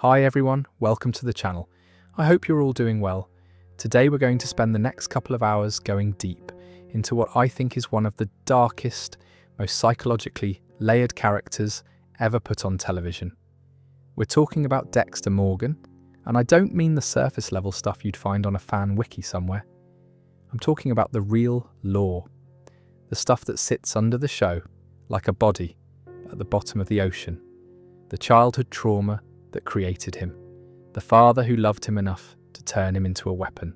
Hi everyone, welcome to the channel. I hope you're all doing well. Today we're going to spend the next couple of hours going deep into what I think is one of the darkest, most psychologically layered characters ever put on television. We're talking about Dexter Morgan, and I don't mean the surface level stuff you'd find on a fan wiki somewhere. I'm talking about the real lore, the stuff that sits under the show like a body at the bottom of the ocean, the childhood trauma that created him, the father who loved him enough to turn him into a weapon,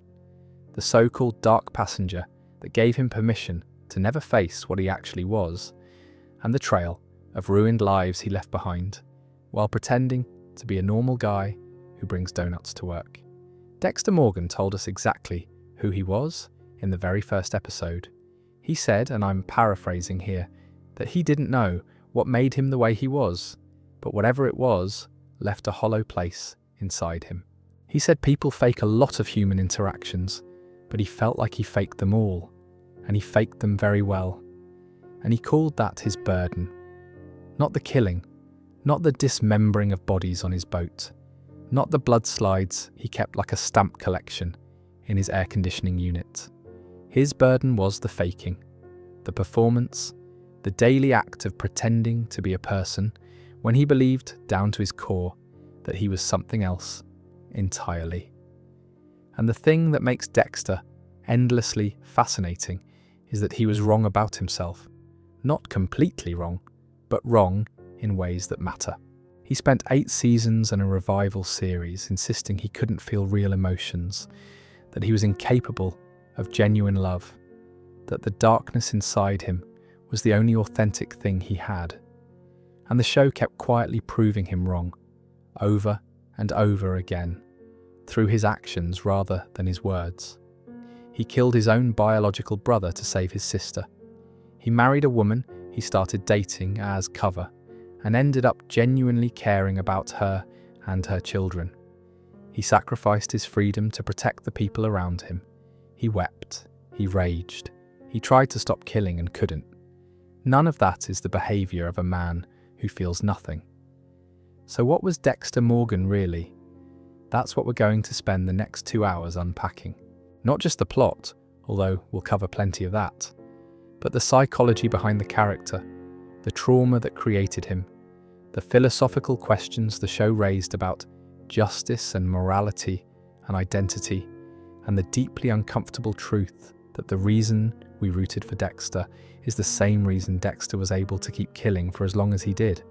the so-called dark passenger that gave him permission to never face what he actually was, and the trail of ruined lives he left behind while pretending to be a normal guy who brings donuts to work. Dexter Morgan told us exactly who he was in the very first episode. He said, and I'm paraphrasing here, that he didn't know what made him the way he was, but whatever it was left a hollow place inside him. He said people fake a lot of human interactions, but he felt like he faked them all, and he faked them very well. And he called that his burden. Not the killing, not the dismembering of bodies on his boat, not the blood slides he kept like a stamp collection in his air conditioning unit. His burden was the faking, the performance, the daily act of pretending to be a person when he believed down to his core that he was something else entirely. And the thing that makes Dexter endlessly fascinating is that he was wrong about himself. Not completely wrong, but wrong in ways that matter. He spent 8 seasons and a revival series insisting he couldn't feel real emotions, that he was incapable of genuine love, that the darkness inside him was the only authentic thing he had. And the show kept quietly proving him wrong, over and over again, through his actions rather than his words. He killed his own biological brother to save his sister. He married a woman he started dating as cover, and ended up genuinely caring about her and her children. He sacrificed his freedom to protect the people around him. He wept, he raged, he tried to stop killing and couldn't. None of that is the behaviour of a man who feels nothing. So what was Dexter Morgan really? That's what we're going to spend the next 2 hours unpacking. Not just the plot, although we'll cover plenty of that, but the psychology behind the character, the trauma that created him, the philosophical questions the show raised about justice and morality and identity, and the deeply uncomfortable truth that the reason we rooted for Dexter is the same reason Dexter was able to keep killing for as long as he did.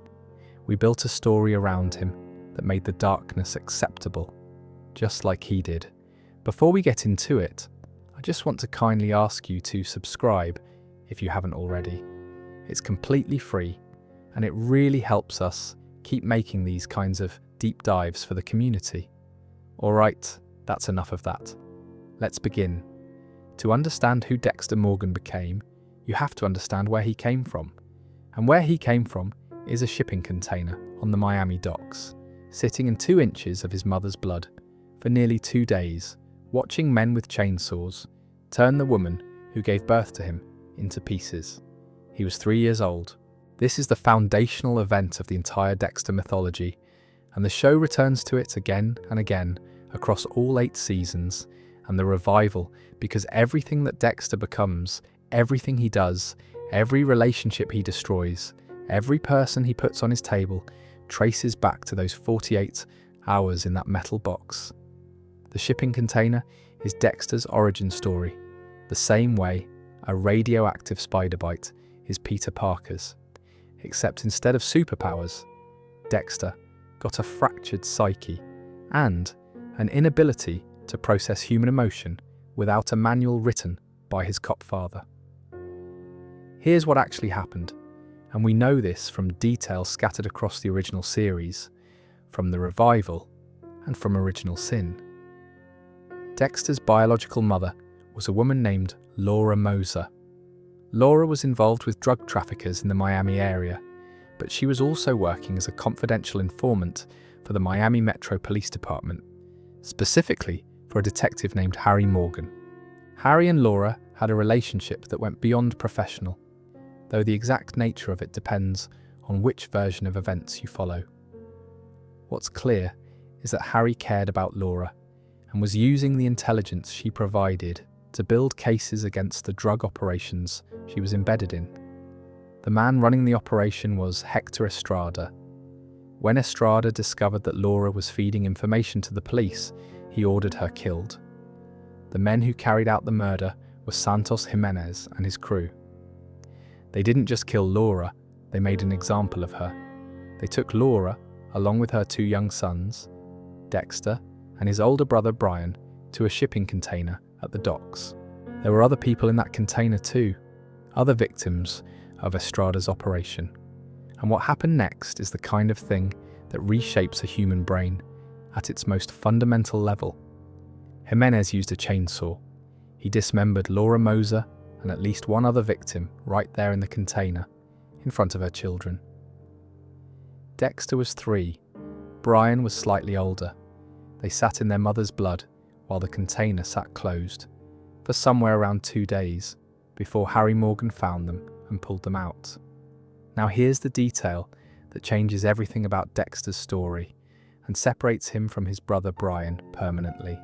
We built a story around him that made the darkness acceptable, just like he did. Before we get into it, I just want to kindly ask you to subscribe if you haven't already. It's completely free, and it really helps us keep making these kinds of deep dives for the community. Alright, that's enough of that. Let's begin. To understand who Dexter Morgan became, you have to understand where he came from. And where he came from is a shipping container on the Miami docks, sitting in 2 inches of his mother's blood for nearly 2 days, watching men with chainsaws turn the woman who gave birth to him into pieces. He was 3 years old. This is the foundational event of the entire Dexter mythology, and the show returns to it again and again across all 8 seasons, and the revival, because everything that Dexter becomes, everything he does, every relationship he destroys, every person he puts on his table, traces back to those 48 hours in that metal box. The shipping container is Dexter's origin story, the same way a radioactive spider bite is Peter Parker's, except instead of superpowers, Dexter got a fractured psyche and an inability to process human emotion without a manual written by his cop father. Here's what actually happened, and we know this from details scattered across the original series, from the revival, and from Original Sin. Dexter's biological mother was a woman named Laura Moser. Laura was involved with drug traffickers in the Miami area, but she was also working as a confidential informant for the Miami Metro Police Department, specifically for a detective named Harry Morgan. Harry and Laura had a relationship that went beyond professional, though the exact nature of it depends on which version of events you follow. What's clear is that Harry cared about Laura and was using the intelligence she provided to build cases against the drug operations she was embedded in. The man running the operation was Hector Estrada. When Estrada discovered that Laura was feeding information to the police, he ordered her killed. The men who carried out the murder were Santos Jimenez and his crew. They didn't just kill Laura, they made an example of her. They took Laura, along with her 2 young sons, Dexter and his older brother Brian, to a shipping container at the docks. There were other people in that container too, other victims of Estrada's operation. And what happened next is the kind of thing that reshapes a human brain at its most fundamental level. Jimenez used a chainsaw. He dismembered Laura Moser and at least one other victim right there in the container, in front of her children. Dexter was 3. Brian was slightly older. They sat in their mother's blood while the container sat closed for somewhere around 2 days before Harry Morgan found them and pulled them out. Now here's the detail that changes everything about Dexter's story and separates him from his brother Brian permanently.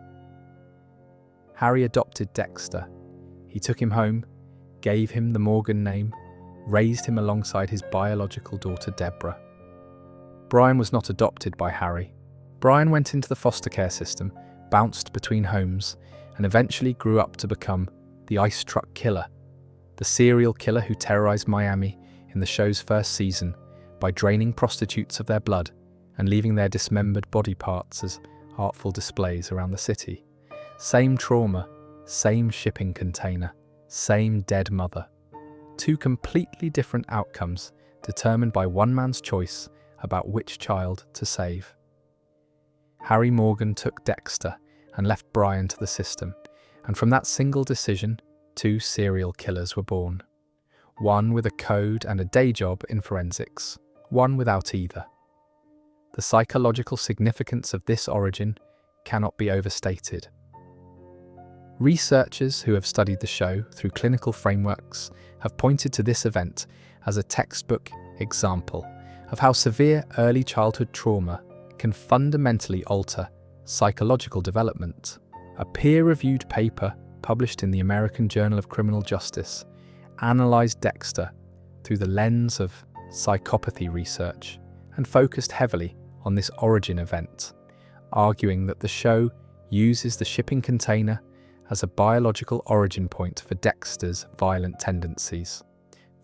Harry adopted Dexter. He took him home, gave him the Morgan name, raised him alongside his biological daughter Deborah. Brian was not adopted by Harry. Brian went into the foster care system, bounced between homes, and eventually grew up to become the Ice Truck Killer, the serial killer who terrorized Miami in the show's first season by draining prostitutes of their blood and leaving their dismembered body parts as artful displays around the city. Same trauma, same shipping container, same dead mother. 2 completely different outcomes determined by one man's choice about which child to save. Harry Morgan took Dexter and left Brian to the system, and from that single decision, 2 serial killers were born. One with a code and a day job in forensics, one without either. The psychological significance of this origin cannot be overstated. Researchers who have studied the show through clinical frameworks have pointed to this event as a textbook example of how severe early childhood trauma can fundamentally alter psychological development. A peer-reviewed paper published in the American Journal of Criminal Justice analysed Dexter through the lens of psychopathy research and focused heavily on this origin event, arguing that the show uses the shipping container as a biological origin point for Dexter's violent tendencies.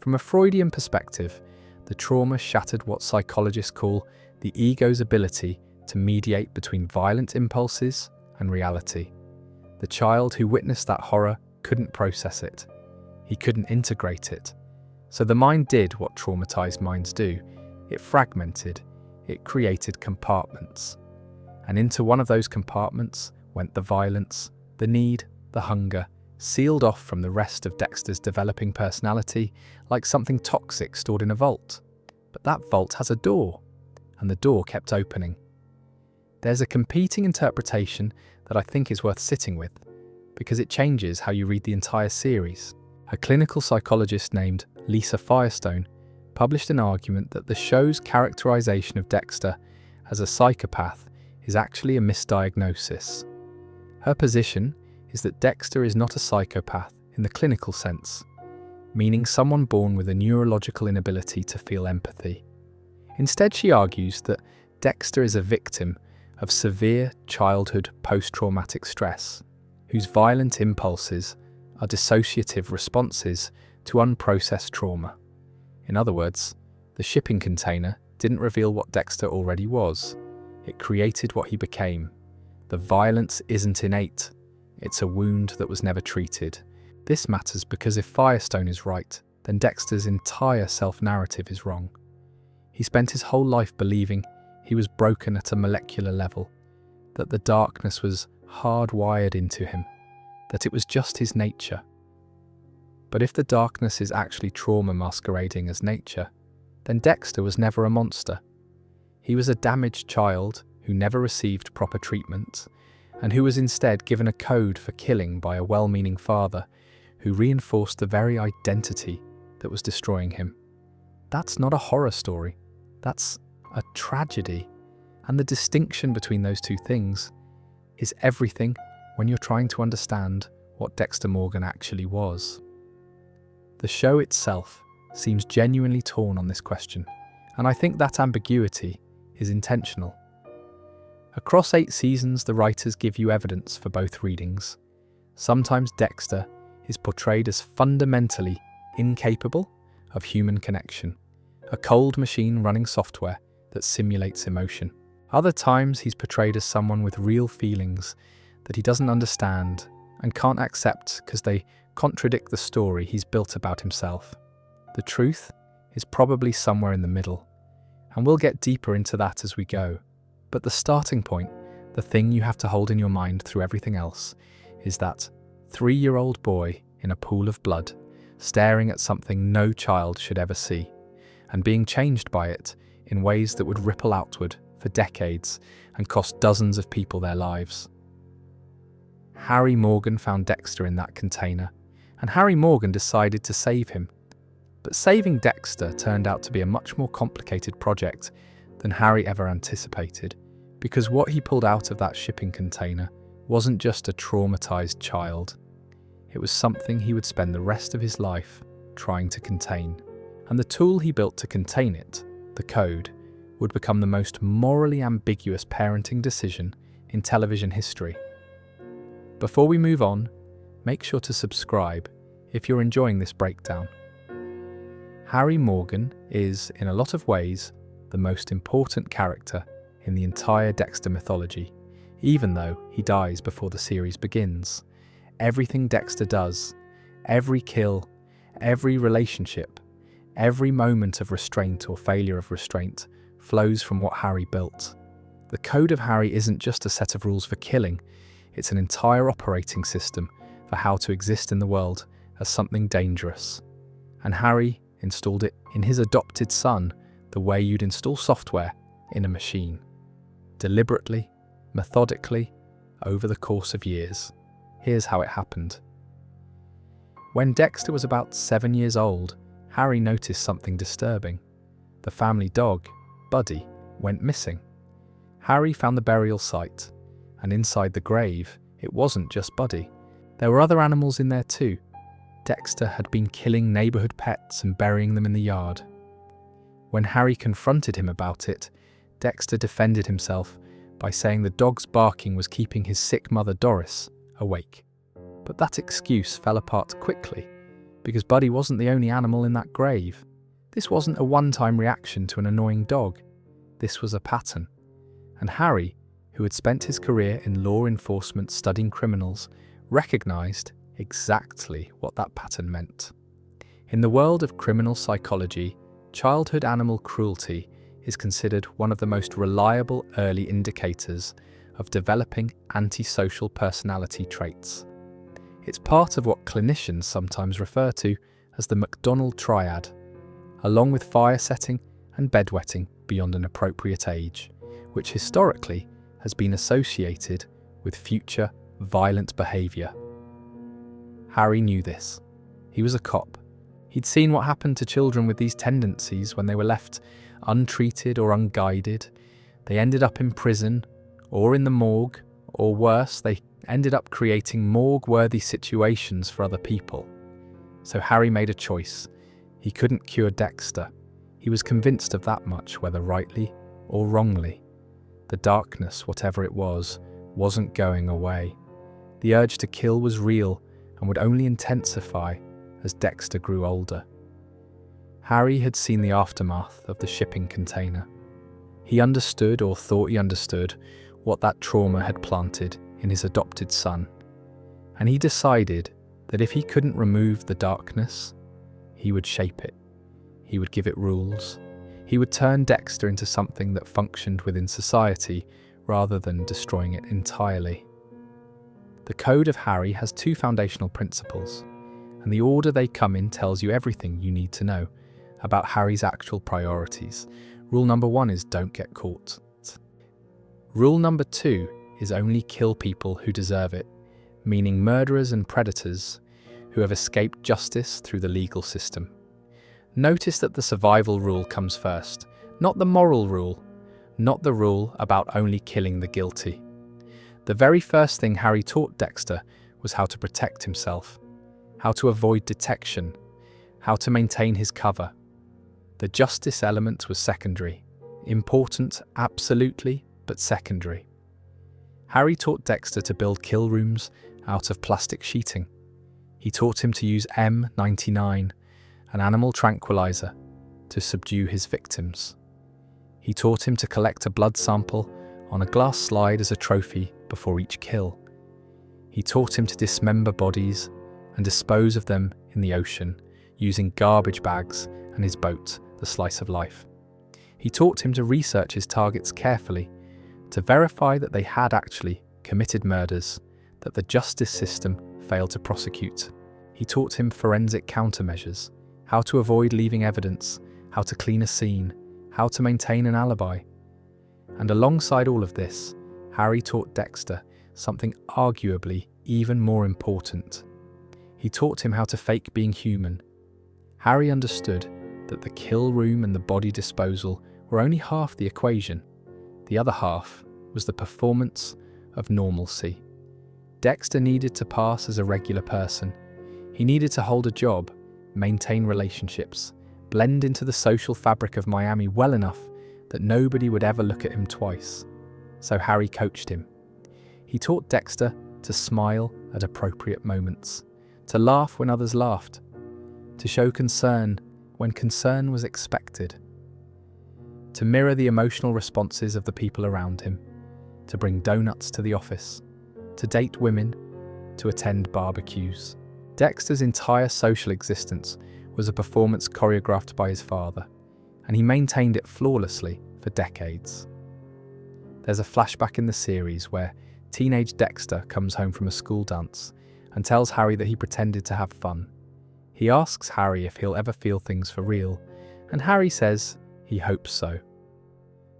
From a Freudian perspective, the trauma shattered what psychologists call the ego's ability to mediate between violent impulses and reality. The child who witnessed that horror couldn't process it. He couldn't integrate it. So the mind did what traumatized minds do. It fragmented. It created compartments. And into one of those compartments went the violence, the need, the hunger, sealed off from the rest of Dexter's developing personality like something toxic stored in a vault. But that vault has a door, and the door kept opening. There's a competing interpretation that I think is worth sitting with, because it changes how you read the entire series. A clinical psychologist named Lisa Firestone published an argument that the show's characterization of Dexter as a psychopath is actually a misdiagnosis. Her position is that Dexter is not a psychopath in the clinical sense, meaning someone born with a neurological inability to feel empathy. Instead, she argues that Dexter is a victim of severe childhood post-traumatic stress, whose violent impulses are dissociative responses to unprocessed trauma. In other words, the shipping container didn't reveal what Dexter already was. It created what he became. The violence isn't innate. It's a wound that was never treated. This matters because if Firestone is right, then Dexter's entire self-narrative is wrong. He spent his whole life believing he was broken at a molecular level, that the darkness was hardwired into him, that it was just his nature. But if the darkness is actually trauma masquerading as nature, then Dexter was never a monster. He was a damaged child who never received proper treatment, and who was instead given a code for killing by a well-meaning father who reinforced the very identity that was destroying him. That's not a horror story. That's a tragedy. And the distinction between those two things is everything when you're trying to understand what Dexter Morgan actually was. The show itself seems genuinely torn on this question, and I think that ambiguity is intentional. Across 8 seasons, the writers give you evidence for both readings. Sometimes Dexter is portrayed as fundamentally incapable of human connection, a cold machine running software that simulates emotion. Other times he's portrayed as someone with real feelings that he doesn't understand and can't accept because they contradict the story he's built about himself. The truth is probably somewhere in the middle, and we'll get deeper into that as we go. But the starting point, the thing you have to hold in your mind through everything else, is that 3-year-old boy in a pool of blood, staring at something no child should ever see, and being changed by it in ways that would ripple outward for decades and cost dozens of people their lives. Harry Morgan found Dexter in that container, and Harry Morgan decided to save him. But saving Dexter turned out to be a much more complicated project than Harry ever anticipated, because what he pulled out of that shipping container wasn't just a traumatized child. It was something he would spend the rest of his life trying to contain. And the tool he built to contain it, the code, would become the most morally ambiguous parenting decision in television history. Before we move on, make sure to subscribe if you're enjoying this breakdown. Harry Morgan is, in a lot of ways, the most important character in the entire Dexter mythology, even though he dies before the series begins. Everything Dexter does, every kill, every relationship, every moment of restraint or failure of restraint flows from what Harry built. The code of Harry isn't just a set of rules for killing, it's an entire operating system for how to exist in the world as something dangerous. And Harry installed it in his adopted son the way you'd install software in a machine. Deliberately, methodically, over the course of years. Here's how it happened. When Dexter was about 7 years old, Harry noticed something disturbing. The family dog, Buddy, went missing. Harry found the burial site, and inside the grave, it wasn't just Buddy. There were other animals in there too. Dexter had been killing neighborhood pets and burying them in the yard. When Harry confronted him about it, Dexter defended himself by saying the dog's barking was keeping his sick mother Doris awake. But that excuse fell apart quickly, because Buddy wasn't the only animal in that grave. This wasn't a one-time reaction to an annoying dog. This was a pattern. And Harry, who had spent his career in law enforcement studying criminals, recognized exactly what that pattern meant. In the world of criminal psychology, childhood animal cruelty is considered one of the most reliable early indicators of developing antisocial personality traits. It's part of what clinicians sometimes refer to as the MacDonald triad, along with fire setting and bedwetting beyond an appropriate age, which historically has been associated with future violent behaviour. Harry knew this. He was a cop. He'd seen what happened to children with these tendencies when they were left untreated or unguided. They ended up in prison or in the morgue, or worse, they ended up creating morgue-worthy situations for other people. So Harry made a choice. He couldn't cure Dexter. He was convinced of that much, whether rightly or wrongly. The darkness, whatever it was, wasn't going away. The urge to kill was real and would only intensify as Dexter grew older. Harry had seen the aftermath of the shipping container. He understood, or thought he understood, what that trauma had planted in his adopted son. And he decided that if he couldn't remove the darkness, he would shape it. He would give it rules. He would turn Dexter into something that functioned within society rather than destroying it entirely. The code of Harry has 2 foundational principles, and the order they come in tells you everything you need to know about Harry's actual priorities. Rule number 1 is don't get caught. Rule number 2 is only kill people who deserve it, meaning murderers and predators who have escaped justice through the legal system. Notice that the survival rule comes first, not the moral rule. not the rule about only killing the guilty. The very first thing Harry taught Dexter was how to protect himself, how to avoid detection, how to maintain his cover. The justice element was secondary. Important, absolutely, but secondary. Harry taught Dexter to build kill rooms out of plastic sheeting. He taught him to use M99, an animal tranquilizer, to subdue his victims. He taught him to collect a blood sample on a glass slide as a trophy before each kill. He taught him to dismember bodies and dispose of them in the ocean using garbage bags and his boat, the Slice of Life. He taught him to research his targets carefully, to verify that they had actually committed murders that the justice system failed to prosecute. He taught him forensic countermeasures, how to avoid leaving evidence, how to clean a scene, how to maintain an alibi. And alongside all of this, Harry taught Dexter something arguably even more important. He taught him how to fake being human. Harry understood that the kill room and the body disposal were only half the equation. The other half was the performance of normalcy. Dexter needed to pass as a regular person. He needed to hold a job, maintain relationships, blend into the social fabric of Miami well enough that nobody would ever look at him twice. So Harry coached him. He taught Dexter to smile at appropriate moments, to laugh when others laughed, to show concern when concern was expected, to mirror the emotional responses of the people around him, to bring donuts to the office, to date women, to attend barbecues. Dexter's entire social existence was a performance choreographed by his father, and he maintained it flawlessly for decades. There's a flashback in the series where teenage Dexter comes home from a school dance and tells Harry that he pretended to have fun. He asks Harry if he'll ever feel things for real, and Harry says he hopes so.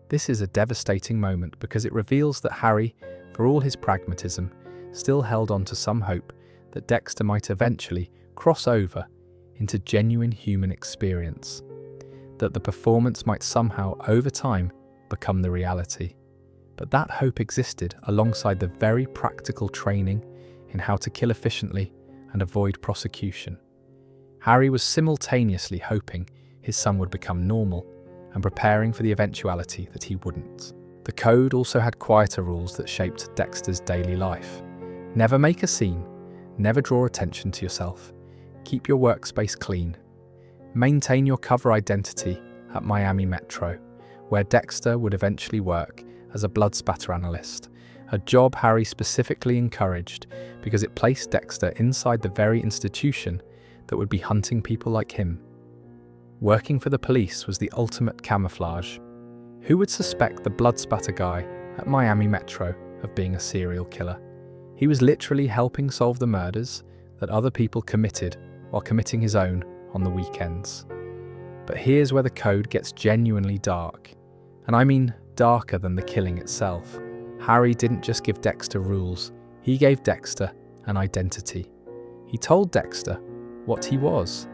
This is a devastating moment because it reveals that Harry, for all his pragmatism, still held on to some hope that Dexter might eventually cross over into genuine human experience, that the performance might somehow, over time, become the reality. But that hope existed alongside the very practical training in how to kill efficiently and avoid prosecution. Harry was simultaneously hoping his son would become normal and preparing for the eventuality that he wouldn't. The code also had quieter rules that shaped Dexter's daily life. Never make a scene, never draw attention to yourself, keep your workspace clean, maintain your cover identity at Miami Metro, where Dexter would eventually work as a blood spatter analyst, a job Harry specifically encouraged because it placed Dexter inside the very institution that would be hunting people like him. Working for the police was the ultimate camouflage. Who would suspect the blood spatter guy at Miami Metro of being a serial killer? He was literally helping solve the murders that other people committed while committing his own on the weekends. But here's where the code gets genuinely dark. And I mean darker than the killing itself. Harry didn't just give Dexter rules, he gave Dexter an identity. He told Dexter what he was.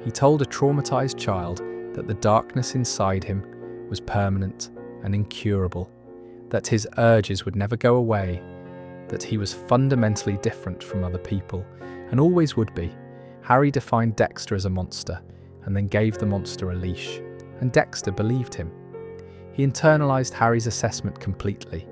He told a traumatized child that the darkness inside him was permanent and incurable, that his urges would never go away, that he was fundamentally different from other people, and always would be. Harry defined Dexter as a monster, and then gave the monster a leash, and Dexter believed him. He internalized Harry's assessment completely.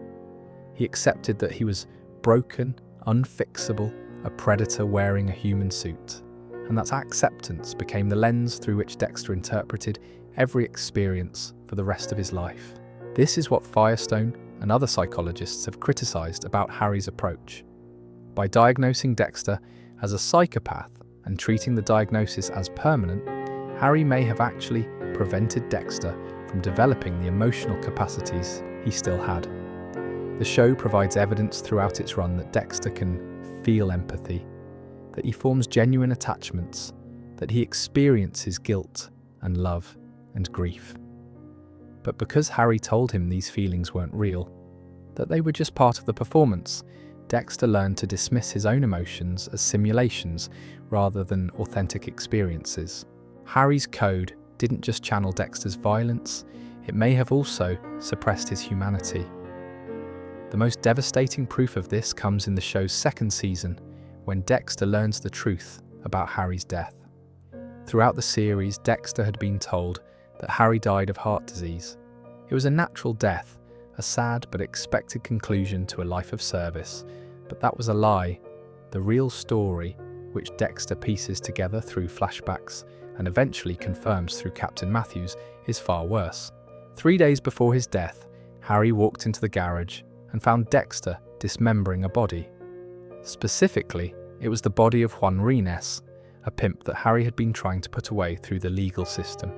He accepted that he was broken, unfixable, a predator wearing a human suit, and that acceptance became the lens through which Dexter interpreted every experience for the rest of his life. This is what Firestone and other psychologists have criticized about Harry's approach. By diagnosing Dexter as a psychopath and treating the diagnosis as permanent, Harry may have actually prevented Dexter from developing the emotional capacities he still had. The show provides evidence throughout its run that Dexter can feel empathy, that he forms genuine attachments, that he experiences guilt and love and grief. But because Harry told him these feelings weren't real, that they were just part of the performance, Dexter learned to dismiss his own emotions as simulations rather than authentic experiences. Harry's code didn't just channel Dexter's violence, it may have also suppressed his humanity. The most devastating proof of this comes in the show's second season, when Dexter learns the truth about Harry's death. Throughout the series, Dexter had been told that Harry died of heart disease. It was a natural death, a sad but expected conclusion to a life of service, but that was a lie. The real story, which Dexter pieces together through flashbacks and eventually confirms through Captain Matthews, is far worse. 3 days before his death, Harry walked into the garage and found Dexter dismembering a body. Specifically, it was the body of Juan Rines, a pimp that Harry had been trying to put away through the legal system.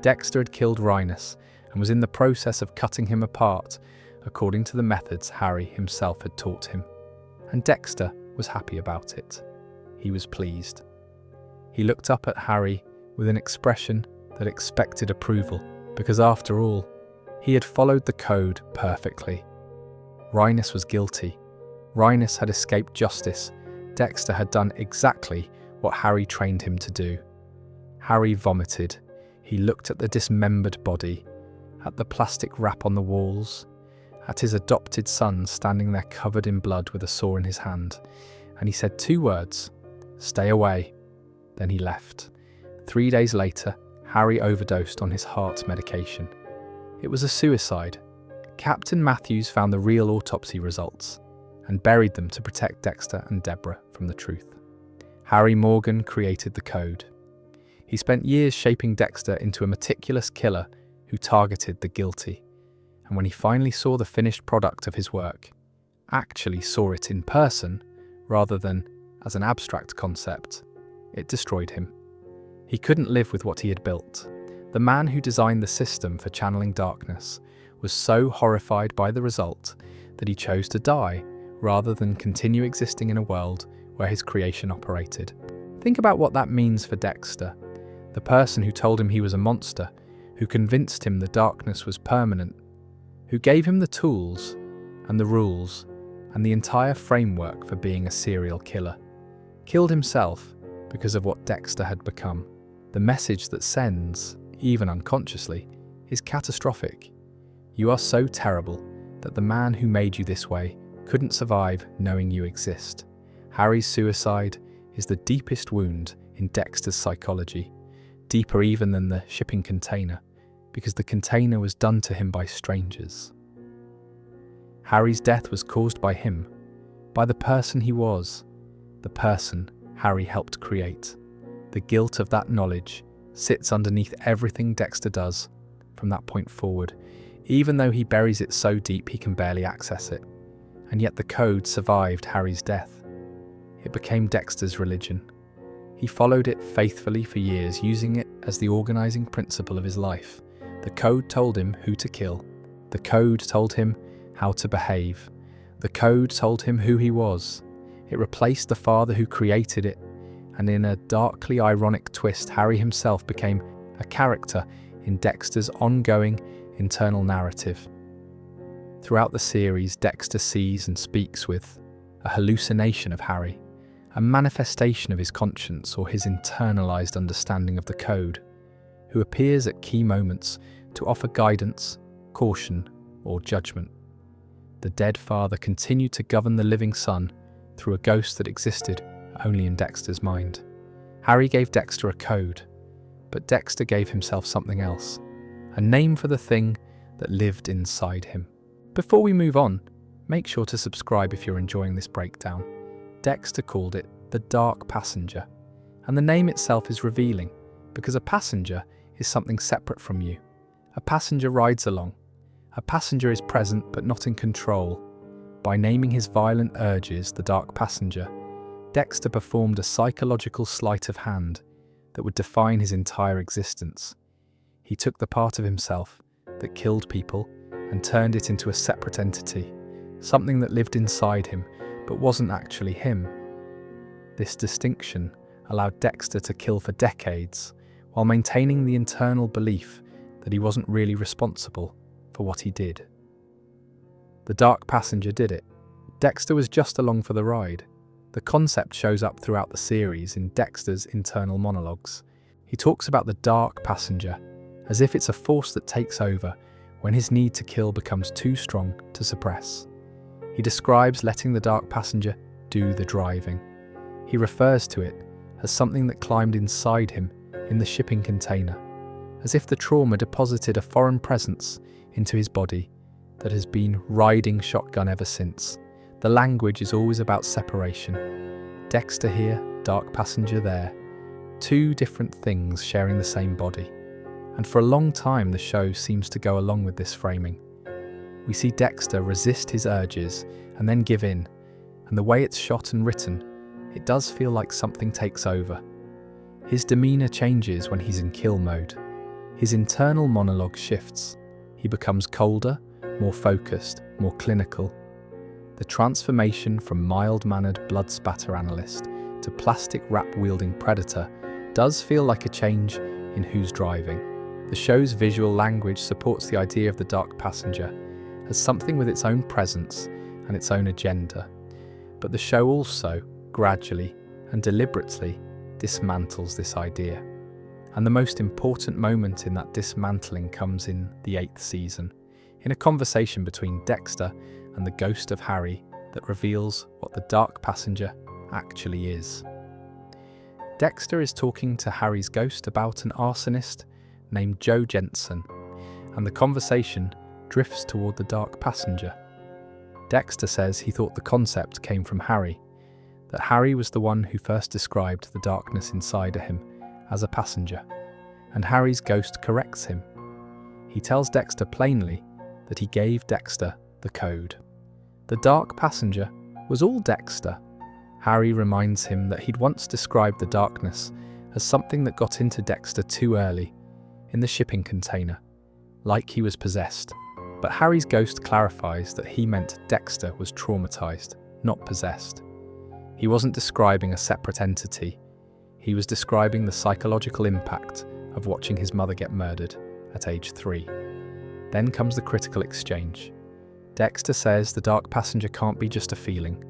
Dexter had killed Rines and was in the process of cutting him apart, according to the methods Harry himself had taught him. And Dexter was happy about it. He was pleased. He looked up at Harry with an expression that expected approval, because after all, he had followed the code perfectly. Rines was guilty. Rines had escaped justice. Dexter had done exactly what Harry trained him to do. Harry vomited. He looked at the dismembered body, at the plastic wrap on the walls, at his adopted son standing there covered in blood with a saw in his hand, and he said 2 words, "Stay away." Then he left. 3 days later, Harry overdosed on his heart medication. It was a suicide. Captain Matthews found the real autopsy results and buried them to protect Dexter and Deborah from the truth. Harry Morgan created the code. He spent years shaping Dexter into a meticulous killer who targeted the guilty. And when he finally saw the finished product of his work, actually saw it in person rather than as an abstract concept, it destroyed him. He couldn't live with what he had built. The man who designed the system for channeling darkness was so horrified by the result that he chose to die rather than continue existing in a world where his creation operated. Think about what that means for Dexter, the person who told him he was a monster, who convinced him the darkness was permanent, who gave him the tools and the rules and the entire framework for being a serial killer, killed himself because of what Dexter had become. The message that sends, even unconsciously, is catastrophic. You are so terrible that the man who made you this way couldn't survive knowing you exist. Harry's suicide is the deepest wound in Dexter's psychology, deeper even than the shipping container, because the container was done to him by strangers. Harry's death was caused by him, by the person he was, the person Harry helped create. The guilt of that knowledge sits underneath everything Dexter does from that point forward, even though he buries it so deep he can barely access it. And yet the code survived Harry's death. It became Dexter's religion. He followed it faithfully for years, using it as the organizing principle of his life. The code told him who to kill. The code told him how to behave. The code told him who he was. It replaced the father who created it, and in a darkly ironic twist, Harry himself became a character in Dexter's ongoing internal narrative. Throughout the series, Dexter sees and speaks with a hallucination of Harry, a manifestation of his conscience or his internalized understanding of the code, who appears at key moments to offer guidance, caution, or judgment. The dead father continued to govern the living son through a ghost that existed only in Dexter's mind. Harry gave Dexter a code, but Dexter gave himself something else, a name for the thing that lived inside him. Before we move on, make sure to subscribe if you're enjoying this breakdown. Dexter called it the Dark Passenger, and the name itself is revealing, because a passenger is something separate from you. A passenger rides along. A passenger is present but not in control. By naming his violent urges the Dark Passenger, Dexter performed a psychological sleight of hand that would define his entire existence. He took the part of himself that killed people and turned it into a separate entity, something that lived inside him but wasn't actually him. This distinction allowed Dexter to kill for decades while maintaining the internal belief that he wasn't really responsible for what he did. The Dark Passenger did it. Dexter was just along for the ride. The concept shows up throughout the series in Dexter's internal monologues. He talks about the Dark Passenger as if it's a force that takes over when his need to kill becomes too strong to suppress. He describes letting the dark passenger do the driving. He refers to it as something that climbed inside him in the shipping container, as if the trauma deposited a foreign presence into his body that has been riding shotgun ever since. The language is always about separation. Dexter here, dark passenger there. Two different things sharing the same body. And for a long time the show seems to go along with this framing. We see Dexter resist his urges and then give in, and the way it's shot and written, it does feel like something takes over. His demeanour changes when he's in kill mode. His internal monologue shifts. He becomes colder, more focused, more clinical. The transformation from mild-mannered blood spatter analyst to plastic wrap-wielding predator does feel like a change in who's driving. The show's visual language supports the idea of the dark passenger as something with its own presence and its own agenda. But the show also, gradually and deliberately, dismantles this idea. And the most important moment in that dismantling comes in the 8th season, in a conversation between Dexter and the ghost of Harry that reveals what the dark passenger actually is. Dexter is talking to Harry's ghost about an arsonist named Joe Jensen, and the conversation drifts toward the dark passenger. Dexter says he thought the concept came from Harry, that Harry was the one who first described the darkness inside him as a passenger, and Harry's ghost corrects him. He tells Dexter plainly that he gave Dexter the code. The dark passenger was all Dexter. Harry reminds him that he'd once described the darkness as something that got into Dexter too early, in the shipping container, like he was possessed. But Harry's ghost clarifies that he meant Dexter was traumatized, not possessed. He wasn't describing a separate entity. He was describing the psychological impact of watching his mother get murdered at age 3. Then comes the critical exchange. Dexter says the dark passenger can't be just a feeling,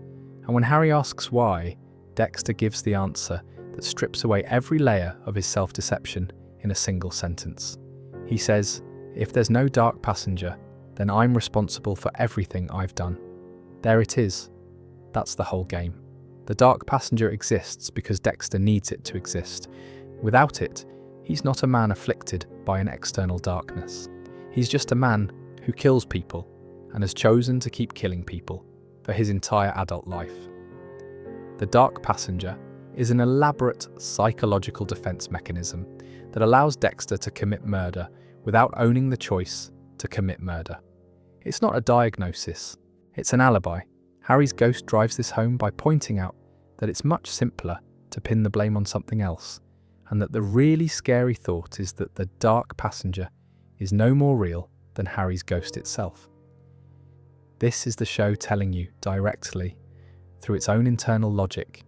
and when Harry asks why, Dexter gives the answer that strips away every layer of his self-deception in a single sentence. He says, "If there's no dark passenger, then I'm responsible for everything I've done." There it is. That's the whole game. The dark passenger exists because Dexter needs it to exist. Without it, he's not a man afflicted by an external darkness. He's just a man who kills people and has chosen to keep killing people for his entire adult life. The dark passenger is an elaborate psychological defense mechanism that allows Dexter to commit murder without owning the choice to commit murder. It's not a diagnosis, it's an alibi. Harry's ghost drives this home by pointing out that it's much simpler to pin the blame on something else, and that the really scary thought is that the dark passenger is no more real than Harry's ghost itself. This is the show telling you directly, through its own internal logic,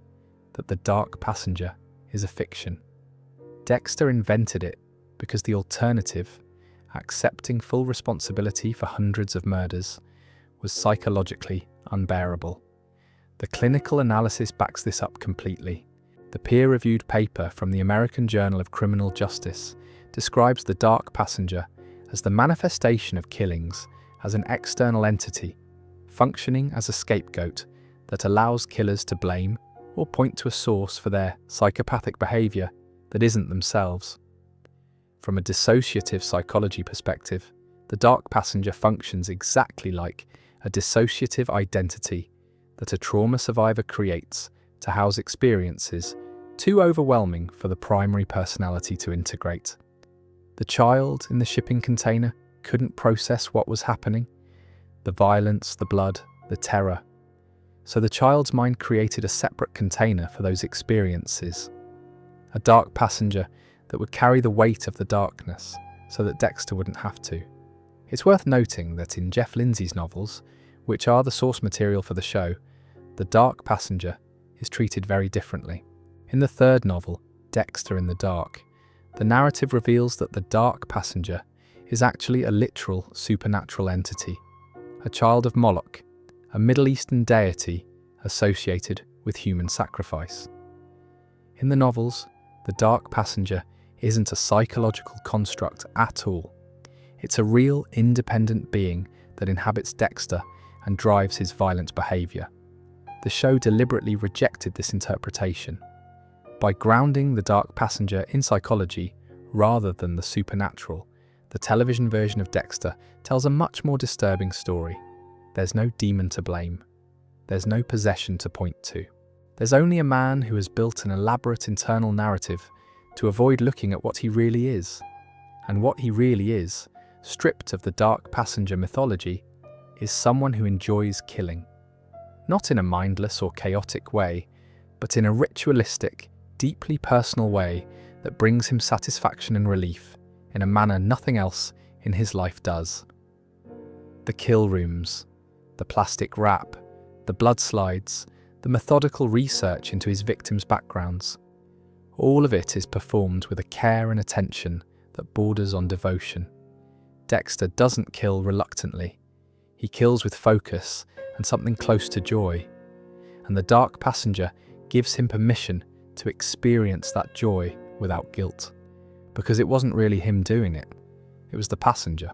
that the dark passenger is a fiction. Dexter invented it because the alternative, accepting full responsibility for hundreds of murders, was psychologically unbearable. The clinical analysis backs this up completely. The peer-reviewed paper from the American Journal of Criminal Justice describes the dark passenger as the manifestation of killings as an external entity, functioning as a scapegoat that allows killers to blame or point to a source for their psychopathic behaviour that isn't themselves. From a dissociative psychology perspective, the dark passenger functions exactly like a dissociative identity that a trauma survivor creates to house experiences too overwhelming for the primary personality to integrate. The child in the shipping container couldn't process what was happening, the violence, the blood, the terror. So the child's mind created a separate container for those experiences, a dark passenger that would carry the weight of the darkness so that Dexter wouldn't have to. It's worth noting that in Jeff Lindsay's novels, which are the source material for the show, the dark passenger is treated very differently. In the third novel, Dexter in the Dark, the narrative reveals that the dark passenger is actually a literal supernatural entity, a child of Moloch, a Middle Eastern deity associated with human sacrifice. In the novels, the dark passenger isn't a psychological construct at all. It's a real, independent being that inhabits Dexter and drives his violent behaviour. The show deliberately rejected this interpretation. By grounding the dark passenger in psychology rather than the supernatural, the television version of Dexter tells a much more disturbing story. There's no demon to blame. There's no possession to point to. There's only a man who has built an elaborate internal narrative to avoid looking at what he really is. And what he really is, stripped of the dark passenger mythology, is someone who enjoys killing. Not in a mindless or chaotic way, but in a ritualistic, deeply personal way that brings him satisfaction and relief in a manner nothing else in his life does. The kill rooms, the plastic wrap, the blood slides, the methodical research into his victims' backgrounds. All of it is performed with a care and attention that borders on devotion. Dexter doesn't kill reluctantly. He kills with focus and something close to joy. And the dark passenger gives him permission to experience that joy without guilt. Because it wasn't really him doing it. It was the passenger.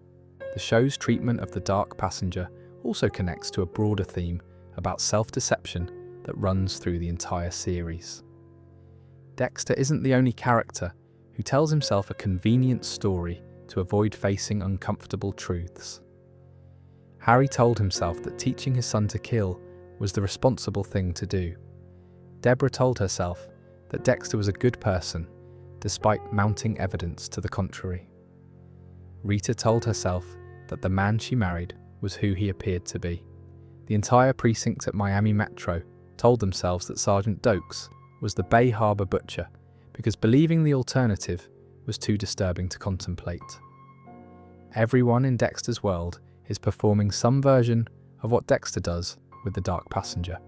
The show's treatment of the dark passenger also connects to a broader theme about self-deception that runs through the entire series. Dexter isn't the only character who tells himself a convenient story to avoid facing uncomfortable truths. Harry told himself that teaching his son to kill was the responsible thing to do. Deborah told herself that Dexter was a good person, despite mounting evidence to the contrary. Rita told herself that the man she married was who he appeared to be. The entire precinct at Miami Metro told themselves that Sergeant Dokes was the Bay Harbor butcher because believing the alternative was too disturbing to contemplate. Everyone in Dexter's world is performing some version of what Dexter does with the dark passenger.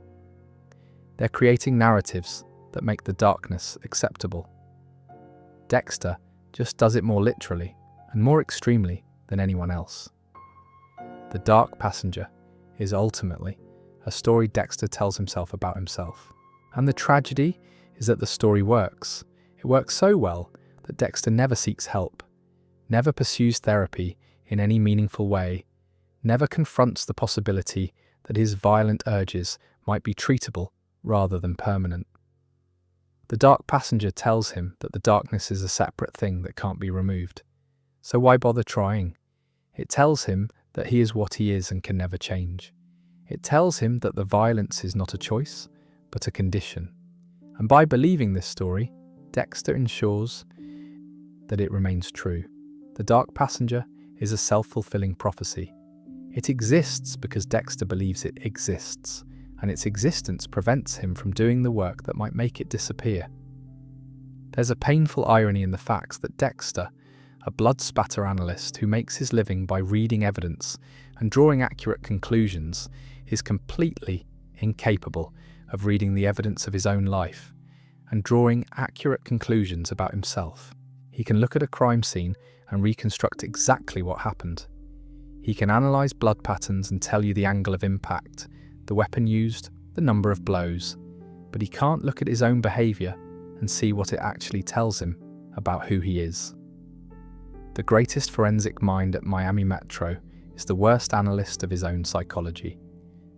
They're creating narratives that make the darkness acceptable. Dexter just does it more literally and more extremely than anyone else. The dark passenger is ultimately a story Dexter tells himself about himself. And the tragedy is that the story works. It works so well that Dexter never seeks help, never pursues therapy in any meaningful way, never confronts the possibility that his violent urges might be treatable rather than permanent. The dark passenger tells him that the darkness is a separate thing that can't be removed. So why bother trying? It tells him that he is what he is and can never change. It tells him that the violence is not a choice, but a condition. And by believing this story, Dexter ensures that it remains true. The dark passenger is a self-fulfilling prophecy. It exists because Dexter believes it exists, and its existence prevents him from doing the work that might make it disappear. There's a painful irony in the fact that Dexter, a blood spatter analyst who makes his living by reading evidence and drawing accurate conclusions, is completely incapable of reading the evidence of his own life and drawing accurate conclusions about himself. He can look at a crime scene and reconstruct exactly what happened. He can analyse blood patterns and tell you the angle of impact, the weapon used, the number of blows, but he can't look at his own behaviour and see what it actually tells him about who he is. The greatest forensic mind at Miami Metro is the worst analyst of his own psychology.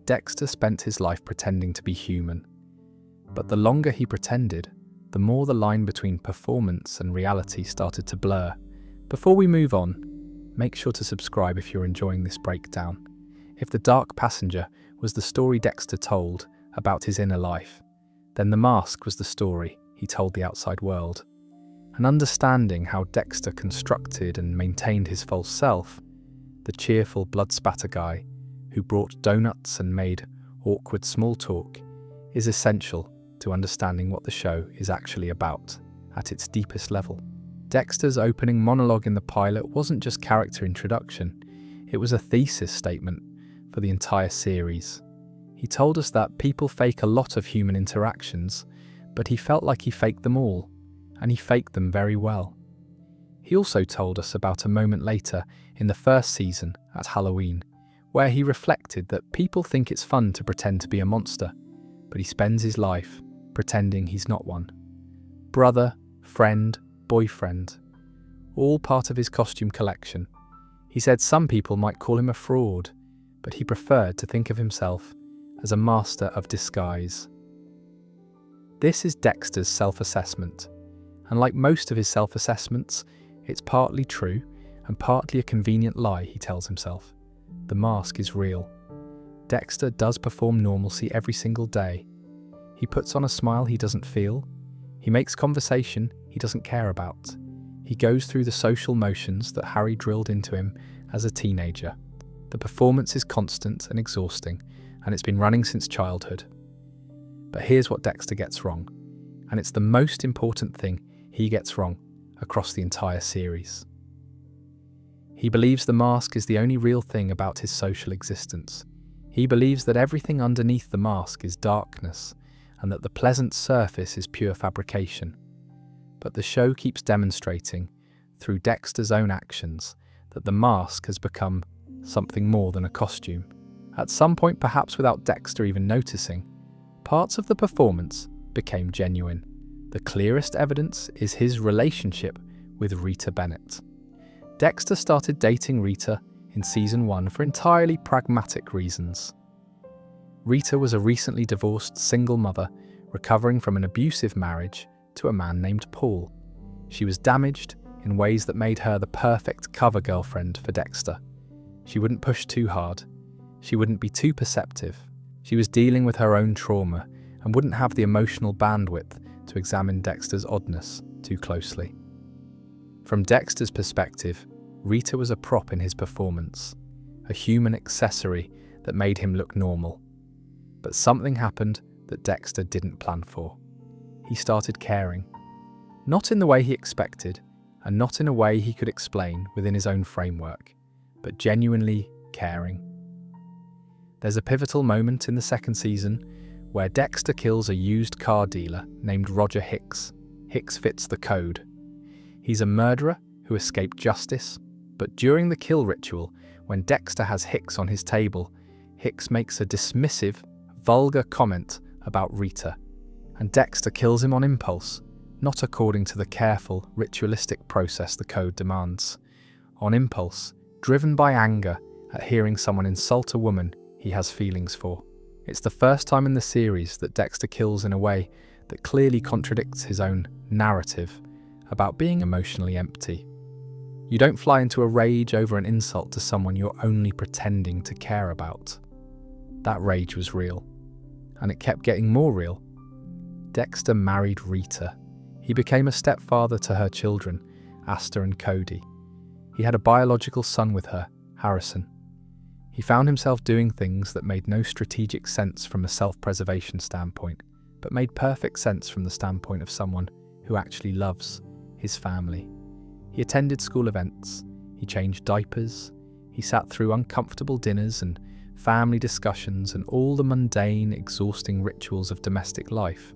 Dexter spent his life pretending to be human, but the longer he pretended, the more the line between performance and reality started to blur. Before we move on, make sure to subscribe if you're enjoying this breakdown. If the dark passenger was the story Dexter told about his inner life, then the mask was the story he told the outside world. And understanding how Dexter constructed and maintained his false self, the cheerful blood spatter guy who brought donuts and made awkward small talk, is essential to understanding what the show is actually about at its deepest level. Dexter's opening monologue in the pilot wasn't just character introduction, it was a thesis statement for the entire series. He told us that people fake a lot of human interactions, but he felt like he faked them all, and he faked them very well. He also told us about a moment later in the first season at Halloween, where he reflected that people think it's fun to pretend to be a monster, but he spends his life pretending he's not one. Brother, friend, boyfriend, all part of his costume collection. He said some people might call him a fraud, but he preferred to think of himself as a master of disguise. This is Dexter's self-assessment, and like most of his self-assessments, it's partly true and partly a convenient lie, he tells himself. The mask is real. Dexter does perform normalcy every single day. He puts on a smile he doesn't feel. He makes conversation he doesn't care about. He goes through the social motions that Harry drilled into him as a teenager. The performance is constant and exhausting, and it's been running since childhood. But here's what Dexter gets wrong, and it's the most important thing he gets wrong across the entire series. He believes the mask is the only real thing about his social existence. He believes that everything underneath the mask is darkness, and that the pleasant surface is pure fabrication. But the show keeps demonstrating, through Dexter's own actions, that the mask has become something more than a costume. At some point, perhaps without Dexter even noticing, parts of the performance became genuine. The clearest evidence is his relationship with Rita Bennett. Dexter started dating Rita in season 1 for entirely pragmatic reasons. Rita was a recently divorced single mother recovering from an abusive marriage to a man named Paul. She was damaged in ways that made her the perfect cover girlfriend for Dexter. She wouldn't push too hard. She wouldn't be too perceptive. She was dealing with her own trauma and wouldn't have the emotional bandwidth to examine Dexter's oddness too closely. From Dexter's perspective, Rita was a prop in his performance, a human accessory that made him look normal. But something happened that Dexter didn't plan for. He started caring. Not in the way he expected, and not in a way he could explain within his own framework, but genuinely caring. There's a pivotal moment in the second season where Dexter kills a used car dealer named Roger Hicks. Hicks fits the code. He's a murderer who escaped justice, but during the kill ritual, when Dexter has Hicks on his table, Hicks makes a dismissive, vulgar comment about Rita, and Dexter kills him on impulse, not according to the careful, ritualistic process the code demands. On impulse, driven by anger at hearing someone insult a woman he has feelings for. It's the first time in the series that Dexter kills in a way that clearly contradicts his own narrative about being emotionally empty. You don't fly into a rage over an insult to someone you're only pretending to care about. That rage was real, and it kept getting more real. Dexter married Rita. He became a stepfather to her children, Asta and Cody. He had a biological son with her, Harrison. He found himself doing things that made no strategic sense from a self-preservation standpoint, but made perfect sense from the standpoint of someone who actually loves his family. He attended school events, he changed diapers, he sat through uncomfortable dinners and family discussions and all the mundane, exhausting rituals of domestic life,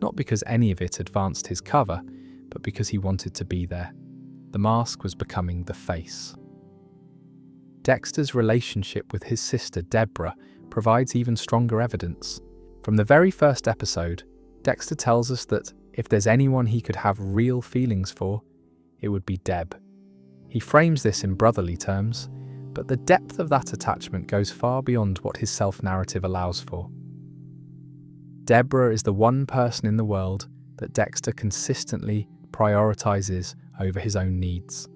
not because any of it advanced his cover, but because he wanted to be there. The mask was becoming the face. Dexter's relationship with his sister Deborah provides even stronger evidence. From the very first episode, Dexter tells us that if there's anyone he could have real feelings for, it would be Deb. He frames this in brotherly terms, but the depth of that attachment goes far beyond what his self-narrative allows for. Deborah is the one person in the world that Dexter consistently prioritizes over his own needs.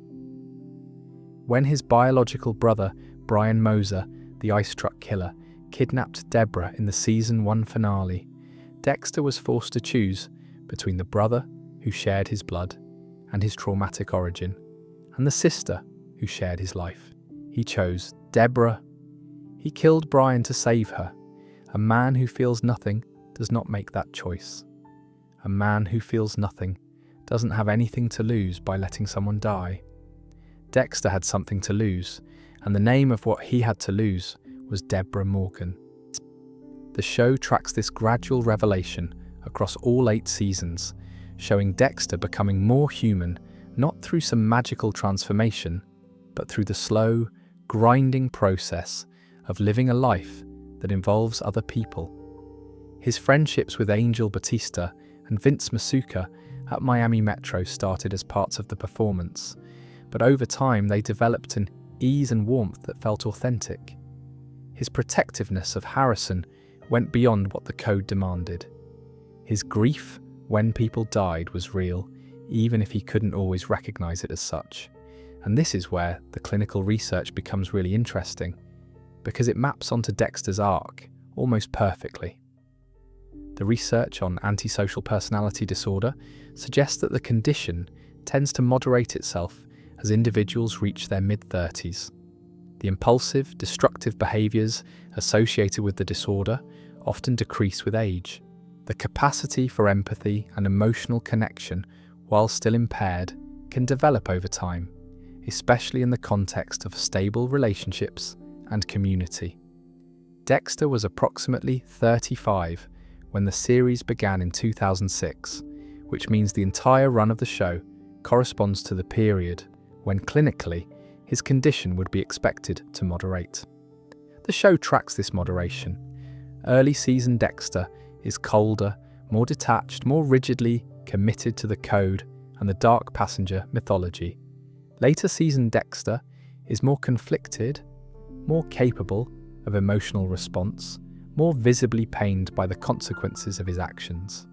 When his biological brother, Brian Moser, the ice truck killer, kidnapped Deborah in the season 1 finale, Dexter was forced to choose between the brother who shared his blood and his traumatic origin, and the sister who shared his life. He chose Deborah. He killed Brian to save her. A man who feels nothing does not make that choice. A man who feels nothing doesn't have anything to lose by letting someone die. Dexter had something to lose, and the name of what he had to lose was Deborah Morgan. The show tracks this gradual revelation across all 8 seasons, showing Dexter becoming more human, not through some magical transformation, but through the slow, grinding process of living a life that involves other people. His friendships with Angel Batista and Vince Masuka at Miami Metro started as parts of the performance, but over time they developed an ease and warmth that felt authentic. His protectiveness of Harrison went beyond what the code demanded. His grief when people died was real, even if he couldn't always recognize it as such. And this is where the clinical research becomes really interesting, because it maps onto Dexter's arc almost perfectly. The research on antisocial personality disorder suggests that the condition tends to moderate itself as individuals reach their mid-30s. The impulsive, destructive behaviours associated with the disorder often decrease with age. The capacity for empathy and emotional connection, while still impaired, can develop over time, especially in the context of stable relationships and community. Dexter was approximately 35 when the series began in 2006, which means the entire run of the show corresponds to the period when clinically his condition would be expected to moderate. The show tracks this moderation. Early season Dexter is colder, more detached, more rigidly committed to the code and the dark passenger mythology. Later season Dexter is more conflicted, more capable of emotional response, more visibly pained by the consequences of his actions.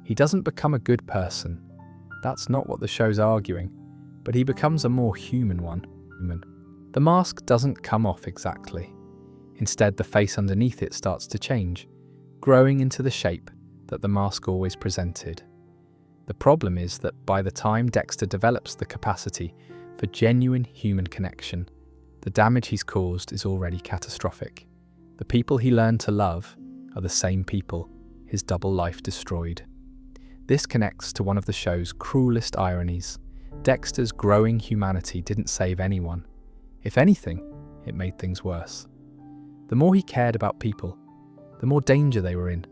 He doesn't become a good person. That's not what the show's arguing, but he becomes a more human one. The mask doesn't come off exactly. Instead, the face underneath it starts to change, growing into the shape that the mask always presented. The problem is that by the time Dexter develops the capacity for genuine human connection, the damage he's caused is already catastrophic. The people he learned to love are the same people his double life destroyed. This connects to one of the show's cruelest ironies. Dexter's growing humanity didn't save anyone. If anything, it made things worse. The more he cared about people, the more danger they were in,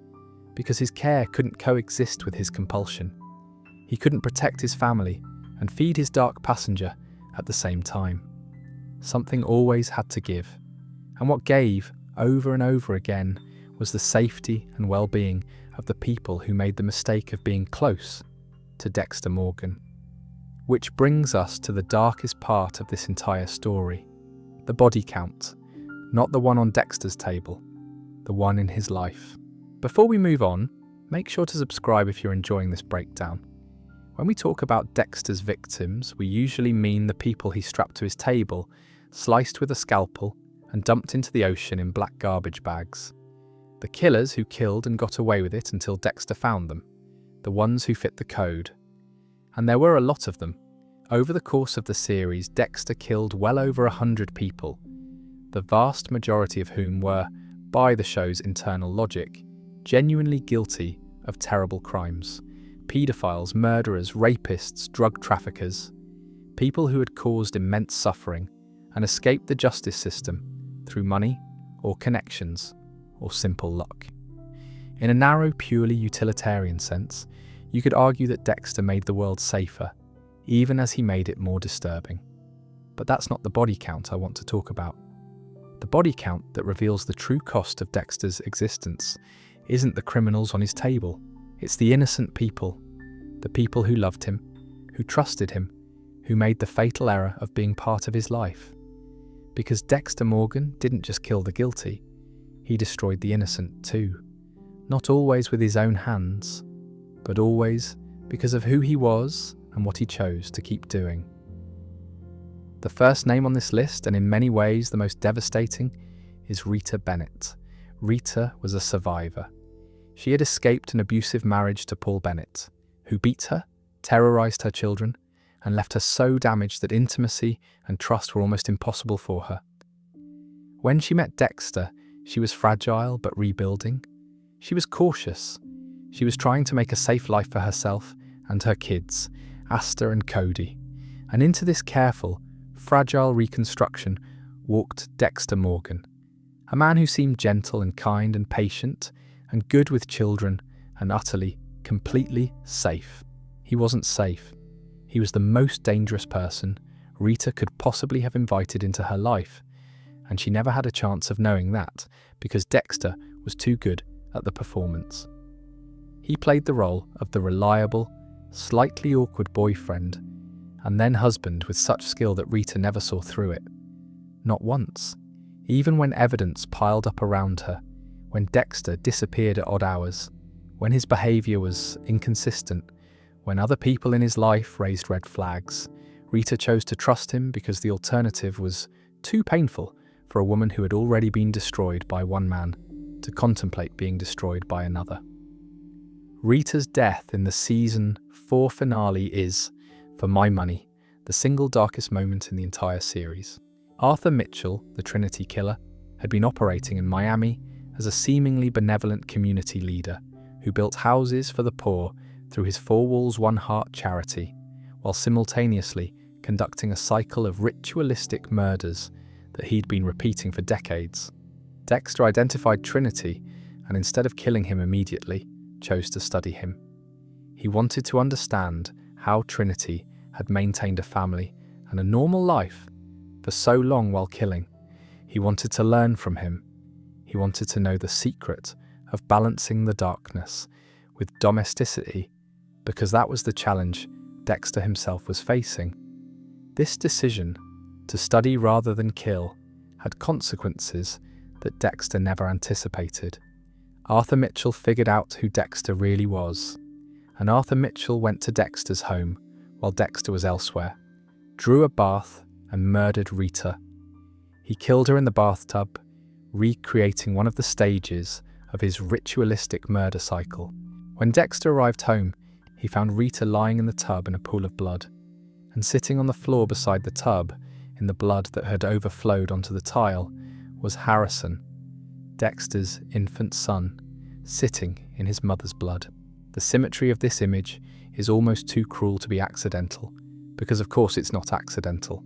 because his care couldn't coexist with his compulsion. He couldn't protect his family and feed his dark passenger at the same time. Something always had to give, and what gave, over and over again, was the safety and well-being of the people who made the mistake of being close to Dexter Morgan. Which brings us to the darkest part of this entire story, the body count, not the one on Dexter's table, the one in his life. Before we move on, make sure to subscribe if you're enjoying this breakdown. When we talk about Dexter's victims, we usually mean the people he strapped to his table, sliced with a scalpel, and dumped into the ocean in black garbage bags. The killers who killed and got away with it until Dexter found them, the ones who fit the code. And there were a lot of them. Over the course of the series, Dexter killed well over 100 people, the vast majority of whom were, by the show's internal logic, genuinely guilty of terrible crimes. Paedophiles, murderers, rapists, drug traffickers, people who had caused immense suffering and escaped the justice system through money or connections or simple luck. In a narrow, purely utilitarian sense, you could argue that Dexter made the world safer, even as he made it more disturbing. But that's not the body count I want to talk about. The body count that reveals the true cost of Dexter's existence isn't the criminals on his table. It's the innocent people, the people who loved him, who trusted him, who made the fatal error of being part of his life. Because Dexter Morgan didn't just kill the guilty, he destroyed the innocent too. Not always with his own hands, but always because of who he was and what he chose to keep doing. The first name on this list, and in many ways the most devastating, is Rita Bennett. Rita was a survivor. She had escaped an abusive marriage to Paul Bennett, who beat her, terrorized her children, and left her so damaged that intimacy and trust were almost impossible for her. When she met Dexter, she was fragile but rebuilding. She was cautious. She was trying to make a safe life for herself and her kids, Asta and Cody. And into this careful, fragile reconstruction walked Dexter Morgan, a man who seemed gentle and kind and patient and good with children and utterly, completely safe. He wasn't safe. He was the most dangerous person Rita could possibly have invited into her life, and she never had a chance of knowing that because Dexter was too good at the performance. He played the role of the reliable, slightly awkward boyfriend, and then husband with such skill that Rita never saw through it. Not once. Even when evidence piled up around her, when Dexter disappeared at odd hours, when his behaviour was inconsistent, when other people in his life raised red flags, Rita chose to trust him because the alternative was too painful for a woman who had already been destroyed by one man to contemplate being destroyed by another. Rita's death in the season 4 finale is, for my money, the single darkest moment in the entire series. Arthur Mitchell, the Trinity killer, had been operating in Miami as a seemingly benevolent community leader who built houses for the poor through his Four Walls One Heart charity, while simultaneously conducting a cycle of ritualistic murders that he'd been repeating for decades. Dexter identified Trinity and instead of killing him immediately, chose to study him. He wanted to understand how Trinity had maintained a family and a normal life for so long while killing. He wanted to learn from him. He wanted to know the secret of balancing the darkness with domesticity, because that was the challenge Dexter himself was facing. This decision, to study rather than kill, had consequences that Dexter never anticipated. Arthur Mitchell figured out who Dexter really was, and Arthur Mitchell went to Dexter's home while Dexter was elsewhere, drew a bath and murdered Rita. He killed her in the bathtub, recreating one of the stages of his ritualistic murder cycle. When Dexter arrived home, he found Rita lying in the tub in a pool of blood, and sitting on the floor beside the tub, in the blood that had overflowed onto the tile, was Harrison, Dexter's infant son, sitting in his mother's blood. The symmetry of this image is almost too cruel to be accidental, because of course it's not accidental.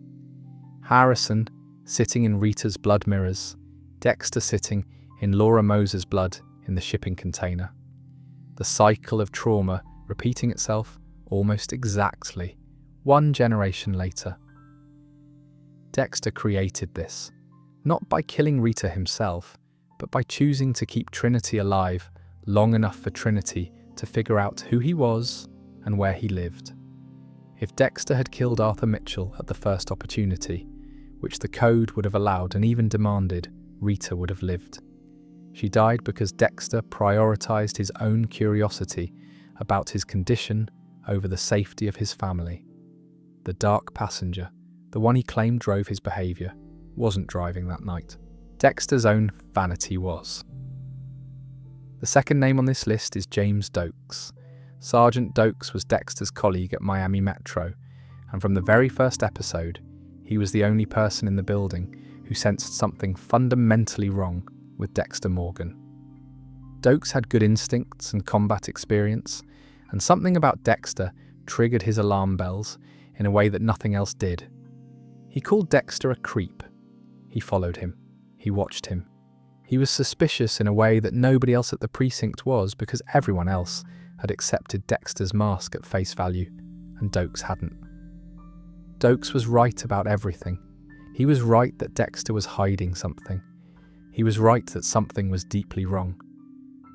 Harrison sitting in Rita's blood mirrors, Dexter sitting in Laura Moser's blood in the shipping container. The cycle of trauma repeating itself almost exactly 1 generation later. Dexter created this, not by killing Rita himself, but by choosing to keep Trinity alive long enough for Trinity to figure out who he was and where he lived. If Dexter had killed Arthur Mitchell at the first opportunity, which the code would have allowed and even demanded, Rita would have lived. She died because Dexter prioritized his own curiosity about his condition over the safety of his family. The dark passenger, the one he claimed drove his behavior, wasn't driving that night. Dexter's own vanity was. The second name on this list is James Dokes. Sergeant Dokes was Dexter's colleague at Miami Metro, and from the very first episode, he was the only person in the building who sensed something fundamentally wrong with Dexter Morgan. Dokes had good instincts and combat experience, and something about Dexter triggered his alarm bells in a way that nothing else did. He called Dexter a creep. He followed him. He watched him. He was suspicious in a way that nobody else at the precinct was, because everyone else had accepted Dexter's mask at face value, and Dokes hadn't. Dokes was right about everything. He was right that Dexter was hiding something. He was right that something was deeply wrong.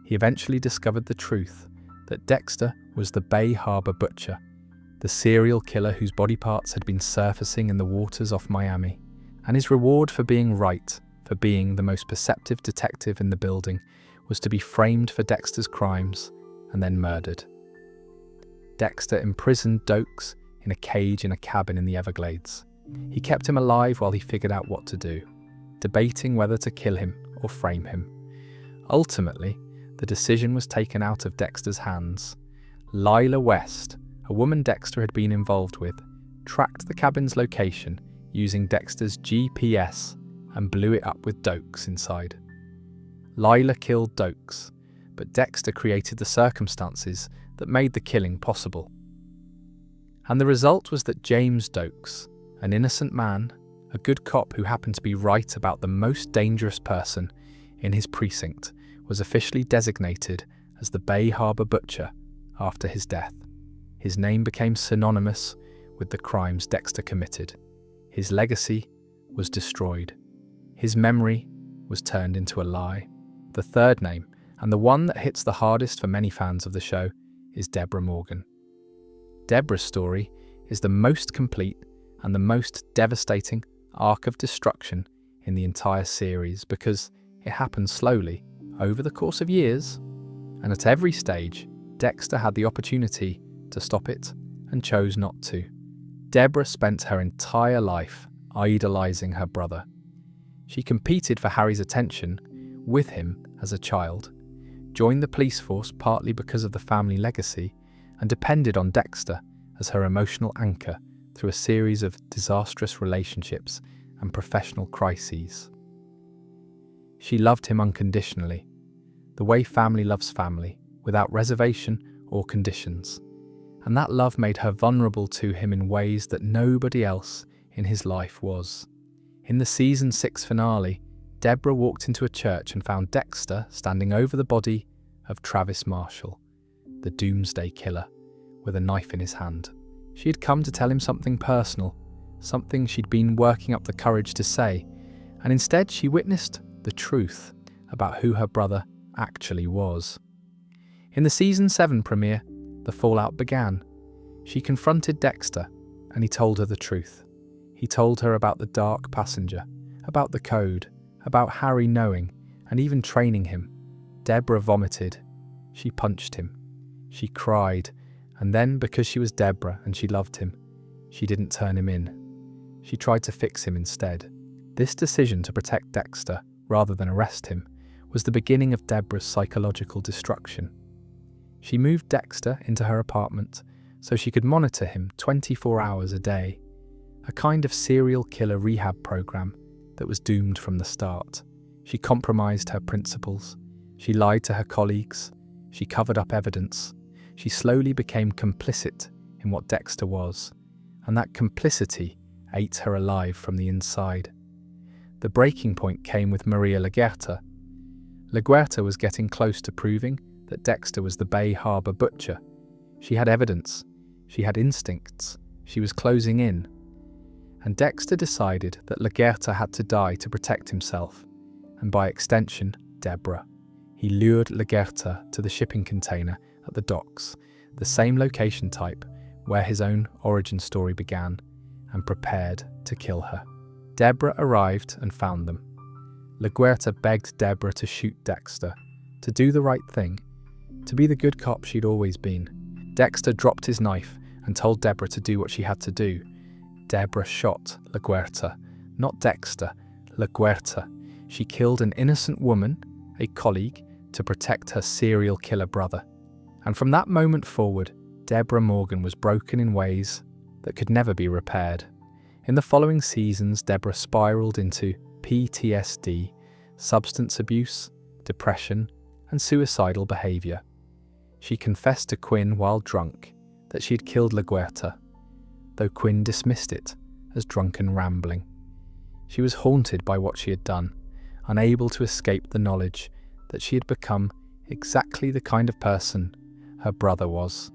He eventually discovered the truth, that Dexter was the Bay Harbor Butcher, the serial killer whose body parts had been surfacing in the waters off Miami, and his reward for being right, for being the most perceptive detective in the building, was to be framed for Dexter's crimes and then murdered. Dexter imprisoned Dokes in a cage in a cabin in the Everglades. He kept him alive while he figured out what to do, debating whether to kill him or frame him. Ultimately, the decision was taken out of Dexter's hands. Lila West, a woman Dexter had been involved with, tracked the cabin's location using Dexter's GPS and blew it up with Dokes inside. Lila killed Dokes, but Dexter created the circumstances that made the killing possible. And the result was that James Dokes, an innocent man, a good cop who happened to be right about the most dangerous person in his precinct, was officially designated as the Bay Harbor Butcher after his death. His name became synonymous with the crimes Dexter committed. His legacy was destroyed. His memory was turned into a lie. The third name, and the one that hits the hardest for many fans of the show, is Deborah Morgan. Deborah's story is the most complete and the most devastating arc of destruction in the entire series because it happened slowly, over the course of years, and at every stage, Dexter had the opportunity to stop it and chose not to. Deborah spent her entire life idolizing her brother. She competed for Harry's attention with him as a child, joined the police force partly because of the family legacy, and depended on Dexter as her emotional anchor through a series of disastrous relationships and professional crises. She loved him unconditionally, the way family loves family, without reservation or conditions, and that love made her vulnerable to him in ways that nobody else in his life was. In the season 6 finale, Deborah walked into a church and found Dexter standing over the body of Travis Marshall, the Doomsday Killer, with a knife in his hand. She had come to tell him something personal, something she'd been working up the courage to say, and instead she witnessed the truth about who her brother actually was. In the season 7 premiere, the fallout began. She confronted Dexter, and he told her the truth. He told her about the dark passenger, about the code, about Harry knowing and even training him. Deborah vomited. She punched him. She cried, and then, because she was Deborah and she loved him, she didn't turn him in. She tried to fix him instead. This decision to protect Dexter, rather than arrest him, was the beginning of Deborah's psychological destruction. She moved Dexter into her apartment so she could monitor him 24 hours a day, a kind of serial killer rehab program that was doomed from the start. She compromised her principles. She lied to her colleagues. She covered up evidence. She slowly became complicit in what Dexter was, and that complicity ate her alive from the inside. The breaking point came with Maria Laguerta. Laguerta was getting close to proving that Dexter was the Bay Harbor butcher. She had evidence. She had instincts. She was closing in. And Dexter decided that Laguerta had to die to protect himself, and by extension, Deborah. He lured Laguerta to the shipping container at the docks, the same location type where his own origin story began, and prepared to kill her. Deborah arrived and found them. Laguerta begged Deborah to shoot Dexter, to do the right thing, to be the good cop she'd always been. Dexter dropped his knife and told Deborah to do what she had to do. Deborah shot Laguerta, not Dexter, Laguerta. She killed an innocent woman, a colleague, to protect her serial killer brother. And from that moment forward, Deborah Morgan was broken in ways that could never be repaired. In the following seasons, Deborah spiraled into PTSD, substance abuse, depression, and suicidal behavior. She confessed to Quinn while drunk that she had killed Laguerta, though Quinn dismissed it as drunken rambling. She was haunted by what she had done, unable to escape the knowledge that she had become exactly the kind of person her brother was,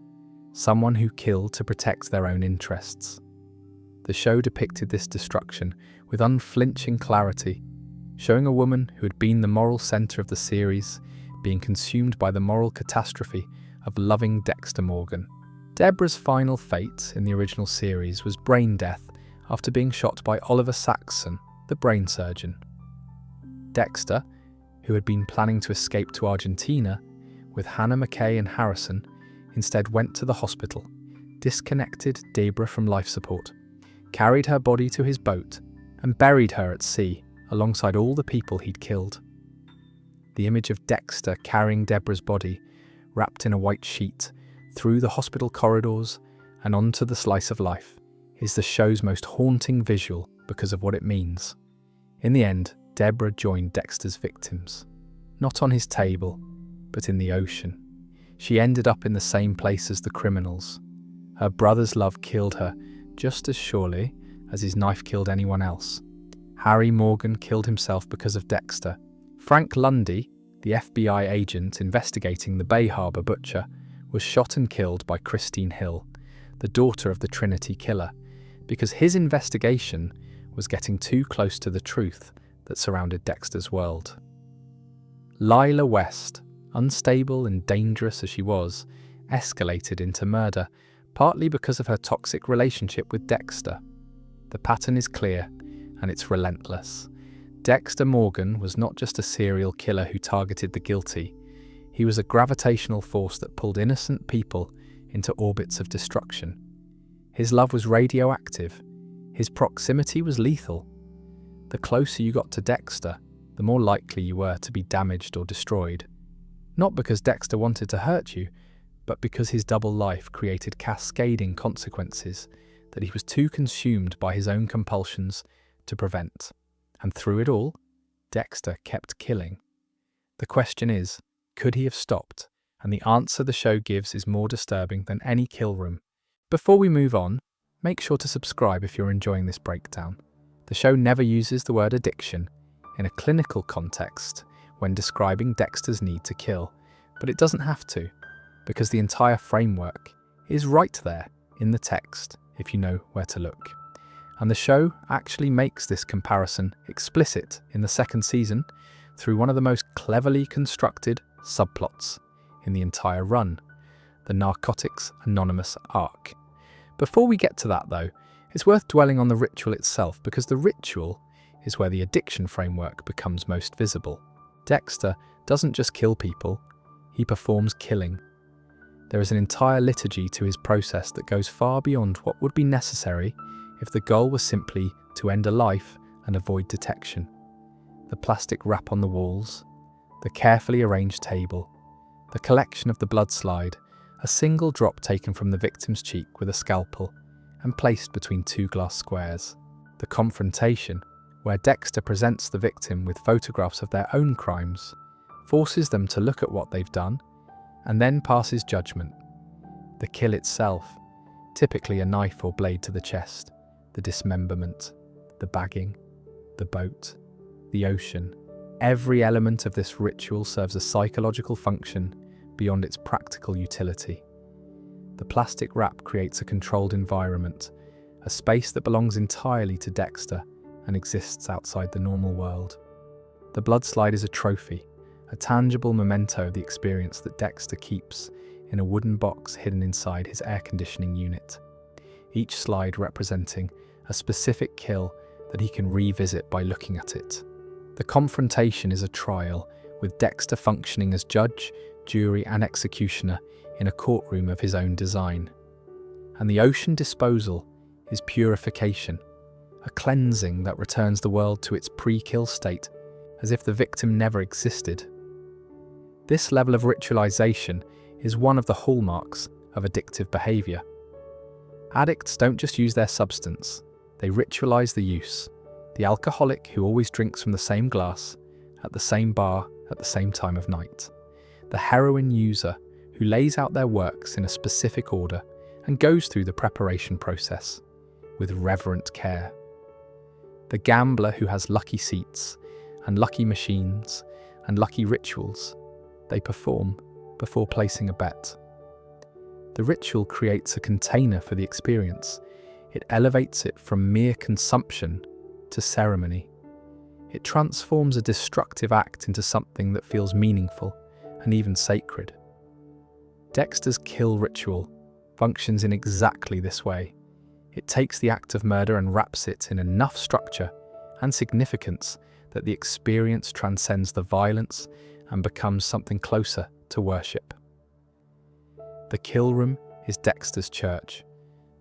someone who killed to protect their own interests. The show depicted this destruction with unflinching clarity, showing a woman who had been the moral centre of the series being consumed by the moral catastrophe of loving Dexter Morgan. Deborah's final fate in the original series was brain death after being shot by Oliver Saxon, the brain surgeon. Dexter, who had been planning to escape to Argentina with Hannah McKay and Harrison, instead went to the hospital, disconnected Deborah from life support, carried her body to his boat, and buried her at sea alongside all the people he'd killed. The image of Dexter carrying Deborah's body, wrapped in a white sheet, through the hospital corridors and onto the slice of life, is the show's most haunting visual because of what it means. In the end, Deborah joined Dexter's victims, not on his table, but in the ocean. She ended up in the same place as the criminals. Her brother's love killed her just as surely as his knife killed anyone else. Harry Morgan killed himself because of Dexter. Frank Lundy, the FBI agent investigating the Bay Harbor butcher, was shot and killed by Christine Hill, the daughter of the Trinity killer, because his investigation was getting too close to the truth that surrounded Dexter's world. Lila West, unstable and dangerous as she was, escalated into murder partly because of her toxic relationship with Dexter. The pattern is clear, and it's relentless. Dexter Morgan was not just a serial killer who targeted the guilty. He was a gravitational force that pulled innocent people into orbits of destruction. His love was radioactive. His proximity was lethal. The closer you got to Dexter, the more likely you were to be damaged or destroyed. Not because Dexter wanted to hurt you, but because his double life created cascading consequences that he was too consumed by his own compulsions to prevent. And through it all, Dexter kept killing. The question is, could he have stopped? And the answer the show gives is more disturbing than any kill room. Before we move on, make sure to subscribe if you're enjoying this breakdown. The show never uses the word addiction in a clinical context when describing Dexter's need to kill, but it doesn't have to, because the entire framework is right there in the text if you know where to look. And the show actually makes this comparison explicit in the second season through one of the most cleverly constructed subplots in the entire run, the Narcotics Anonymous arc. Before we get to that though, it's worth dwelling on the ritual itself, because the ritual is where the addiction framework becomes most visible. Dexter doesn't just kill people, he performs killing. There is an entire liturgy to his process that goes far beyond what would be necessary if the goal was simply to end a life and avoid detection. The plastic wrap on the walls, the carefully arranged table, the collection of the blood slide, a single drop taken from the victim's cheek with a scalpel and placed between two glass squares. The confrontation, where Dexter presents the victim with photographs of their own crimes, forces them to look at what they've done, and then passes judgment. The kill itself, typically a knife or blade to the chest, the dismemberment, the bagging, the boat, the ocean. Every element of this ritual serves a psychological function beyond its practical utility. The plastic wrap creates a controlled environment, a space that belongs entirely to Dexter and exists outside the normal world. The blood slide is a trophy, a tangible memento of the experience that Dexter keeps in a wooden box hidden inside his air conditioning unit, each slide representing a specific kill that he can revisit by looking at it. The confrontation is a trial, with Dexter functioning as judge, jury and executioner in a courtroom of his own design. And the ocean disposal is purification, a cleansing that returns the world to its pre-kill state, as if the victim never existed. This level of ritualization is one of the hallmarks of addictive behavior. Addicts don't just use their substance, they ritualize the use. The alcoholic who always drinks from the same glass, at the same bar, at the same time of night. The heroin user who lays out their works in a specific order and goes through the preparation process with reverent care. The gambler who has lucky seats and lucky machines and lucky rituals they perform before placing a bet. The ritual creates a container for the experience. It elevates it from mere consumption to ceremony. It transforms a destructive act into something that feels meaningful and even sacred. Dexter's kill ritual functions in exactly this way. It takes the act of murder and wraps it in enough structure and significance that the experience transcends the violence and becomes something closer to worship. The kill room is Dexter's church.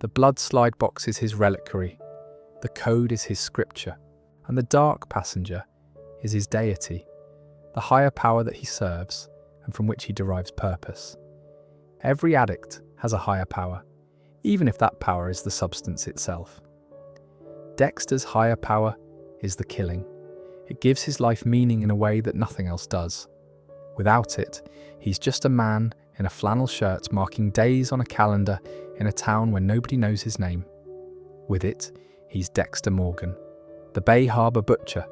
The blood slide box is his reliquary. The code is his scripture. And the dark passenger is his deity, the higher power that he serves and from which he derives purpose. Every addict has a higher power, even if that power is the substance itself. Dexter's higher power is the killing. It gives his life meaning in a way that nothing else does. Without it, he's just a man in a flannel shirt marking days on a calendar in a town where nobody knows his name. With it, he's Dexter Morgan, the Bay Harbor Butcher,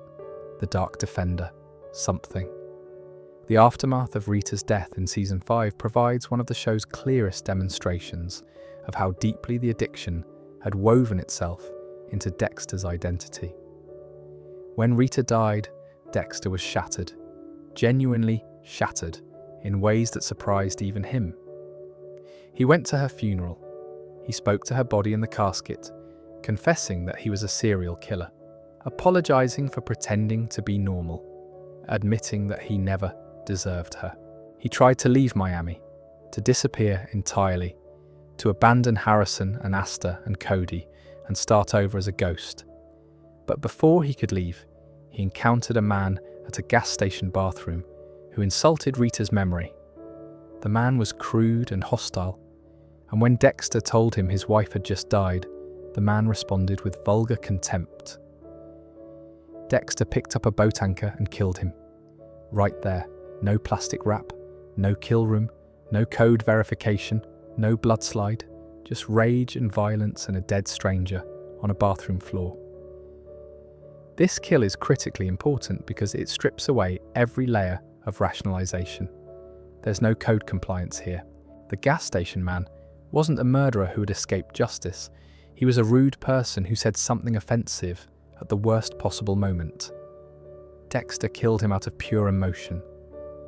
the Dark Defender, something. The aftermath of Rita's death in Season 5 provides one of the show's clearest demonstrations of how deeply the addiction had woven itself into Dexter's identity. When Rita died, Dexter was shattered, genuinely shattered, in ways that surprised even him. He went to her funeral, he spoke to her body in the casket, confessing that he was a serial killer, apologizing for pretending to be normal, admitting that he never deserved her. He tried to leave Miami, to disappear entirely, to abandon Harrison and Asta and Cody and start over as a ghost. But before he could leave, he encountered a man at a gas station bathroom who insulted Rita's memory. The man was crude and hostile, and when Dexter told him his wife had just died, the man responded with vulgar contempt. Dexter picked up a boat anchor and killed him. Right there, no plastic wrap, no kill room, no code verification, no blood slide, just rage and violence and a dead stranger on a bathroom floor. This kill is critically important because it strips away every layer of rationalization. There's no code compliance here. The gas station man wasn't a murderer who had escaped justice. He was a rude person who said something offensive at the worst possible moment. Dexter killed him out of pure emotion,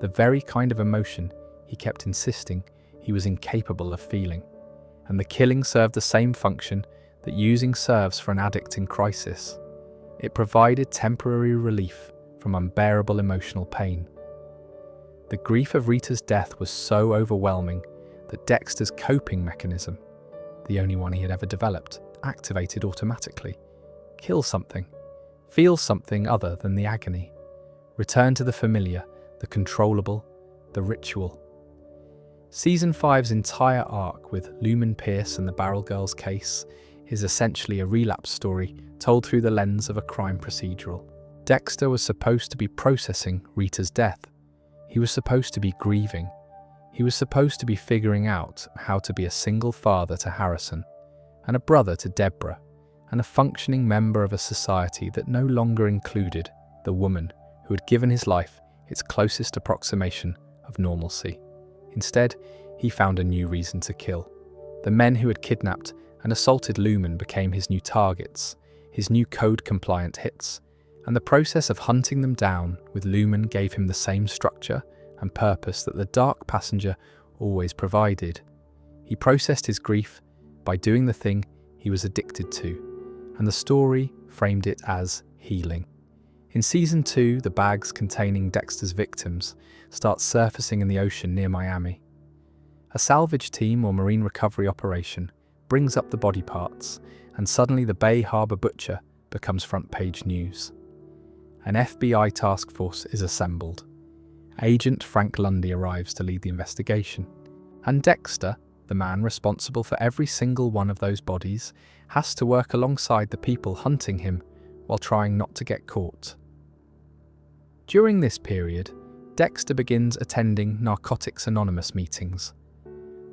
the very kind of emotion he kept insisting he was incapable of feeling. And the killing served the same function that using serves for an addict in crisis. It provided temporary relief from unbearable emotional pain. The grief of Rita's death was so overwhelming that Dexter's coping mechanism, the only one he had ever developed, activated automatically. Kill something. Feel something other than the agony. Return to the familiar, the controllable, the ritual. Season 5's entire arc with Lumen Pierce and the Barrel Girls case is essentially a relapse story told through the lens of a crime procedural. Dexter was supposed to be processing Rita's death. He was supposed to be grieving. He was supposed to be figuring out how to be a single father to Harrison, and a brother to Deborah, and a functioning member of a society that no longer included the woman who had given his life its closest approximation of normalcy. Instead, he found a new reason to kill. The men who had kidnapped and assaulted Lumen became his new targets, his new code-compliant hits, and the process of hunting them down with Lumen gave him the same structure and purpose that the dark passenger always provided. He processed his grief by doing the thing he was addicted to, and the story framed it as healing. In Season 2, the bags containing Dexter's victims start surfacing in the ocean near Miami. A salvage team or marine recovery operation brings up the body parts, and suddenly the Bay Harbor Butcher becomes front-page news. An FBI task force is assembled. Agent Frank Lundy arrives to lead the investigation, and Dexter, the man responsible for every single one of those bodies, has to work alongside the people hunting him while trying not to get caught. During this period, Dexter begins attending Narcotics Anonymous meetings.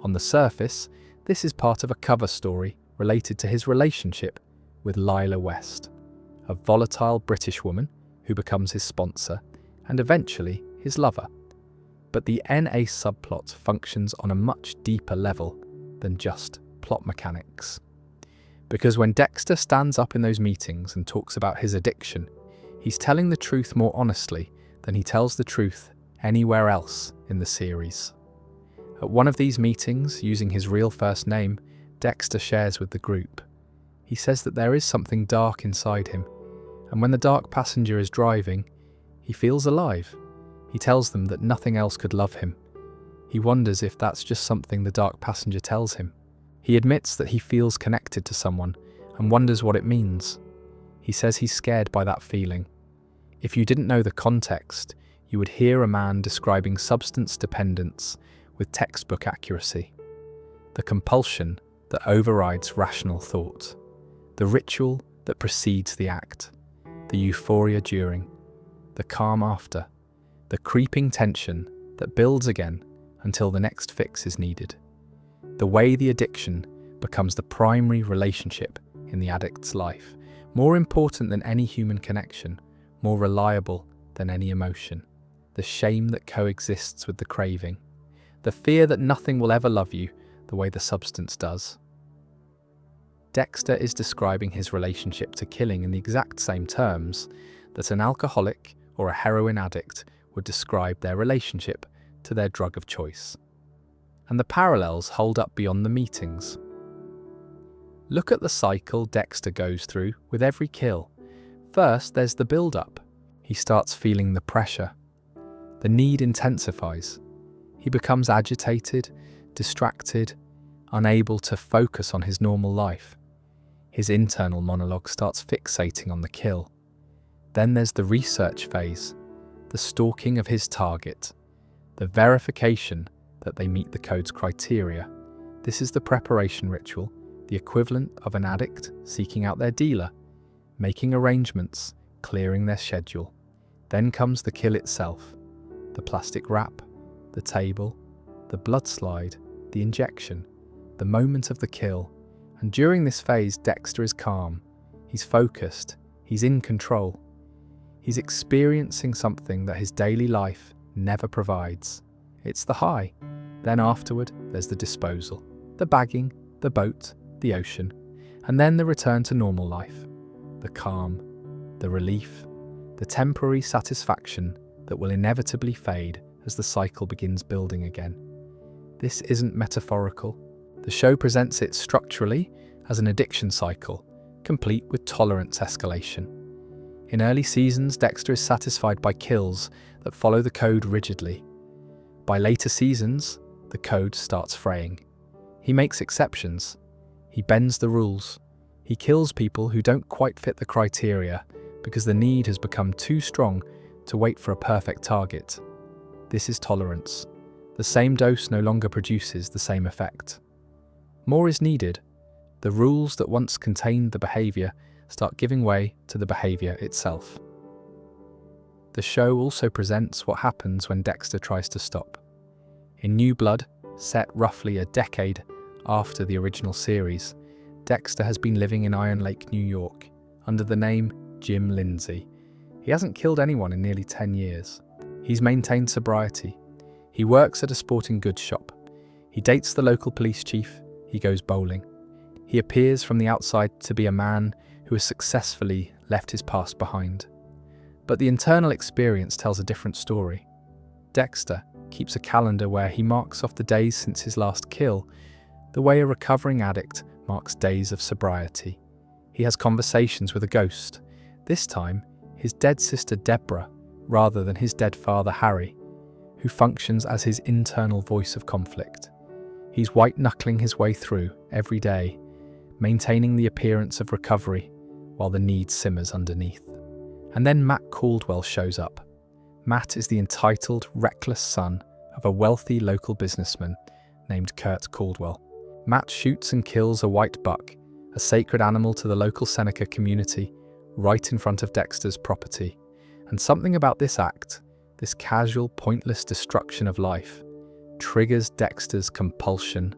On the surface, this is part of a cover story related to his relationship with Lila West, a volatile British woman who becomes his sponsor and eventually his lover. But the NA subplot functions on a much deeper level than just plot mechanics. Because when Dexter stands up in those meetings and talks about his addiction, he's telling the truth more honestly than he tells the truth anywhere else in the series. At one of these meetings, using his real first name, Dexter shares with the group. He says that there is something dark inside him, and when the dark passenger is driving, he feels alive. He tells them that nothing else could love him. He wonders if that's just something the dark passenger tells him. He admits that he feels connected to someone and wonders what it means. He says he's scared by that feeling. If you didn't know the context, you would hear a man describing substance dependence with textbook accuracy. The compulsion that overrides rational thought. The ritual that precedes the act. The euphoria during. The calm after. The creeping tension that builds again until the next fix is needed. The way the addiction becomes the primary relationship in the addict's life, more important than any human connection, more reliable than any emotion. The shame that coexists with the craving. The fear that nothing will ever love you the way the substance does. Dexter is describing his relationship to killing in the exact same terms that an alcoholic or a heroin addict would describe their relationship to their drug of choice. And the parallels hold up beyond the meetings. Look at the cycle Dexter goes through with every kill. First, there's the build-up. He starts feeling the pressure. The need intensifies. He becomes agitated, distracted, unable to focus on his normal life. His internal monologue starts fixating on the kill. Then there's the research phase, the stalking of his target, the verification that they meet the code's criteria. This is the preparation ritual, the equivalent of an addict seeking out their dealer, making arrangements, clearing their schedule. Then comes the kill itself, the plastic wrap, the table, the blood slide, the injection, the moment of the kill. And during this phase, Dexter is calm, he's focused, he's in control. He's experiencing something that his daily life never provides. It's the high. Then afterward, there's the disposal, the bagging, the boat, the ocean, and then the return to normal life, the calm, the relief, the temporary satisfaction that will inevitably fade as the cycle begins building again. This isn't metaphorical. The show presents it structurally as an addiction cycle, complete with tolerance escalation. In early seasons, Dexter is satisfied by kills that follow the code rigidly. By later seasons, the code starts fraying. He makes exceptions. He bends the rules. He kills people who don't quite fit the criteria because the need has become too strong to wait for a perfect target. This is tolerance. The same dose no longer produces the same effect. More is needed. The rules that once contained the behavior start giving way to the behavior itself. The show also presents what happens when Dexter tries to stop. In New Blood, set roughly a decade after the original series, Dexter has been living in Iron Lake, New York, under the name Jim Lindsay. He hasn't killed anyone in nearly 10 years. He's maintained sobriety. He works at a sporting goods shop. He dates the local police chief. He goes bowling. He appears from the outside to be a man who has successfully left his past behind. But the internal experience tells a different story. Dexter keeps a calendar where he marks off the days since his last kill, the way a recovering addict marks days of sobriety. He has conversations with a ghost, this time his dead sister Deborah, rather than his dead father Harry, who functions as his internal voice of conflict. He's white-knuckling his way through every day, maintaining the appearance of recovery while the need simmers underneath. And then Matt Caldwell shows up. Matt is the entitled, reckless son of a wealthy local businessman named Kurt Caldwell. Matt shoots and kills a white buck, a sacred animal to the local Seneca community, right in front of Dexter's property. And something about this act, this casual, pointless destruction of life, triggers Dexter's compulsion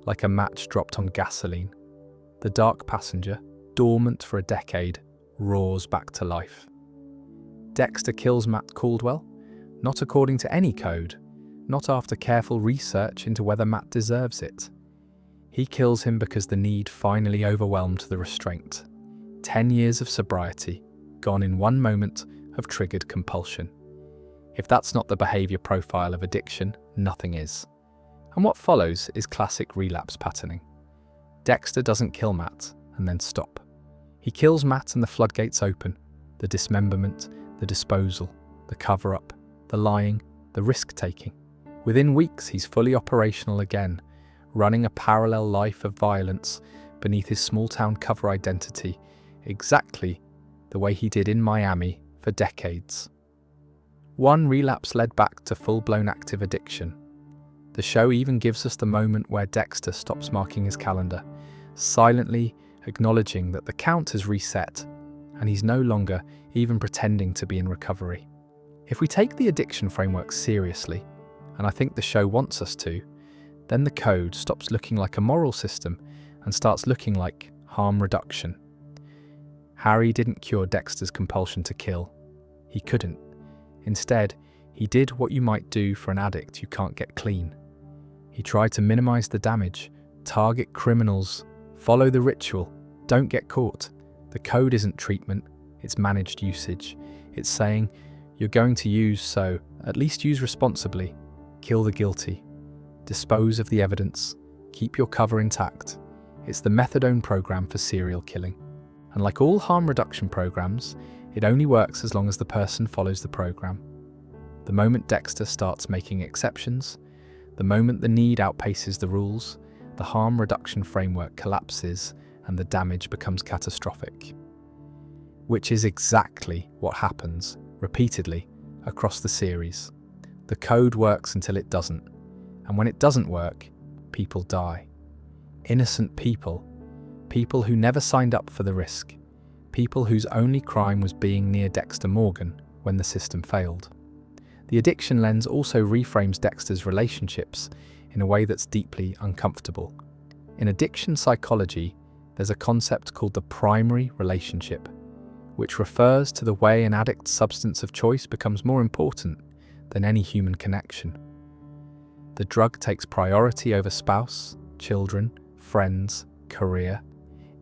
like a match dropped on gasoline. The dark passenger, dormant for a decade, roars back to life. Dexter kills Matt Caldwell, not according to any code, not after careful research into whether Matt deserves it. He kills him because the need finally overwhelmed the restraint. 10 years of sobriety, gone in one moment of triggered compulsion. If that's not the behavior profile of addiction, nothing is. And what follows is classic relapse patterning. Dexter doesn't kill Matt and then stop. He kills Matt and the floodgates open. The dismemberment, the disposal, the cover-up, the lying, the risk-taking. Within weeks, he's fully operational again, running a parallel life of violence beneath his small-town cover identity, exactly the way he did in Miami for decades. One relapse led back to full-blown active addiction. The show even gives us the moment where Dexter stops marking his calendar, silently acknowledging that the count has reset, and he's no longer even pretending to be in recovery. If we take the addiction framework seriously, and I think the show wants us to, then the code stops looking like a moral system and starts looking like harm reduction. Harry didn't cure Dexter's compulsion to kill. He couldn't. Instead, he did what you might do for an addict you can't get clean. He tried to minimize the damage, target criminals, follow the ritual, don't get caught. The code isn't treatment, it's managed usage. It's saying, you're going to use, so at least use responsibly. Kill the guilty. Dispose of the evidence. Keep your cover intact. It's the methadone program for serial killing. And like all harm reduction programs, it only works as long as the person follows the program. The moment Dexter starts making exceptions, the moment the need outpaces the rules, the harm reduction framework collapses and the damage becomes catastrophic. Which is exactly what happens, repeatedly, across the series. The code works until it doesn't, and when it doesn't work, people die. Innocent people, people who never signed up for the risk, people whose only crime was being near Dexter Morgan when the system failed. The addiction lens also reframes Dexter's relationships in a way that's deeply uncomfortable. In addiction psychology, there's a concept called the primary relationship, which refers to the way an addict's substance of choice becomes more important than any human connection. The drug takes priority over spouse, children, friends, career.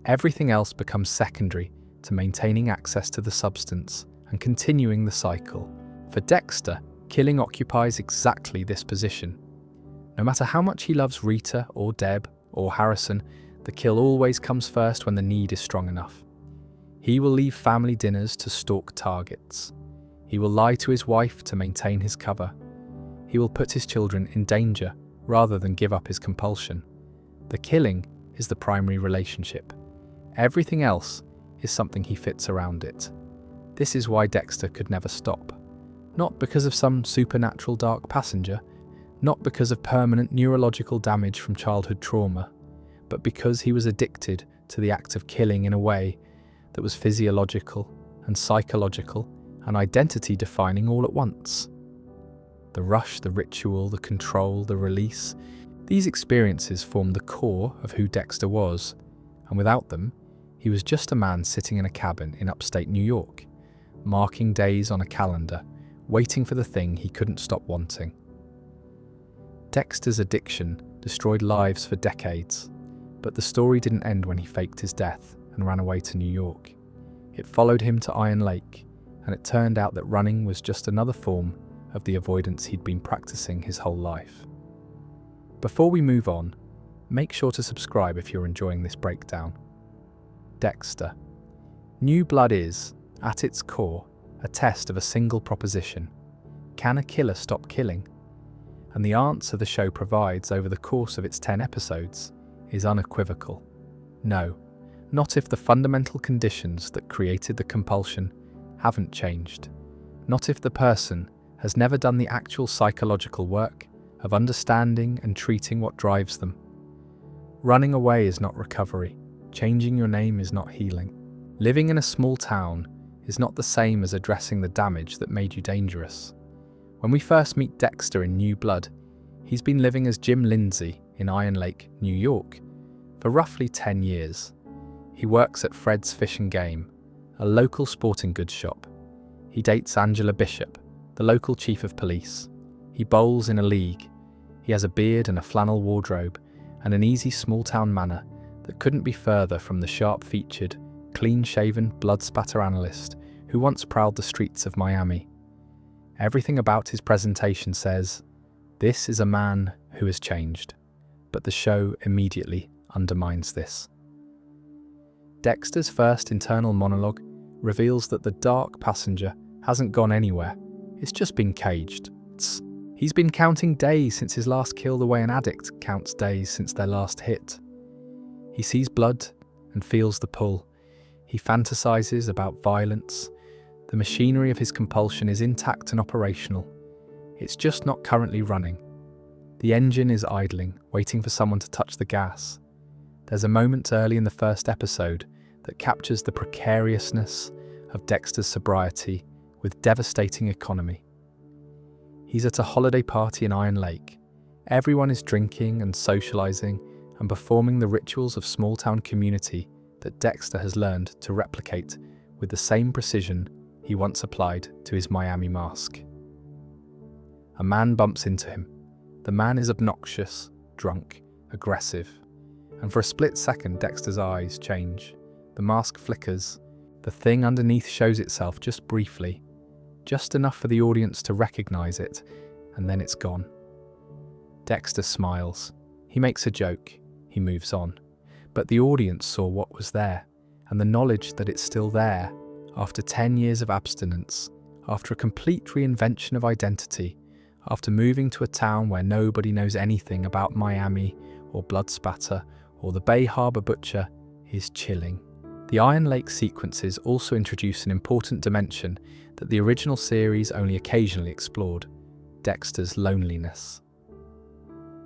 Everything else becomes secondary to maintaining access to the substance and continuing the cycle. For Dexter, killing occupies exactly this position. No matter how much he loves Rita or Deb or Harrison, the kill always comes first when the need is strong enough. He will leave family dinners to stalk targets. He will lie to his wife to maintain his cover. He will put his children in danger rather than give up his compulsion. The killing is the primary relationship. Everything else is something he fits around it. This is why Dexter could never stop. Not because of some supernatural dark passenger, not because of permanent neurological damage from childhood trauma, but because he was addicted to the act of killing in a way that was physiological and psychological and identity-defining all at once. The rush, the ritual, the control, the release, these experiences formed the core of who Dexter was, and without them, he was just a man sitting in a cabin in upstate New York, marking days on a calendar, waiting for the thing he couldn't stop wanting. Dexter's addiction destroyed lives for decades, but the story didn't end when he faked his death and ran away to New York. It followed him to Iron Lake, and it turned out that running was just another form of the avoidance he'd been practicing his whole life. Before we move on, make sure to subscribe if you're enjoying this breakdown. Dexter. New Blood is, at its core, a test of a single proposition. Can a killer stop killing? And the answer the show provides over the course of its 10 episodes is unequivocal. No, not if the fundamental conditions that created the compulsion haven't changed. Not if the person has never done the actual psychological work of understanding and treating what drives them. Running away is not recovery. Changing your name is not healing. Living in a small town is not the same as addressing the damage that made you dangerous. When we first meet Dexter in New Blood, he's been living as Jim Lindsay in Iron Lake, New York, for roughly 10 years. He works at Fred's Fish and Game, a local sporting goods shop. He dates Angela Bishop, the local chief of police. He bowls in a league. He has a beard and a flannel wardrobe, and an easy small-town manner that couldn't be further from the sharp-featured, clean-shaven, blood-spatter analyst who once prowled the streets of Miami. Everything about his presentation says, this is a man who has changed, but the show immediately undermines this. Dexter's first internal monologue reveals that the dark passenger hasn't gone anywhere, it's just been caged. He's been counting days since his last kill the way an addict counts days since their last hit. He sees blood and feels the pull. He fantasizes about violence. The machinery of his compulsion is intact and operational. It's just not currently running. The engine is idling, waiting for someone to touch the gas. There's a moment early in the first episode that captures the precariousness of Dexter's sobriety with devastating economy. He's at a holiday party in Iron Lake. Everyone is drinking and socializing and performing the rituals of small-town community that Dexter has learned to replicate with the same precision he once applied to his Miami mask. A man bumps into him. The man is obnoxious, drunk, aggressive, and for a split second Dexter's eyes change. The mask flickers. The thing underneath shows itself just briefly, just enough for the audience to recognize it, and then it's gone. Dexter smiles. He makes a joke. He moves on. But the audience saw what was there, and the knowledge that it's still there, after 10 years of abstinence, after a complete reinvention of identity, after moving to a town where nobody knows anything about Miami or blood spatter or the Bay Harbor Butcher, is chilling. The Iron Lake sequences also introduce an important dimension that the original series only occasionally explored: Dexter's loneliness.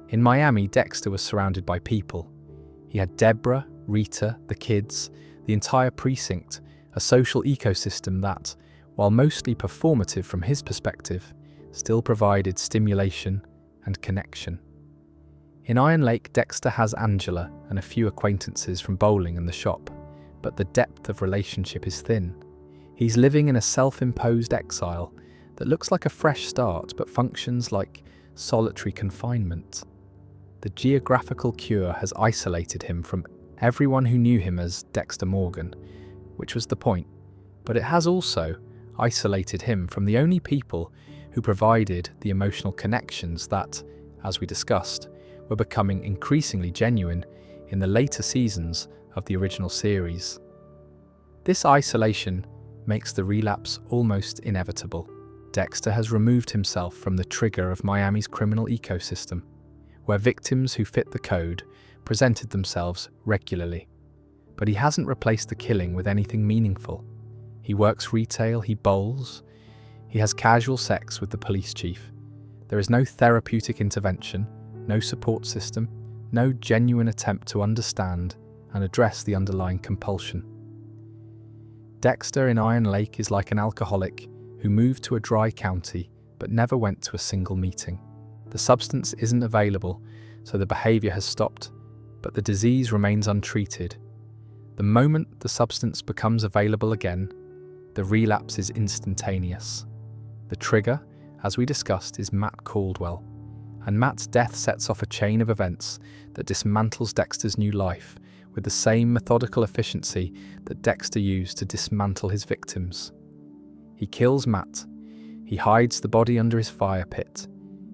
In Miami, Dexter was surrounded by people. He had Deborah, Rita, the kids, the entire precinct, a social ecosystem that, while mostly performative from his perspective, still provided stimulation and connection. In Iron Lake, Dexter has Angela and a few acquaintances from bowling and the shop, but the depth of relationship is thin. He's living in a self-imposed exile that looks like a fresh start but functions like solitary confinement. The geographical cure has isolated him from everyone who knew him as Dexter Morgan, which was the point, but it has also isolated him from the only people who provided the emotional connections that, as we discussed, were becoming increasingly genuine in the later seasons of the original series. This isolation makes the relapse almost inevitable. Dexter has removed himself from the trigger of Miami's criminal ecosystem, where victims who fit the code presented themselves regularly. But he hasn't replaced the killing with anything meaningful. He works retail, he bowls, he has casual sex with the police chief. There is no therapeutic intervention, no support system, no genuine attempt to understand and address the underlying compulsion. Dexter in Iron Lake is like an alcoholic who moved to a dry county but never went to a single meeting. The substance isn't available, so the behavior has stopped, but the disease remains untreated. The moment the substance becomes available again, the relapse is instantaneous. The trigger, as we discussed, is Matt Caldwell, and Matt's death sets off a chain of events that dismantles Dexter's new life with the same methodical efficiency that Dexter used to dismantle his victims. He kills Matt, he hides the body under his fire pit,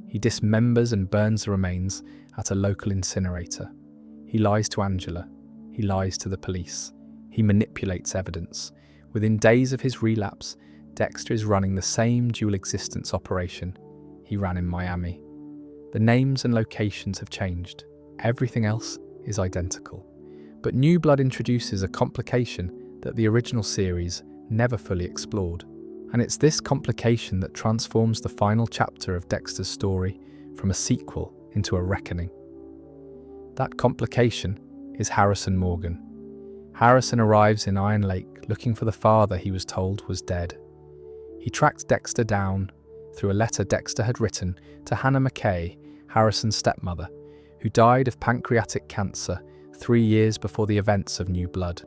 he dismembers and burns the remains at a local incinerator. He lies to Angela, he lies to the police, he manipulates evidence. Within days of his relapse, Dexter is running the same dual existence operation he ran in Miami. The names and locations have changed. Everything else is identical. But New Blood introduces a complication that the original series never fully explored. And it's this complication that transforms the final chapter of Dexter's story from a sequel into a reckoning. That complication is Harrison Morgan. Harrison arrives in Iron Lake looking for the father he was told was dead. He tracked Dexter down through a letter Dexter had written to Hannah McKay, Harrison's stepmother, who died of pancreatic cancer 3 years before the events of New Blood.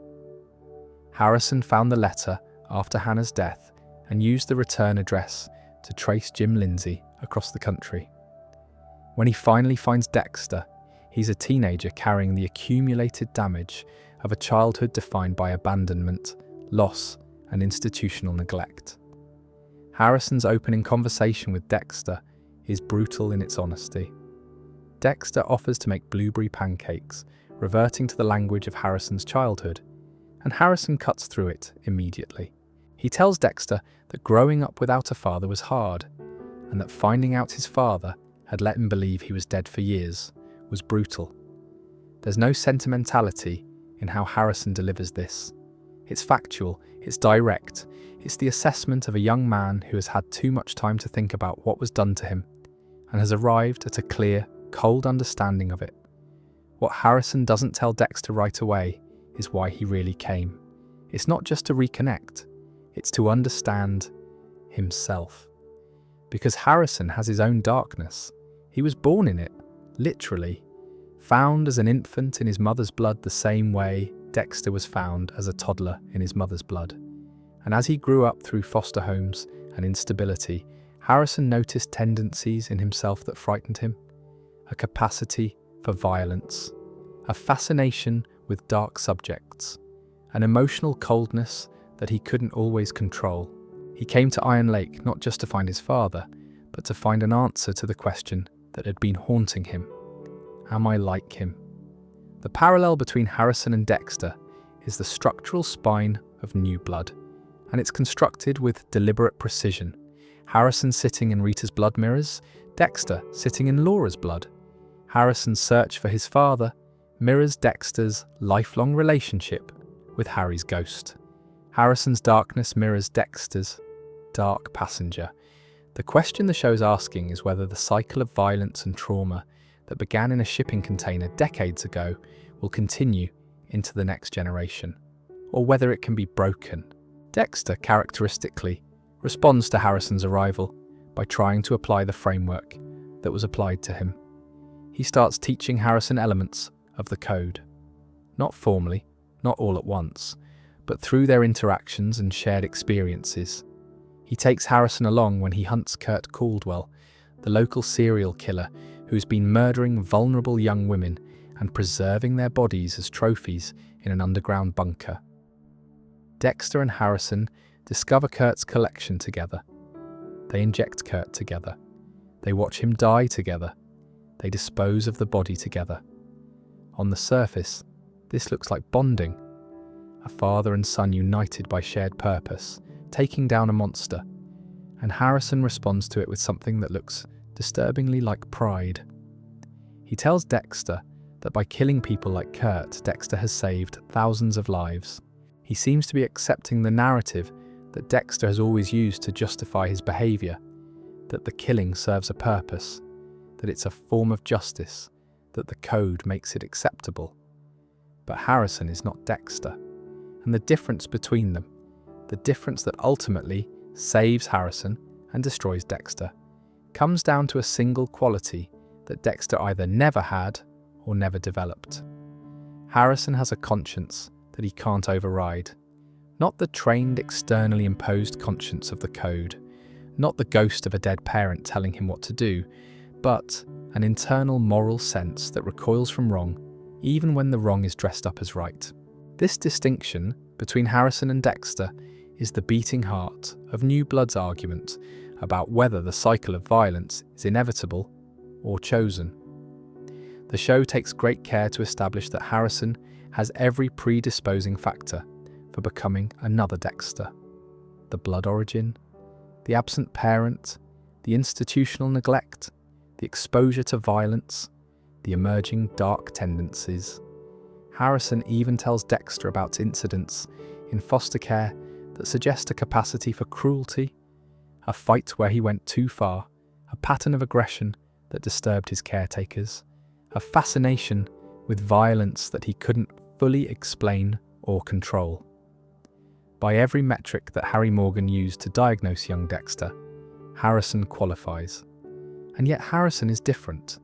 Harrison found the letter after Hannah's death and used the return address to trace Jim Lindsay across the country. When he finally finds Dexter, he's a teenager carrying the accumulated damage of a childhood defined by abandonment, loss, and institutional neglect. Harrison's opening conversation with Dexter is brutal in its honesty. Dexter offers to make blueberry pancakes, reverting to the language of Harrison's childhood, and Harrison cuts through it immediately. He tells Dexter that growing up without a father was hard, and that finding out his father had let him believe he was dead for years was brutal. There's no sentimentality in how Harrison delivers this. It's factual, it's direct, it's the assessment of a young man who has had too much time to think about what was done to him and has arrived at a clear, cold understanding of it. What Harrison doesn't tell Dexter right away is why he really came. It's not just to reconnect, it's to understand himself. Because Harrison has his own darkness. He was born in it, literally, found as an infant in his mother's blood the same way Dexter was found as a toddler in his mother's blood. And as he grew up through foster homes and instability, Harrison noticed tendencies in himself that frightened him. A capacity for violence, a fascination with dark subjects, an emotional coldness that he couldn't always control. He came to Iron Lake not just to find his father, but to find an answer to the question that had been haunting him. Am I like him? The parallel between Harrison and Dexter is the structural spine of new blood, and it's constructed with deliberate precision. Harrison sitting in Rita's blood mirrors, Dexter sitting in Laura's blood. Harrison's search for his father mirrors Dexter's lifelong relationship with Harry's ghost. Harrison's darkness mirrors Dexter's dark passenger. The question the show's asking is whether the cycle of violence and trauma that began in a shipping container decades ago will continue into the next generation, or whether it can be broken. Dexter, characteristically, responds to Harrison's arrival by trying to apply the framework that was applied to him. He starts teaching Harrison elements of the code. Not formally, not all at once, but through their interactions and shared experiences. He takes Harrison along when he hunts Kurt Caldwell, the local serial killer who's been murdering vulnerable young women and preserving their bodies as trophies in an underground bunker. Dexter and Harrison discover Kurt's collection together. They inject Kurt together. They watch him die together. They dispose of the body together. On the surface, this looks like bonding. A father and son united by shared purpose, taking down a monster, and Harrison responds to it with something that looks disturbingly like pride. He tells Dexter that by killing people like Kurt, Dexter has saved thousands of lives. He seems to be accepting the narrative that Dexter has always used to justify his behaviour, that the killing serves a purpose, that it's a form of justice, that the code makes it acceptable. But Harrison is not Dexter, and the difference between them, the difference that ultimately saves Harrison and destroys Dexter, comes down to a single quality that Dexter either never had or never developed. Harrison has a conscience that he can't override. Not the trained, externally imposed conscience of the code, not the ghost of a dead parent telling him what to do, but an internal moral sense that recoils from wrong, even when the wrong is dressed up as right. This distinction between Harrison and Dexter is the beating heart of New Blood's argument about whether the cycle of violence is inevitable or chosen. The show takes great care to establish that Harrison has every predisposing factor for becoming another Dexter. The blood origin, the absent parent, the institutional neglect, the exposure to violence, the emerging dark tendencies. Harrison even tells Dexter about incidents in foster care that suggest a capacity for cruelty, a fight where he went too far, a pattern of aggression that disturbed his caretakers, a fascination with violence that he couldn't fully explain or control. By every metric that Harry Morgan used to diagnose young Dexter, Harrison qualifies. And yet Harrison is different,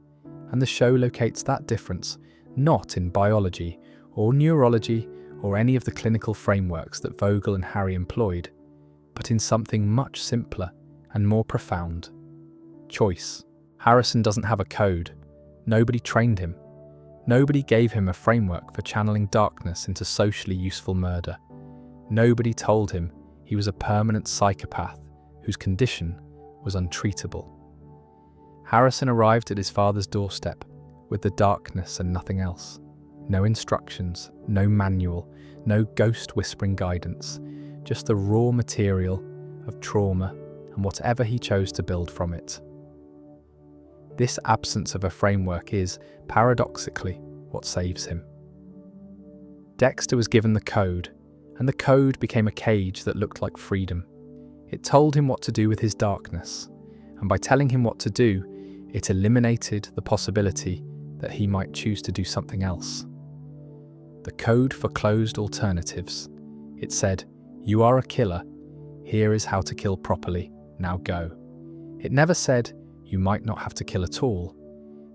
and the show locates that difference not in biology or neurology or any of the clinical frameworks that Vogel and Harry employed, but in something much simpler and more profound: choice. Harrison doesn't have a code. Nobody trained him. Nobody gave him a framework for channeling darkness into socially useful murder. Nobody told him he was a permanent psychopath whose condition was untreatable. Harrison arrived at his father's doorstep with the darkness and nothing else. No instructions, no manual, no ghost-whispering guidance, just the raw material of trauma and whatever he chose to build from it. This absence of a framework is, paradoxically, what saves him. Dexter was given the code, and the code became a cage that looked like freedom. It told him what to do with his darkness, and by telling him what to do, it eliminated the possibility that he might choose to do something else. The code foreclosed alternatives. It said, "You are a killer. Here is how to kill properly. Now go." It never said, "You might not have to kill at all."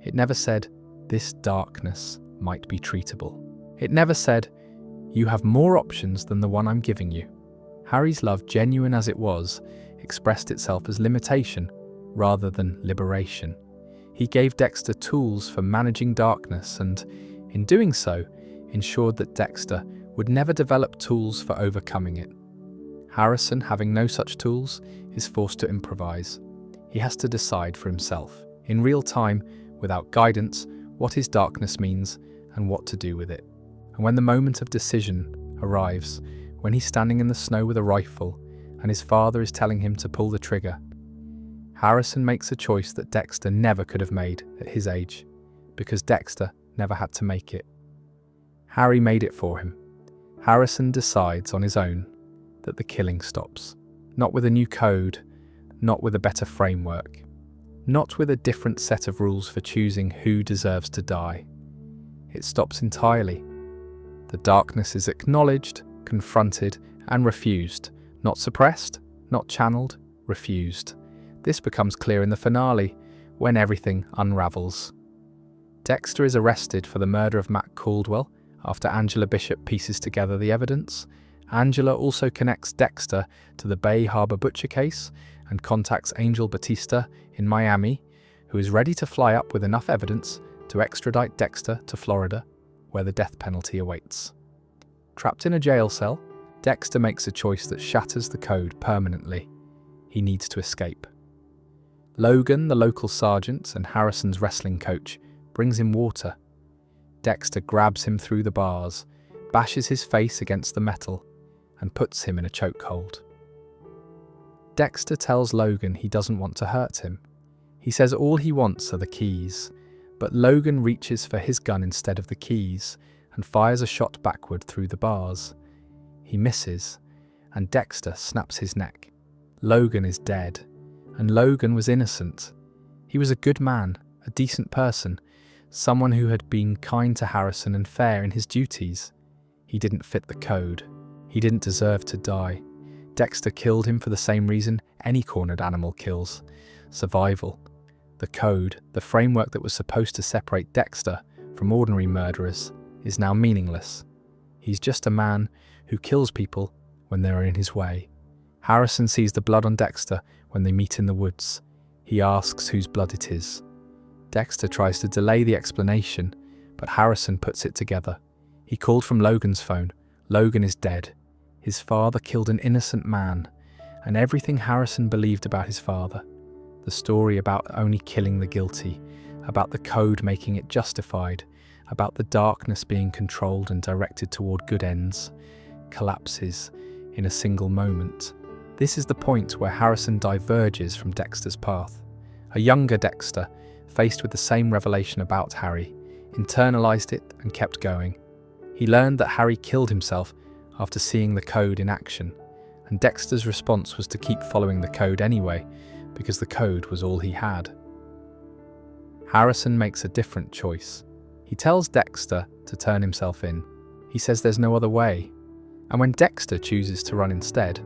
It never said, "This darkness might be treatable." It never said, "You have more options than the one I'm giving you." Harry's love, genuine as it was, expressed itself as limitation rather than liberation. He gave Dexter tools for managing darkness and, in doing so, ensured that Dexter would never develop tools for overcoming it. Harrison, having no such tools, is forced to improvise. He has to decide for himself, in real time, without guidance, what his darkness means and what to do with it. And when the moment of decision arrives, when he's standing in the snow with a rifle and his father is telling him to pull the trigger, Harrison makes a choice that Dexter never could have made at his age, because Dexter never had to make it. Harry made it for him. Harrison decides on his own that the killing stops. Not with a new code, not with a better framework, not with a different set of rules for choosing who deserves to die. It stops entirely. The darkness is acknowledged, confronted, and refused. Not suppressed, not channeled, refused. This becomes clear in the finale, when everything unravels. Dexter is arrested for the murder of Matt Caldwell after Angela Bishop pieces together the evidence. Angela also connects Dexter to the Bay Harbor Butcher case and contacts Angel Batista in Miami, who is ready to fly up with enough evidence to extradite Dexter to Florida, where the death penalty awaits. Trapped in a jail cell, Dexter makes a choice that shatters the code permanently. He needs to escape. Logan, the local sergeant and Harrison's wrestling coach, brings him water. Dexter grabs him through the bars, bashes his face against the metal, and puts him in a chokehold. Dexter tells Logan he doesn't want to hurt him. He says all he wants are the keys, but Logan reaches for his gun instead of the keys and fires a shot backward through the bars. He misses, and Dexter snaps his neck. Logan is dead, and Logan was innocent. He was a good man, a decent person, someone who had been kind to Harrison and fair in his duties. He didn't fit the code. He didn't deserve to die. Dexter killed him for the same reason any cornered animal kills: survival. The code, the framework that was supposed to separate Dexter from ordinary murderers, is now meaningless. He's just a man who kills people when they are in his way. Harrison sees the blood on Dexter when they meet in the woods. He asks whose blood it is. Dexter tries to delay the explanation, but Harrison puts it together. He called from Logan's phone. Logan is dead. His father killed an innocent man, and everything Harrison believed about his father, the story about only killing the guilty, about the code making it justified, about the darkness being controlled and directed toward good ends, collapses in a single moment. This is the point where Harrison diverges from Dexter's path. A younger Dexter, faced with the same revelation about Harry, internalized it and kept going. He learned that Harry killed himself after seeing the code in action, and Dexter's response was to keep following the code anyway, because the code was all he had. Harrison makes a different choice. He tells Dexter to turn himself in. He says there's no other way. And when Dexter chooses to run instead,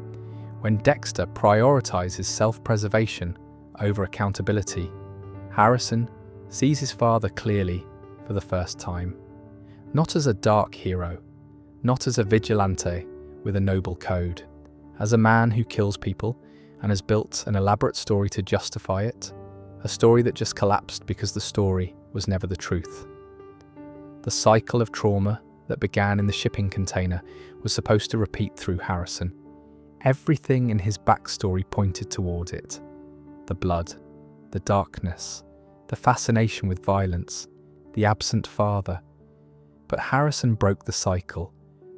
when Dexter prioritizes self-preservation over accountability, Harrison sees his father clearly for the first time. Not as a dark hero, not as a vigilante with a noble code, as a man who kills people and has built an elaborate story to justify it, a story that just collapsed because the story was never the truth. The cycle of trauma that began in the shipping container was supposed to repeat through Harrison. Everything in his backstory pointed toward it. The blood, the darkness, the fascination with violence, the absent father. But Harrison broke the cycle,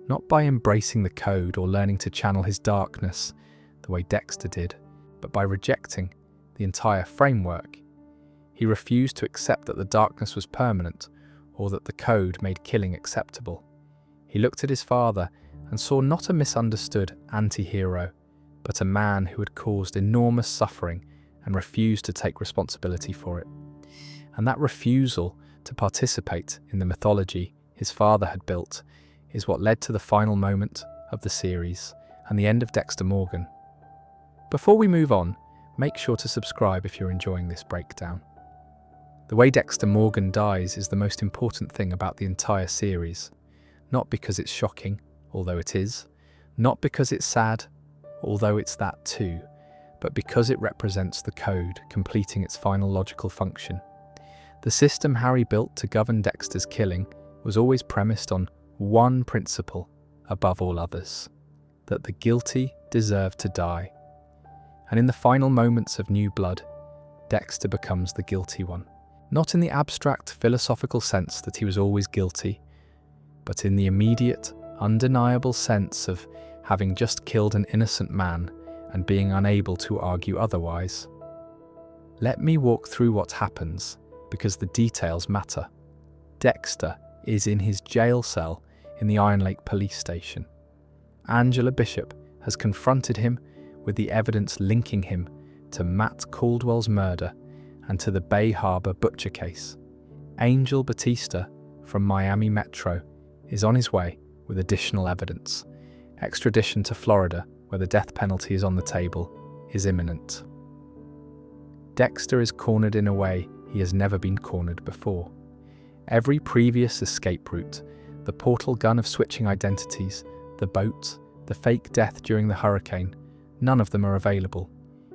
not by embracing the code or learning to channel his darkness the way Dexter did, but by rejecting the entire framework. He refused to accept that the darkness was permanent or that the code made killing acceptable. He looked at his father and saw not a misunderstood anti-hero, but a man who had caused enormous suffering and refused to take responsibility for it. And that refusal to participate in the mythology his father had built is what led to the final moment of the series and the end of Dexter Morgan. Before we move on, make sure to subscribe if you're enjoying this breakdown. The way Dexter Morgan dies is the most important thing about the entire series, not because it's shocking, although it is, not because it's sad, although it's that too, but because it represents the code completing its final logical function. The system Harry built to govern Dexter's killing was always premised on one principle above all others: that the guilty deserve to die. And in the final moments of New Blood, Dexter becomes the guilty one. Not in the abstract philosophical sense that he was always guilty, but in the immediate, undeniable sense of having just killed an innocent man and being unable to argue otherwise. Let me walk through what happens, because the details matter. Dexter is in his jail cell in the Iron Lake police station. Angela Bishop has confronted him with the evidence linking him to Matt Caldwell's murder and to the Bay Harbor butcher case. Angel Batista from Miami Metro is on his way with additional evidence. Extradition to Florida, where the death penalty is on the table, is imminent. Dexter is cornered in a way he has never been cornered before. Every previous escape route, the portal gun of switching identities, the boat, the fake death during the hurricane, none of them are available.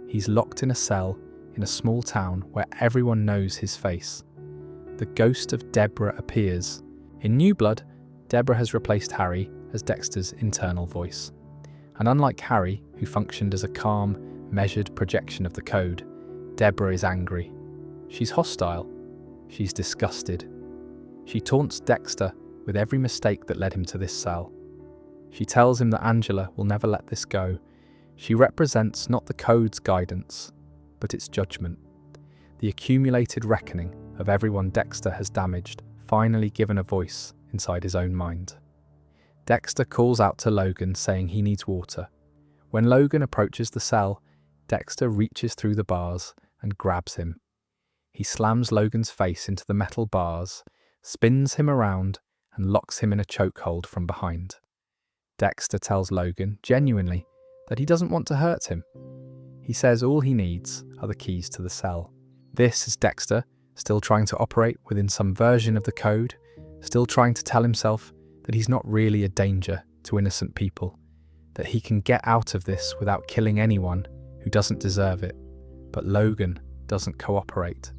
He's locked in a cell in a small town where everyone knows his face. The ghost of Deborah appears. In New Blood, Deborah has replaced Harry as Dexter's internal voice. And unlike Harry, who functioned as a calm, measured projection of the code, Deborah is angry. She's hostile. She's disgusted. She taunts Dexter with every mistake that led him to this cell. She tells him that Angela will never let this go. She represents not the code's guidance, but its judgment. The accumulated reckoning of everyone Dexter has damaged, finally given a voice inside his own mind. Dexter calls out to Logan, saying he needs water. When Logan approaches the cell, Dexter reaches through the bars and grabs him. He slams Logan's face into the metal bars, spins him around, and locks him in a chokehold from behind. Dexter tells Logan, genuinely, that he doesn't want to hurt him. He says all he needs are the keys to the cell. This is Dexter, still trying to operate within some version of the code, still trying to tell himself that he's not really a danger to innocent people, that he can get out of this without killing anyone who doesn't deserve it. But Logan doesn't cooperate.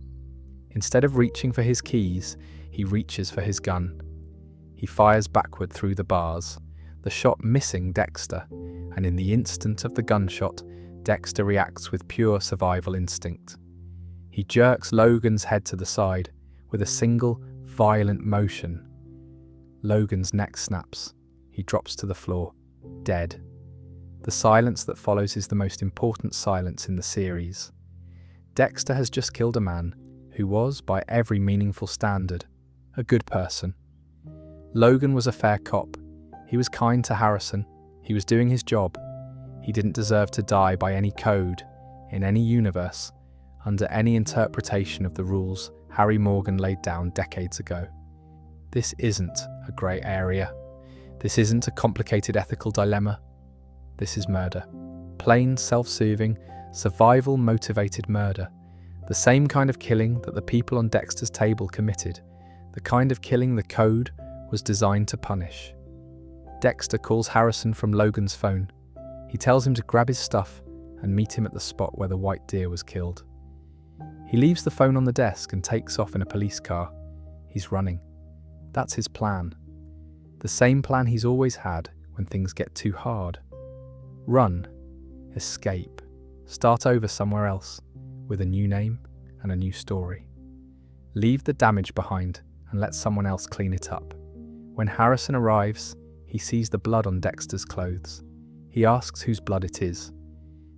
Instead of reaching for his keys, he reaches for his gun. He fires backward through the bars, the shot missing Dexter, and in the instant of the gunshot, Dexter reacts with pure survival instinct. He jerks Logan's head to the side with a single, violent motion. Logan's neck snaps. He drops to the floor, dead. The silence that follows is the most important silence in the series. Dexter has just killed a man who was, by every meaningful standard, a good person. Logan was a fair cop. He was kind to Harrison. He was doing his job. He didn't deserve to die by any code, in any universe, under any interpretation of the rules Harry Morgan laid down decades ago. This isn't a grey area. This isn't a complicated ethical dilemma. This is murder. Plain, self-soothing, survival-motivated murder. The same kind of killing that the people on Dexter's table committed. The kind of killing the code was designed to punish. Dexter calls Harrison from Logan's phone. He tells him to grab his stuff and meet him at the spot where the white deer was killed. He leaves the phone on the desk and takes off in a police car. He's running. That's his plan. The same plan he's always had when things get too hard. Run. Escape. Start over somewhere else, with a new name and a new story. Leave the damage behind and let someone else clean it up. When Harrison arrives, he sees the blood on Dexter's clothes. He asks whose blood it is.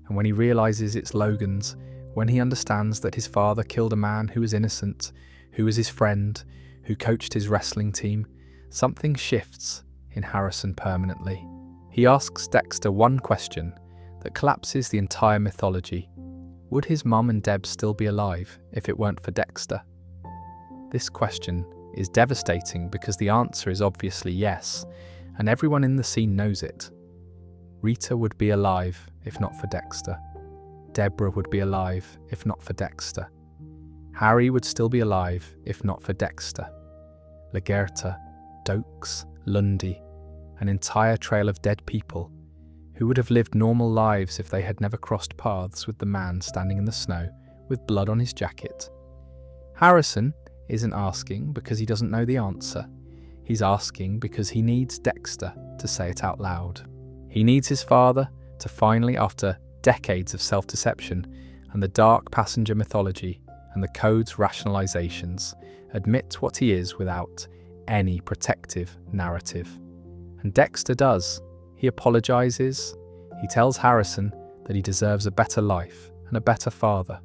And when he realizes it's Logan's, when he understands that his father killed a man who was innocent, who was his friend, who coached his wrestling team, something shifts in Harrison permanently. He asks Dexter one question that collapses the entire mythology. Would his mum and Deb still be alive if it weren't for Dexter? This question is devastating because the answer is obviously yes, and everyone in the scene knows it. Rita would be alive if not for Dexter. Deborah would be alive if not for Dexter. Harry would still be alive if not for Dexter. Lagerta, Dokes, Lundy, an entire trail of dead people who would have lived normal lives if they had never crossed paths with the man standing in the snow with blood on his jacket. Harrison isn't asking because he doesn't know the answer. He's asking because he needs Dexter to say it out loud. He needs his father to finally, after decades of self-deception and the dark passenger mythology, and the code's rationalizations admit what he is without any protective narrative. And Dexter does. He apologizes. He tells Harrison that he deserves a better life and a better father.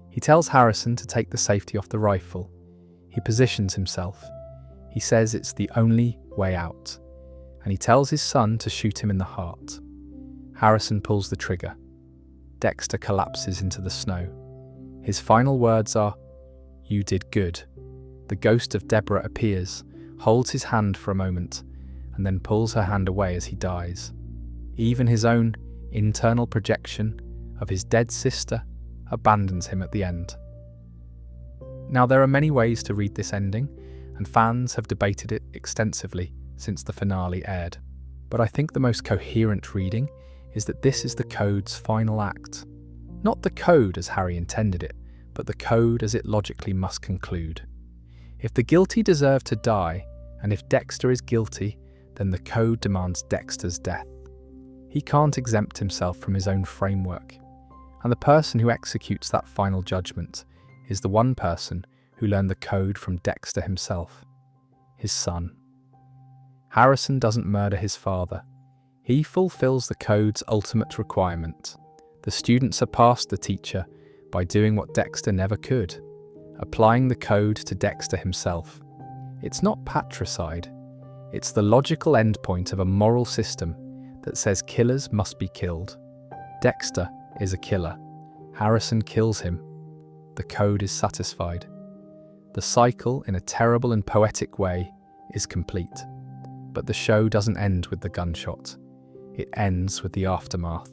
He tells Harrison to take the safety off the rifle. He positions himself. He says it's the only way out. And he tells his son to shoot him in the heart. Harrison pulls the trigger. Dexter collapses into the snow. His final words are, "You did good." The ghost of Deborah appears, holds his hand for a moment, and then pulls her hand away as he dies. Even his own internal projection of his dead sister abandons him at the end. Now, there are many ways to read this ending, and fans have debated it extensively since the finale aired. But I think the most coherent reading is that this is the code's final act. Not the code as Harry intended it, but the code as it logically must conclude. If the guilty deserve to die, and if Dexter is guilty, then the code demands Dexter's death. He can't exempt himself from his own framework. And the person who executes that final judgment is the one person who learned the code from Dexter himself, his son. Harrison doesn't murder his father. He fulfills the code's ultimate requirement. The student surpassed the teacher by doing what Dexter never could, applying the code to Dexter himself. It's not patricide. It's the logical endpoint of a moral system that says killers must be killed. Dexter is a killer. Harrison kills him. The code is satisfied. The cycle, in a terrible and poetic way, is complete. But the show doesn't end with the gunshot. It ends with the aftermath.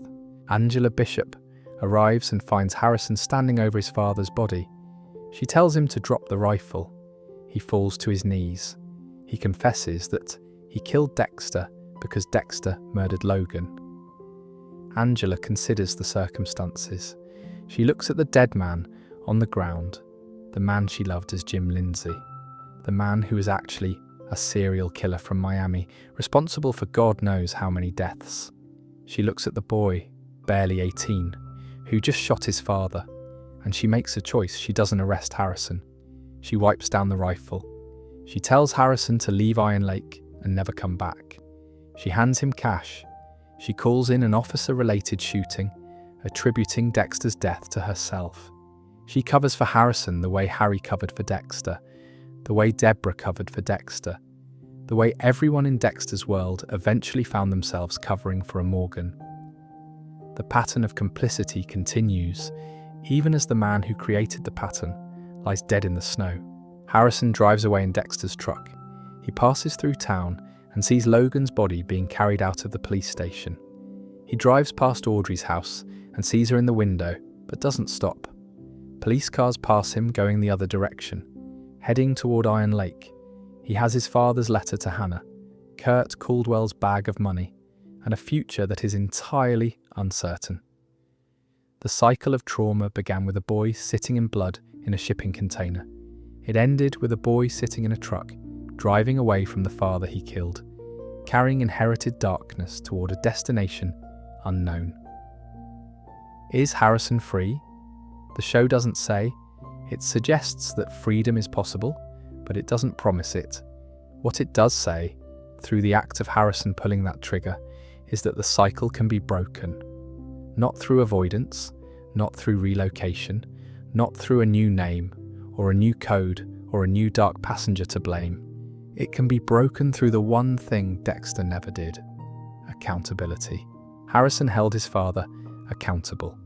Angela Bishop arrives and finds Harrison standing over his father's body. She tells him to drop the rifle. He falls to his knees. He confesses that he killed Dexter because Dexter murdered Logan. Angela considers the circumstances. She looks at the dead man on the ground, the man she loved as Jim Lindsay, the man who was actually a serial killer from Miami, responsible for God knows how many deaths. She looks at the boy, barely 18, who just shot his father, and she makes a choice. She doesn't arrest Harrison. She wipes down the rifle. She tells Harrison to leave Iron Lake and never come back. She hands him cash. She calls in an officer-related shooting, attributing Dexter's death to herself. She covers for Harrison the way Harry covered for Dexter, the way Deborah covered for Dexter, the way everyone in Dexter's world eventually found themselves covering for a Morgan. The pattern of complicity continues, even as the man who created the pattern lies dead in the snow. Harrison drives away in Dexter's truck. He passes through town and sees Logan's body being carried out of the police station. He drives past Audrey's house and sees her in the window, but doesn't stop. Police cars pass him going the other direction, heading toward Iron Lake. He has his father's letter to Hannah, Kurt Caldwell's bag of money, and a future that is entirely uncertain. The cycle of trauma began with a boy sitting in blood in a shipping container. It ended with a boy sitting in a truck, driving away from the father he killed, carrying inherited darkness toward a destination unknown. Is Harrison free? The show doesn't say. It suggests that freedom is possible, but it doesn't promise it. What it does say, through the act of Harrison pulling that trigger, is that the cycle can be broken. Not through avoidance, not through relocation, not through a new name, or a new code, or a new dark passenger to blame. It can be broken through the one thing Dexter never did: accountability. Harrison held his father accountable.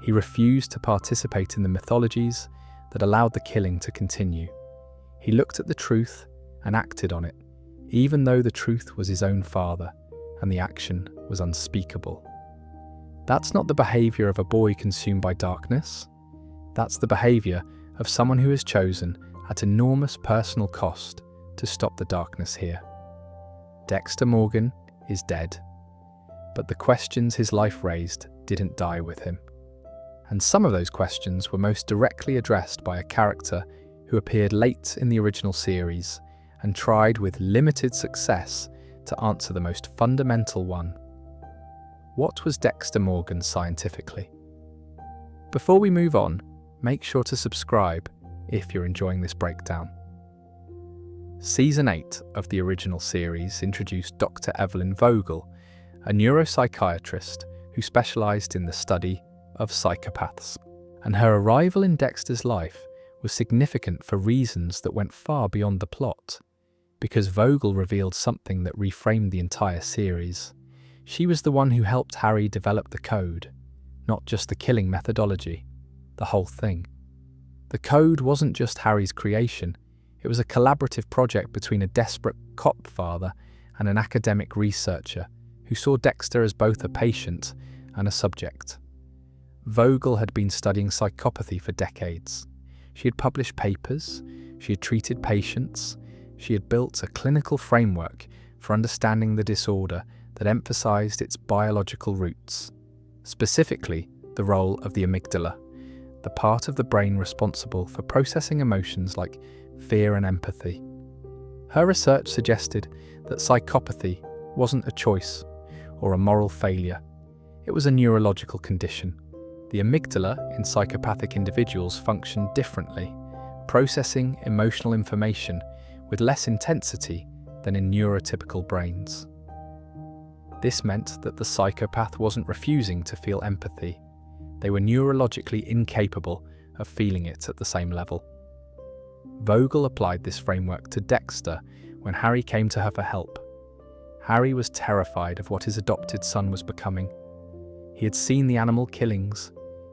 He refused to participate in the mythologies that allowed the killing to continue. He looked at the truth and acted on it, even though the truth was his own father and the action was unspeakable. That's not the behavior of a boy consumed by darkness. That's the behavior of someone who has chosen, at enormous personal cost, to stop the darkness here. Dexter Morgan is dead, but the questions his life raised didn't die with him. And some of those questions were most directly addressed by a character who appeared late in the original series and tried with limited success to answer the most fundamental one. What was Dexter Morgan scientifically? Before we move on, make sure to subscribe if you're enjoying this breakdown. Season 8 of the original series introduced Dr. Evelyn Vogel, a neuropsychiatrist who specialized in the study of psychopaths. And her arrival in Dexter's life was significant for reasons that went far beyond the plot, because Vogel revealed something that reframed the entire series. She was the one who helped Harry develop the code, not just the killing methodology, the whole thing. The code wasn't just Harry's creation, it was a collaborative project between a desperate cop father and an academic researcher who saw Dexter as both a patient and a subject. Vogel had been studying psychopathy for decades. She had published papers, she had treated patients, she had built a clinical framework for understanding the disorder that emphasized its biological roots, specifically the role of the amygdala, the part of the brain responsible for processing emotions like fear and empathy. Her research suggested that psychopathy wasn't a choice or a moral failure. It was a neurological condition. The amygdala in psychopathic individuals functioned differently, processing emotional information with less intensity than in neurotypical brains. This meant that the psychopath wasn't refusing to feel empathy. They were neurologically incapable of feeling it at the same level. Vogel applied this framework to Dexter when Harry came to her for help. Harry was terrified of what his adopted son was becoming. He had seen the animal killings.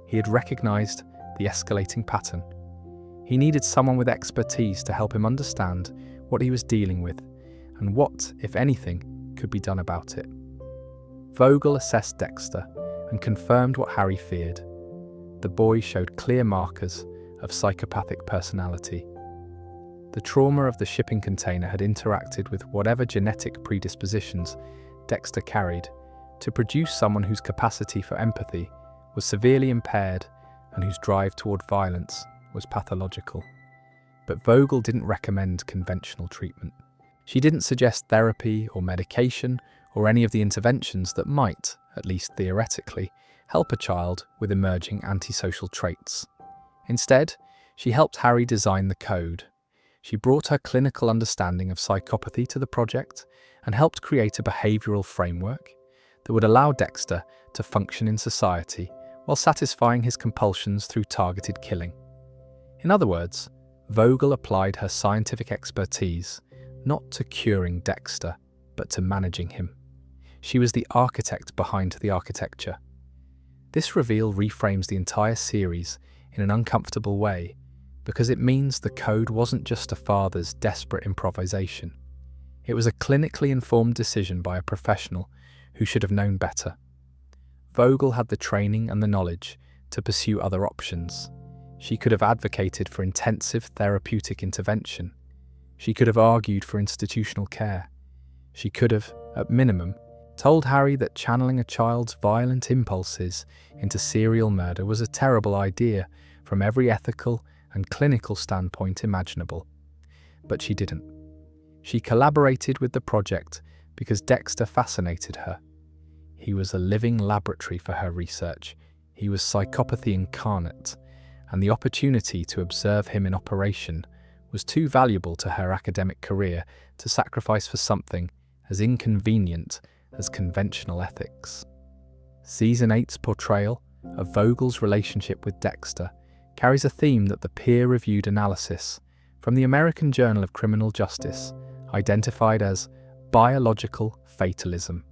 He had recognized the escalating pattern. He needed someone with expertise to help him understand what he was dealing with and what, if anything, could be done about it. Vogel assessed Dexter and confirmed what Harry feared. The boy showed clear markers of psychopathic personality. The trauma of the shipping container had interacted with whatever genetic predispositions Dexter carried to produce someone whose capacity for empathy was severely impaired and whose drive toward violence was pathological. But Vogel didn't recommend conventional treatment. She didn't suggest therapy or medication or any of the interventions that might, at least theoretically, help a child with emerging antisocial traits. Instead, she helped Harry design the code. She brought her clinical understanding of psychopathy to the project and helped create a behavioral framework that would allow Dexter to function in society while satisfying his compulsions through targeted killing. In other words, Vogel applied her scientific expertise not to curing Dexter, but to managing him. She was the architect behind the architecture. This reveal reframes the entire series in an uncomfortable way because it means the code wasn't just a father's desperate improvisation. It was a clinically informed decision by a professional who should have known better. Vogel had the training and the knowledge to pursue other options. She could have advocated for intensive therapeutic intervention. She could have argued for institutional care. She could have, at minimum, told Harry that channeling a child's violent impulses into serial murder was a terrible idea from every ethical and clinical standpoint imaginable. But she didn't. She collaborated with the project because Dexter fascinated her. He was a living laboratory for her research. He was psychopathy incarnate, and the opportunity to observe him in operation was too valuable to her academic career to sacrifice for something as inconvenient as conventional ethics. Season 8's portrayal of Vogel's relationship with Dexter carries a theme that the peer-reviewed analysis from the American Journal of Criminal Justice identified as biological fatalism.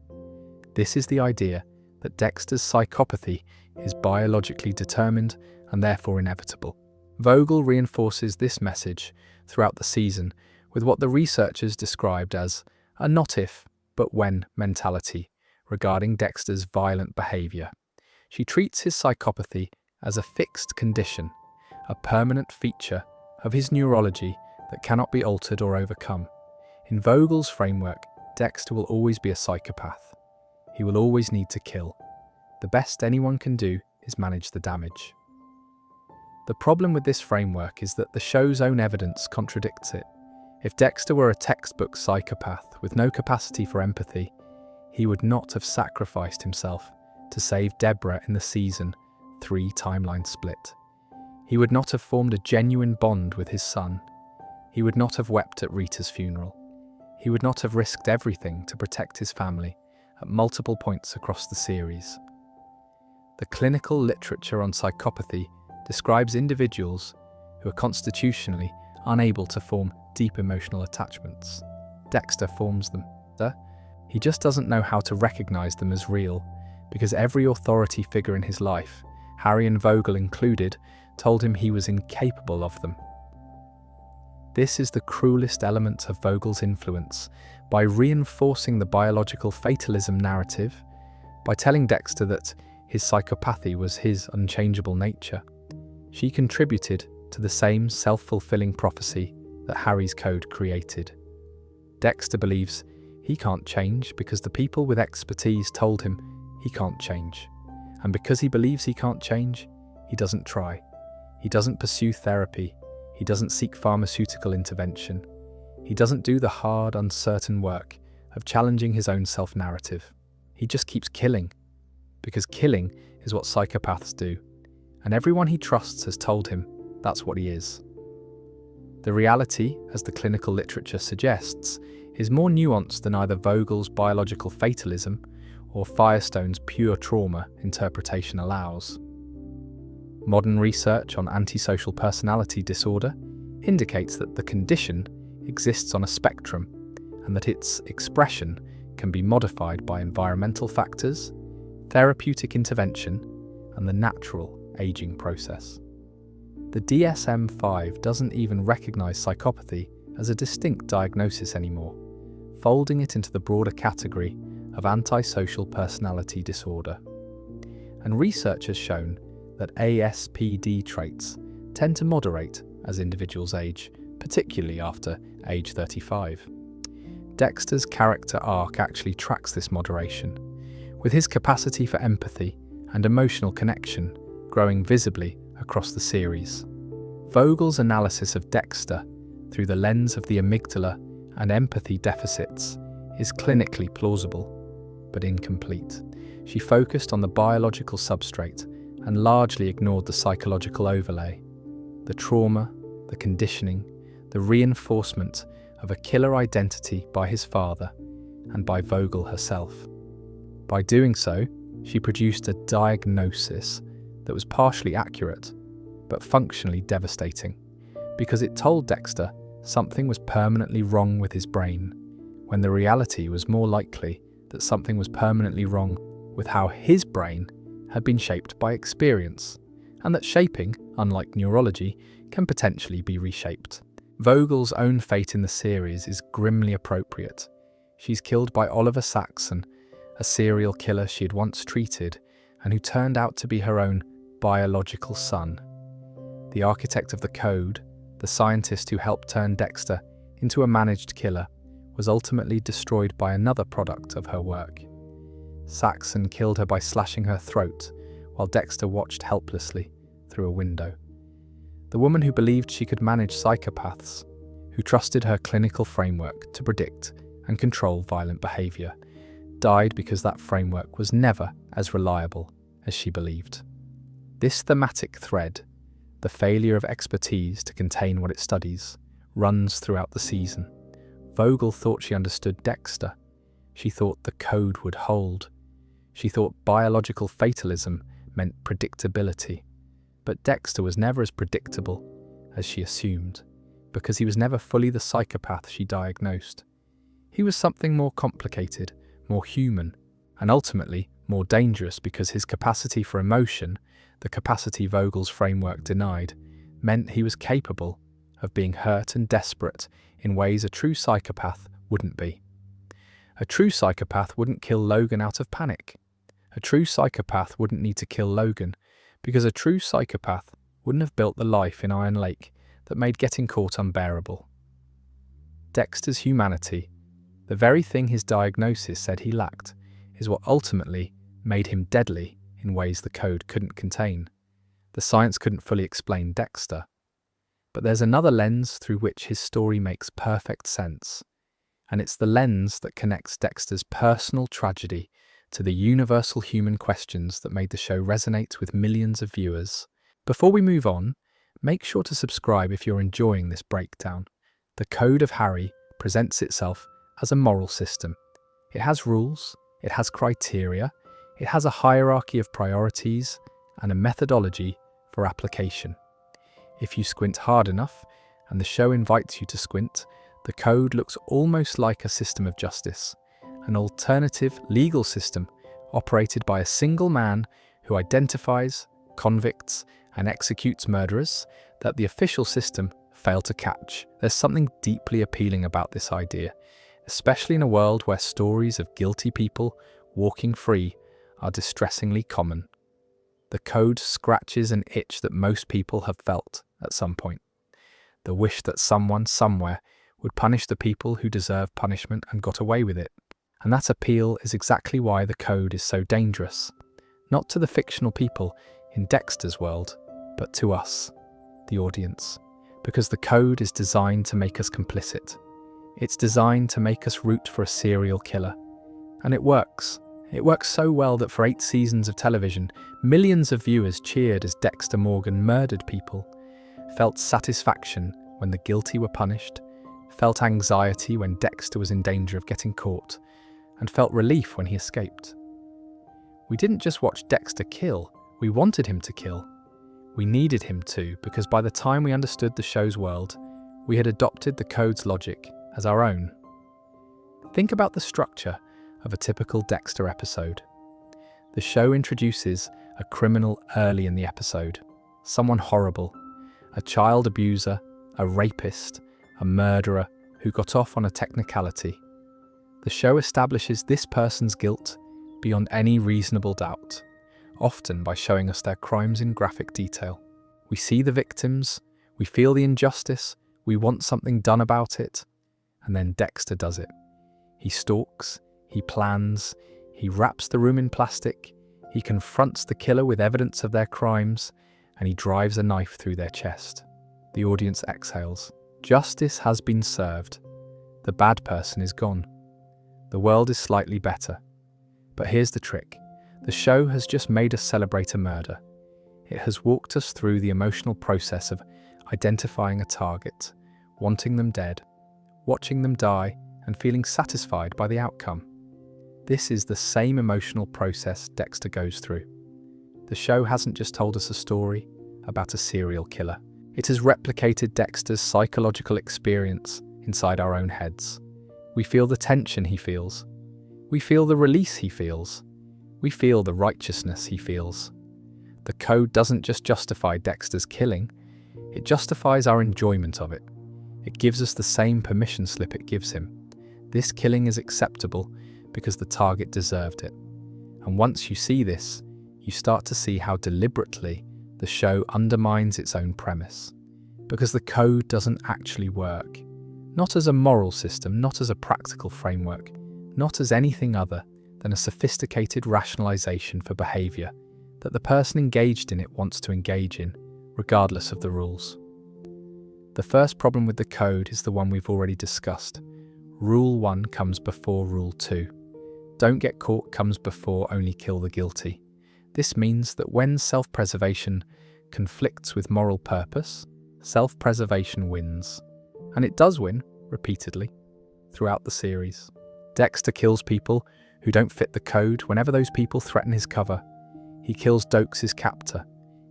This is the idea that Dexter's psychopathy is biologically determined and therefore inevitable. Vogel reinforces this message throughout the season with what the researchers described as a not if, but when mentality regarding Dexter's violent behavior. She treats his psychopathy as a fixed condition, a permanent feature of his neurology that cannot be altered or overcome. In Vogel's framework, Dexter will always be a psychopath. He will always need to kill. The best anyone can do is manage the damage. The problem with this framework is that the show's own evidence contradicts it. If Dexter were a textbook psychopath with no capacity for empathy, he would not have sacrificed himself to save Deborah in the season 3 timeline split. He would not have formed a genuine bond with his son. He would not have wept at Rita's funeral. He would not have risked everything to protect his family at multiple points across the series. The clinical literature on psychopathy describes individuals who are constitutionally unable to form deep emotional attachments. Dexter forms them. He just doesn't know how to recognize them as real, because every authority figure in his life, Harry and Vogel included, told him he was incapable of them. This is the cruelest element of Vogel's influence. By reinforcing the biological fatalism narrative, by telling Dexter that his psychopathy was his unchangeable nature, she contributed to the same self-fulfilling prophecy that Harry's code created. Dexter believes he can't change because the people with expertise told him he can't change. And because he believes he can't change, he doesn't try. He doesn't pursue therapy. He doesn't seek pharmaceutical intervention. He doesn't do the hard, uncertain work of challenging his own self-narrative. He just keeps killing, because killing is what psychopaths do, and everyone he trusts has told him that's what he is. The reality, as the clinical literature suggests, is more nuanced than either Vogel's biological fatalism or Firestone's pure trauma interpretation allows. Modern research on antisocial personality disorder indicates that the condition exists on a spectrum and that its expression can be modified by environmental factors, therapeutic intervention, and the natural aging process. The DSM-5 doesn't even recognize psychopathy as a distinct diagnosis anymore, folding it into the broader category of antisocial personality disorder. And research has shown that ASPD traits tend to moderate as individuals age, particularly after age 35. Dexter's character arc actually tracks this moderation, with his capacity for empathy and emotional connection growing visibly across the series. Vogel's analysis of Dexter through the lens of the amygdala and empathy deficits is clinically plausible, but incomplete. She focused on the biological substrate and largely ignored the psychological overlay, the trauma, the conditioning, the reinforcement of a killer identity by his father and by Vogel herself. By doing so, she produced a diagnosis that was partially accurate, but functionally devastating, because it told Dexter something was permanently wrong with his brain, when the reality was more likely that something was permanently wrong with how his brain had been shaped by experience, and that shaping, unlike neurology, can potentially be reshaped. Vogel's own fate in the series is grimly appropriate. She's killed by Oliver Saxon, a serial killer she had once treated and who turned out to be her own biological son. The architect of the code, the scientist who helped turn Dexter into a managed killer, was ultimately destroyed by another product of her work. Saxon killed her by slashing her throat, while Dexter watched helplessly through a window. The woman who believed she could manage psychopaths, who trusted her clinical framework to predict and control violent behavior, died because that framework was never as reliable as she believed. This thematic thread, the failure of expertise to contain what it studies, runs throughout the season. Vogel thought she understood Dexter. She thought the code would hold. She thought biological fatalism meant predictability. But Dexter was never as predictable as she assumed, because he was never fully the psychopath she diagnosed. He was something more complicated, more human, and ultimately more dangerous, because his capacity for emotion, the capacity Vogel's framework denied, meant he was capable of being hurt and desperate in ways a true psychopath wouldn't be. A true psychopath wouldn't kill Logan out of panic. A true psychopath wouldn't need to kill Logan, because a true psychopath wouldn't have built the life in Iron Lake that made getting caught unbearable. Dexter's humanity, the very thing his diagnosis said he lacked, is what ultimately made him deadly in ways the code couldn't contain. The science couldn't fully explain Dexter. But there's another lens through which his story makes perfect sense, and it's the lens that connects Dexter's personal tragedy to the universal human questions that made the show resonate with millions of viewers. Before we move on, Make sure to subscribe if you're enjoying this breakdown. The Code of Harry presents itself as a moral system. It has rules, it has criteria, it has a hierarchy of priorities, and a methodology for application. If you squint hard enough, and the show invites you to squint, the code looks almost like a system of justice, an alternative legal system operated by a single man who identifies, convicts, and executes murderers that the official system failed to catch. There's something deeply appealing about this idea, especially in a world where stories of guilty people walking free are distressingly common. The code scratches an itch that most people have felt at some point. The wish that someone, somewhere, would punish the people who deserve punishment and got away with it. And that appeal is exactly why the code is so dangerous. Not to the fictional people in Dexter's world, but to us, the audience. Because the code is designed to make us complicit. It's designed to make us root for a serial killer. And it works. It works so well that for 8 seasons of television, millions of viewers cheered as Dexter Morgan murdered people, felt satisfaction when the guilty were punished, felt anxiety when Dexter was in danger of getting caught, and felt relief when he escaped. We didn't just watch Dexter kill, we wanted him to kill. We needed him to, because by the time we understood the show's world, we had adopted the code's logic as our own. Think about the structure of a typical Dexter episode. The show introduces a criminal early in the episode, someone horrible, a child abuser, a rapist, a murderer who got off on a technicality. The show establishes this person's guilt beyond any reasonable doubt, often by showing us their crimes in graphic detail. We see the victims, we feel the injustice, we want something done about it, and then Dexter does it. He stalks, he plans, he wraps the room in plastic, he confronts the killer with evidence of their crimes, and he drives a knife through their chest. The audience exhales. Justice has been served. The bad person is gone. The world is slightly better. But here's the trick. The show has just made us celebrate a murder. It has walked us through the emotional process of identifying a target, wanting them dead, watching them die, and feeling satisfied by the outcome. This is the same emotional process Dexter goes through. The show hasn't just told us a story about a serial killer. It has replicated Dexter's psychological experience inside our own heads. We feel the tension he feels. We feel the release he feels. We feel the righteousness he feels. The code doesn't just justify Dexter's killing, it justifies our enjoyment of it. It gives us the same permission slip it gives him. This killing is acceptable because the target deserved it. And once you see this, you start to see how deliberately the show undermines its own premise. Because the code doesn't actually work. Not as a moral system, not as a practical framework, not as anything other than a sophisticated rationalization for behavior that the person engaged in it wants to engage in, regardless of the rules. The first problem with the code is the one we've already discussed. Rule 1 comes before Rule 2. Don't get caught comes before only kill the guilty. This means that when self-preservation conflicts with moral purpose, self-preservation wins. And it does win, repeatedly, throughout the series. Dexter kills people who don't fit the code whenever those people threaten his cover. He kills Dokes' captor.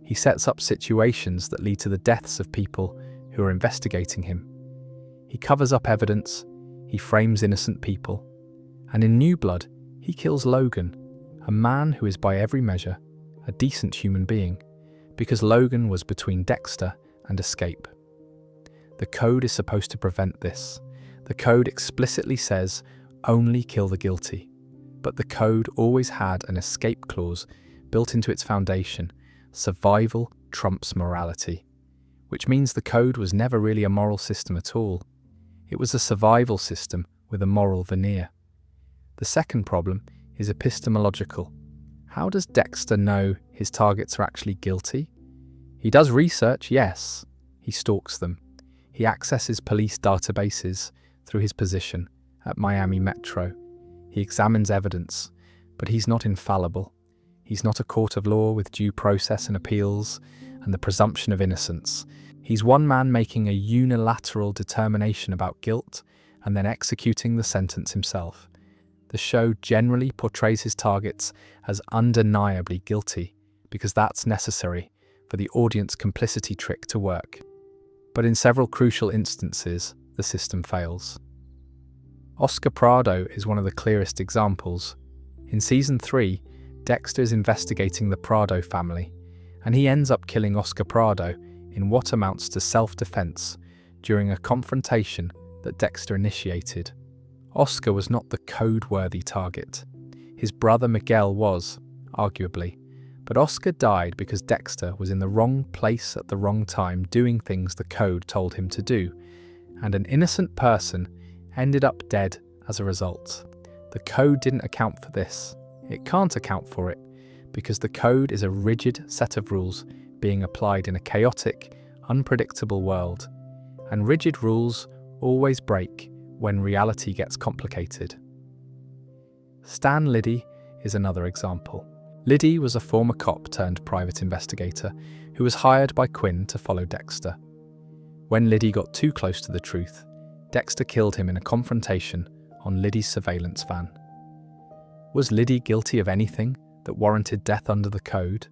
He sets up situations that lead to the deaths of people who are investigating him. He covers up evidence. He frames innocent people. And in New Blood, he kills Logan, a man who is by every measure a decent human being, because Logan was between Dexter and escape. The code is supposed to prevent this. The code explicitly says, only kill the guilty. But the code always had an escape clause built into its foundation. Survival trumps morality. Which means the code was never really a moral system at all. It was a survival system with a moral veneer. The second problem is epistemological. How does Dexter know his targets are actually guilty? He does research, yes. He stalks them. He accesses police databases through his position at Miami Metro. He examines evidence, but he's not infallible. He's not a court of law with due process and appeals and the presumption of innocence. He's one man making a unilateral determination about guilt and then executing the sentence himself. The show generally portrays his targets as undeniably guilty because that's necessary for the audience complicity trick to work. But in several crucial instances, the system fails. Oscar Prado is one of the clearest examples. In Season 3, Dexter is investigating the Prado family, and he ends up killing Oscar Prado in what amounts to self-defense during a confrontation that Dexter initiated. Oscar was not the code-worthy target. His brother Miguel was, arguably, but Oscar died because Dexter was in the wrong place at the wrong time doing things the code told him to do, and an innocent person ended up dead as a result. The code didn't account for this. It can't account for it because the code is a rigid set of rules being applied in a chaotic, unpredictable world, and rigid rules always break when reality gets complicated. Stan Liddy is another example. Liddy was a former cop turned private investigator who was hired by Quinn to follow Dexter. When Liddy got too close to the truth, Dexter killed him in a confrontation on Liddy's surveillance van. Was Liddy guilty of anything that warranted death under the code?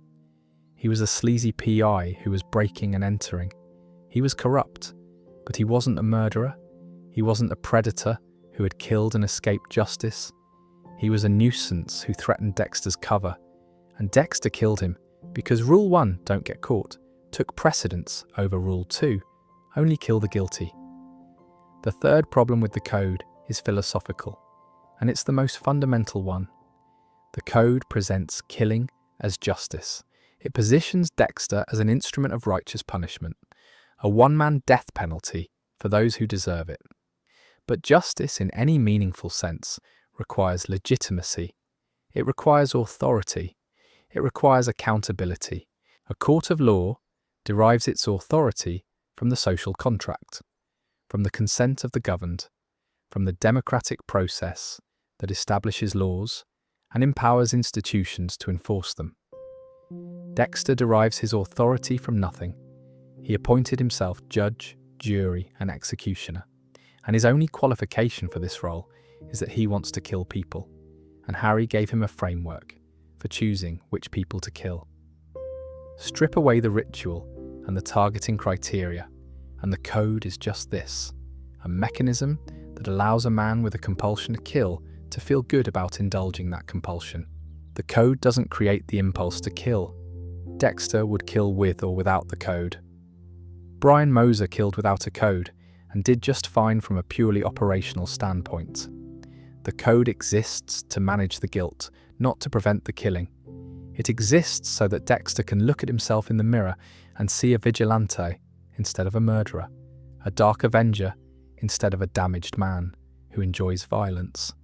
He was a sleazy PI who was breaking and entering. He was corrupt, but he wasn't a murderer. He wasn't a predator who had killed and escaped justice. He was a nuisance who threatened Dexter's cover, and Dexter killed him because Rule 1, don't get caught, took precedence over Rule 2, only kill the guilty. The third problem with the code is philosophical, and it's the most fundamental one. The code presents killing as justice. It positions Dexter as an instrument of righteous punishment, a one-man death penalty for those who deserve it. But justice in any meaningful sense requires legitimacy. It requires authority. It requires accountability. A court of law derives its authority from the social contract, from the consent of the governed, from the democratic process that establishes laws and empowers institutions to enforce them. Dexter derives his authority from nothing. He appointed himself judge, jury, and executioner, and his only qualification for this role is that he wants to kill people, and Harry gave him a framework for choosing which people to kill. Strip away the ritual and the targeting criteria, and the code is just this, a mechanism that allows a man with a compulsion to kill to feel good about indulging that compulsion. The code doesn't create the impulse to kill. Dexter would kill with or without the code. Brian Moser killed without a code and did just fine from a purely operational standpoint. The code exists to manage the guilt, not to prevent the killing. It exists so that Dexter can look at himself in the mirror and see a vigilante instead of a murderer, a dark avenger instead of a damaged man who enjoys violence.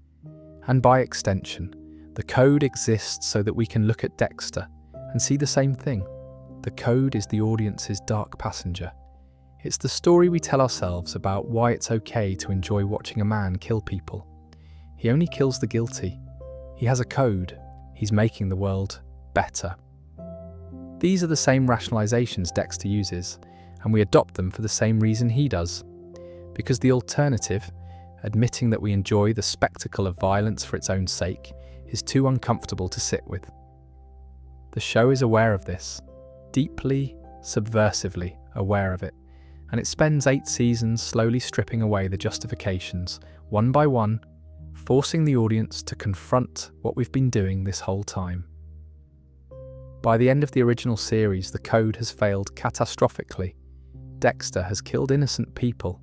And by extension, the code exists so that we can look at Dexter and see the same thing. The code is the audience's dark passenger. It's the story we tell ourselves about why it's okay to enjoy watching a man kill people. He only kills the guilty. He has a code. He's making the world better. These are the same rationalizations Dexter uses, and we adopt them for the same reason he does. Because the alternative, admitting that we enjoy the spectacle of violence for its own sake, is too uncomfortable to sit with. The show is aware of this, deeply, subversively aware of it, and it spends 8 seasons slowly stripping away the justifications, one by one, forcing the audience to confront what we've been doing this whole time. By the end of the original series, the code has failed catastrophically. Dexter has killed innocent people.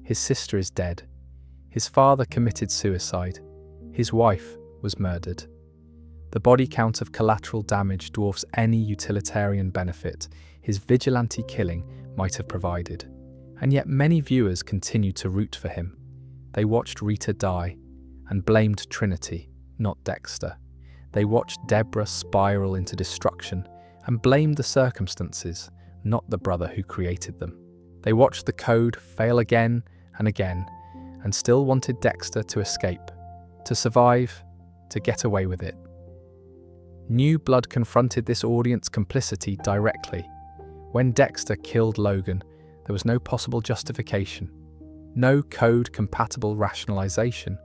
His sister is dead. His father committed suicide. His wife was murdered. The body count of collateral damage dwarfs any utilitarian benefit his vigilante killing might have provided. And yet many viewers continued to root for him. They watched Rita die and blamed Trinity, not Dexter. They watched Deborah spiral into destruction and blamed the circumstances, not the brother who created them. They watched the code fail again and again and still wanted Dexter to escape, to survive, to get away with it. New Blood confronted this audience complicity directly. When Dexter killed Logan, there was no possible justification, no code-compatible rationalization,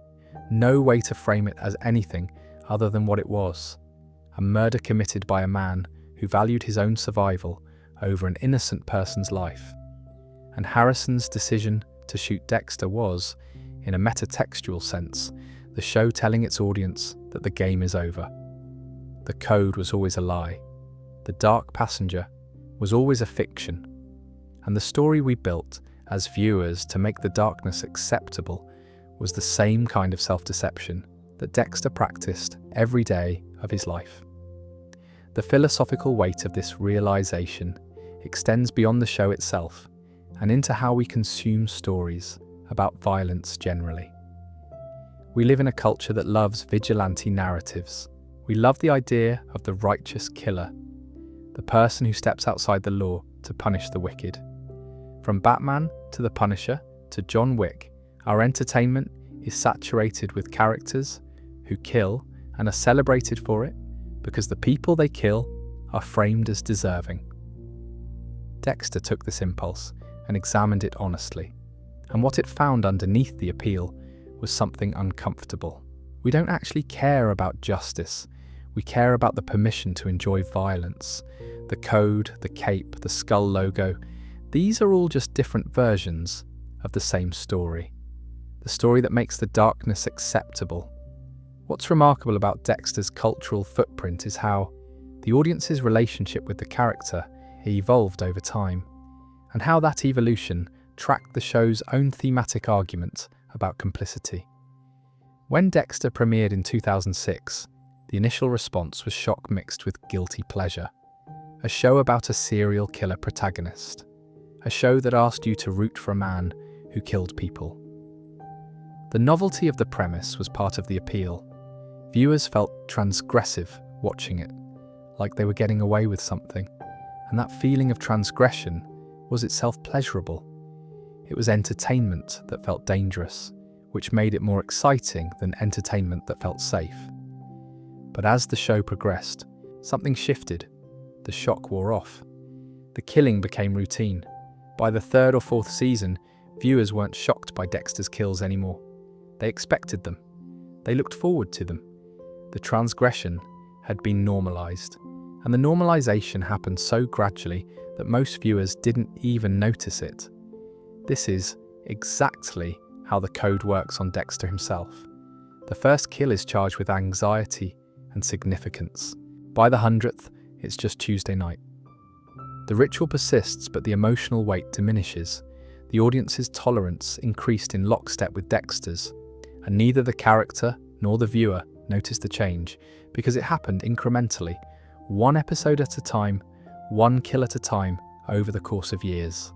no way to frame it as anything other than what it was: a murder committed by a man who valued his own survival over an innocent person's life. And Harrison's decision to shoot Dexter was, in a metatextual sense, the show telling its audience that the game is over. The code was always a lie. The dark passenger was always a fiction. And the story we built as viewers to make the darkness acceptable was the same kind of self-deception that Dexter practiced every day of his life. The philosophical weight of this realization extends beyond the show itself and into how we consume stories about violence generally. We live in a culture that loves vigilante narratives. We love the idea of the righteous killer, the person who steps outside the law to punish the wicked. From Batman to the Punisher to John Wick, our entertainment is saturated with characters who kill and are celebrated for it because the people they kill are framed as deserving. Dexter took this impulse and examined it honestly, and what it found underneath the appeal was something uncomfortable. We don't actually care about justice. We care about the permission to enjoy violence. The code, the cape, the skull logo, these are all just different versions of the same story. The story that makes the darkness acceptable. What's remarkable about Dexter's cultural footprint is how the audience's relationship with the character evolved over time, and how that evolution tracked the show's own thematic argument about complicity. When Dexter premiered in 2006, the initial response was shock mixed with guilty pleasure. A show about a serial killer protagonist. A show that asked you to root for a man who killed people. The novelty of the premise was part of the appeal. Viewers felt transgressive watching it, like they were getting away with something, and that feeling of transgression was itself pleasurable. It was entertainment that felt dangerous, which made it more exciting than entertainment that felt safe. But as the show progressed, something shifted. The shock wore off. The killing became routine. By the third or fourth season, viewers weren't shocked by Dexter's kills anymore. They expected them. They looked forward to them. The transgression had been normalized, and the normalization happened so gradually that most viewers didn't even notice it. This is exactly how the code works on Dexter himself. The first kill is charged with anxiety and significance. By the 100th, it's just Tuesday night. The ritual persists, but the emotional weight diminishes. The audience's tolerance increased in lockstep with Dexter's, and neither the character nor the viewer noticed the change because it happened incrementally, one episode at a time, one kill at a time, over the course of years.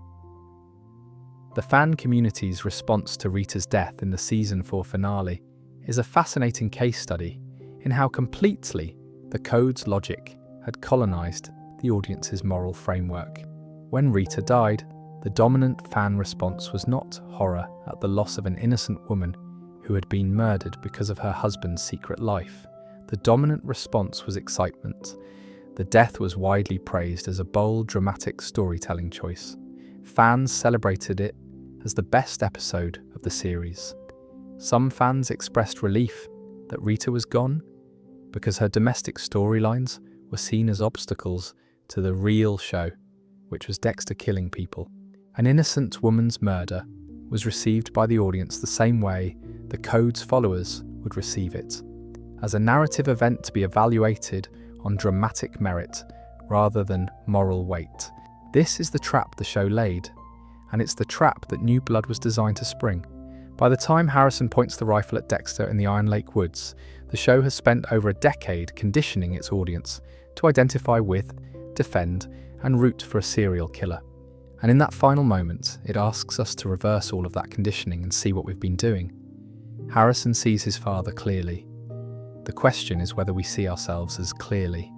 The fan community's response to Rita's death in the season 4 finale is a fascinating case study in how completely the code's logic had colonized the audience's moral framework. When Rita died, the dominant fan response was not horror at the loss of an innocent woman who had been murdered because of her husband's secret life. The dominant response was excitement. The death was widely praised as a bold, dramatic storytelling choice. Fans celebrated it as the best episode of the series. Some fans expressed relief that Rita was gone because her domestic storylines were seen as obstacles to the real show, which was Dexter killing people. An innocent woman's murder was received by the audience the same way the code's followers would receive it, as a narrative event to be evaluated on dramatic merit rather than moral weight. This is the trap the show laid, and it's the trap that New Blood was designed to spring. By the time Harrison points the rifle at Dexter in the Iron Lake Woods, the show has spent over a decade conditioning its audience to identify with, defend, and root for a serial killer. And in that final moment, it asks us to reverse all of that conditioning and see what we've been doing. Harrison sees his father clearly. The question is whether we see ourselves as clearly.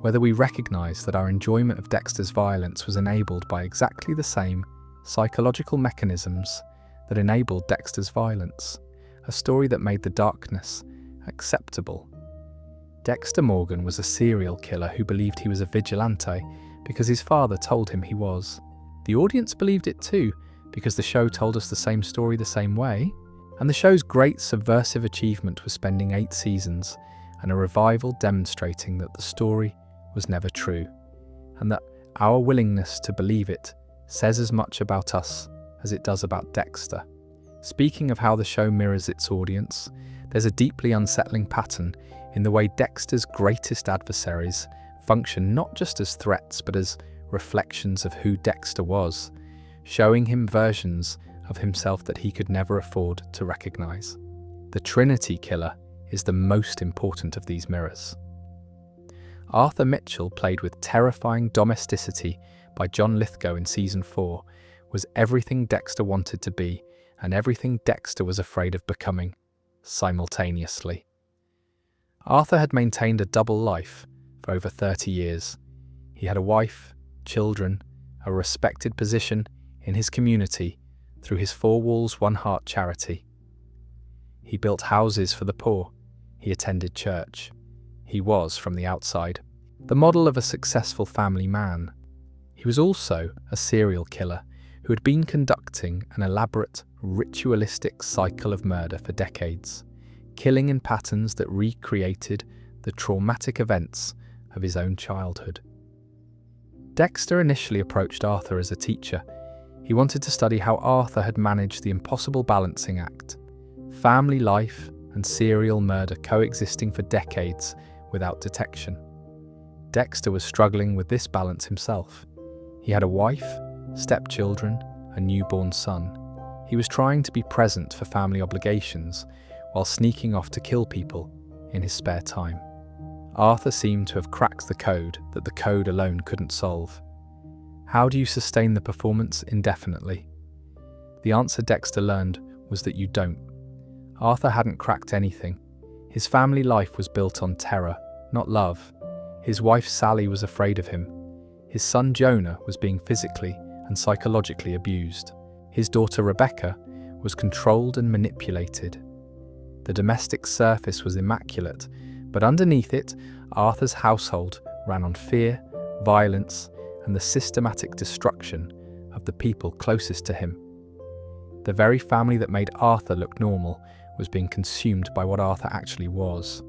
Whether we recognize that our enjoyment of Dexter's violence was enabled by exactly the same psychological mechanisms that enabled Dexter's violence, a story that made the darkness acceptable. Dexter Morgan was a serial killer who believed he was a vigilante because his father told him he was. The audience believed it too, because the show told us the same story the same way. And the show's great subversive achievement was spending 8 seasons and a revival demonstrating that the story was never true, and that our willingness to believe it says as much about us as it does about Dexter. Speaking of how the show mirrors its audience, there's a deeply unsettling pattern in the way Dexter's greatest adversaries function not just as threats but as reflections of who Dexter was, showing him versions of himself that he could never afford to recognize. The Trinity killer is the most important of these mirrors. Arthur Mitchell, played with terrifying domesticity by John Lithgow in season 4, was everything Dexter wanted to be and everything Dexter was afraid of becoming, simultaneously. Arthur had maintained a double life for over 30 years. He had a wife, children, a respected position in his community through his Four Walls, One Heart charity. He built houses for the poor. He attended church. He was, from the outside, the model of a successful family man. He was also a serial killer who had been conducting an elaborate, ritualistic cycle of murder for decades, killing in patterns that recreated the traumatic events of his own childhood. Dexter initially approached Arthur as a teacher. He wanted to study how Arthur had managed the impossible balancing act, family life and serial murder coexisting for decades without detection. Dexter was struggling with this balance himself. He had a wife, stepchildren, a newborn son. He was trying to be present for family obligations while sneaking off to kill people in his spare time. Arthur seemed to have cracked the code that the code alone couldn't solve. How do you sustain the performance indefinitely? The answer Dexter learned was that you don't. Arthur hadn't cracked anything. His family life was built on terror, not love. His wife Sally was afraid of him. His son Jonah was being physically and psychologically abused. His daughter Rebecca was controlled and manipulated. The domestic surface was immaculate, but underneath it, Arthur's household ran on fear, violence, and the systematic destruction of the people closest to him. The very family that made Arthur look normal was being consumed by what Arthur actually was.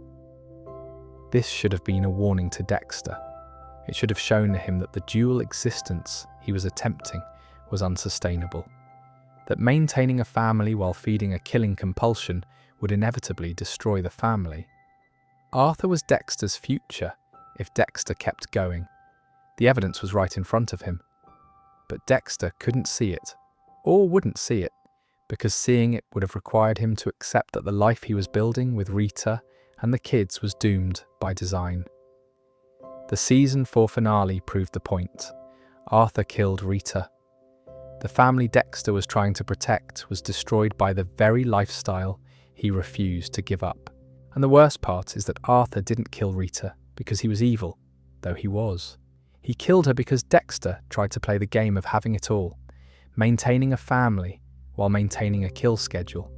This should have been a warning to Dexter. It should have shown to him that the dual existence he was attempting was unsustainable, that maintaining a family while feeding a killing compulsion would inevitably destroy the family. Arthur was Dexter's future if Dexter kept going. The evidence was right in front of him. But Dexter couldn't see it, or wouldn't see it, because seeing it would have required him to accept that the life he was building with Rita and the kids was doomed by design. The season 4 finale proved the point. Arthur killed Rita. The family Dexter was trying to protect was destroyed by the very lifestyle he refused to give up. And the worst part is that Arthur didn't kill Rita because he was evil, though he was. He killed her because Dexter tried to play the game of having it all, maintaining a family while maintaining a kill schedule,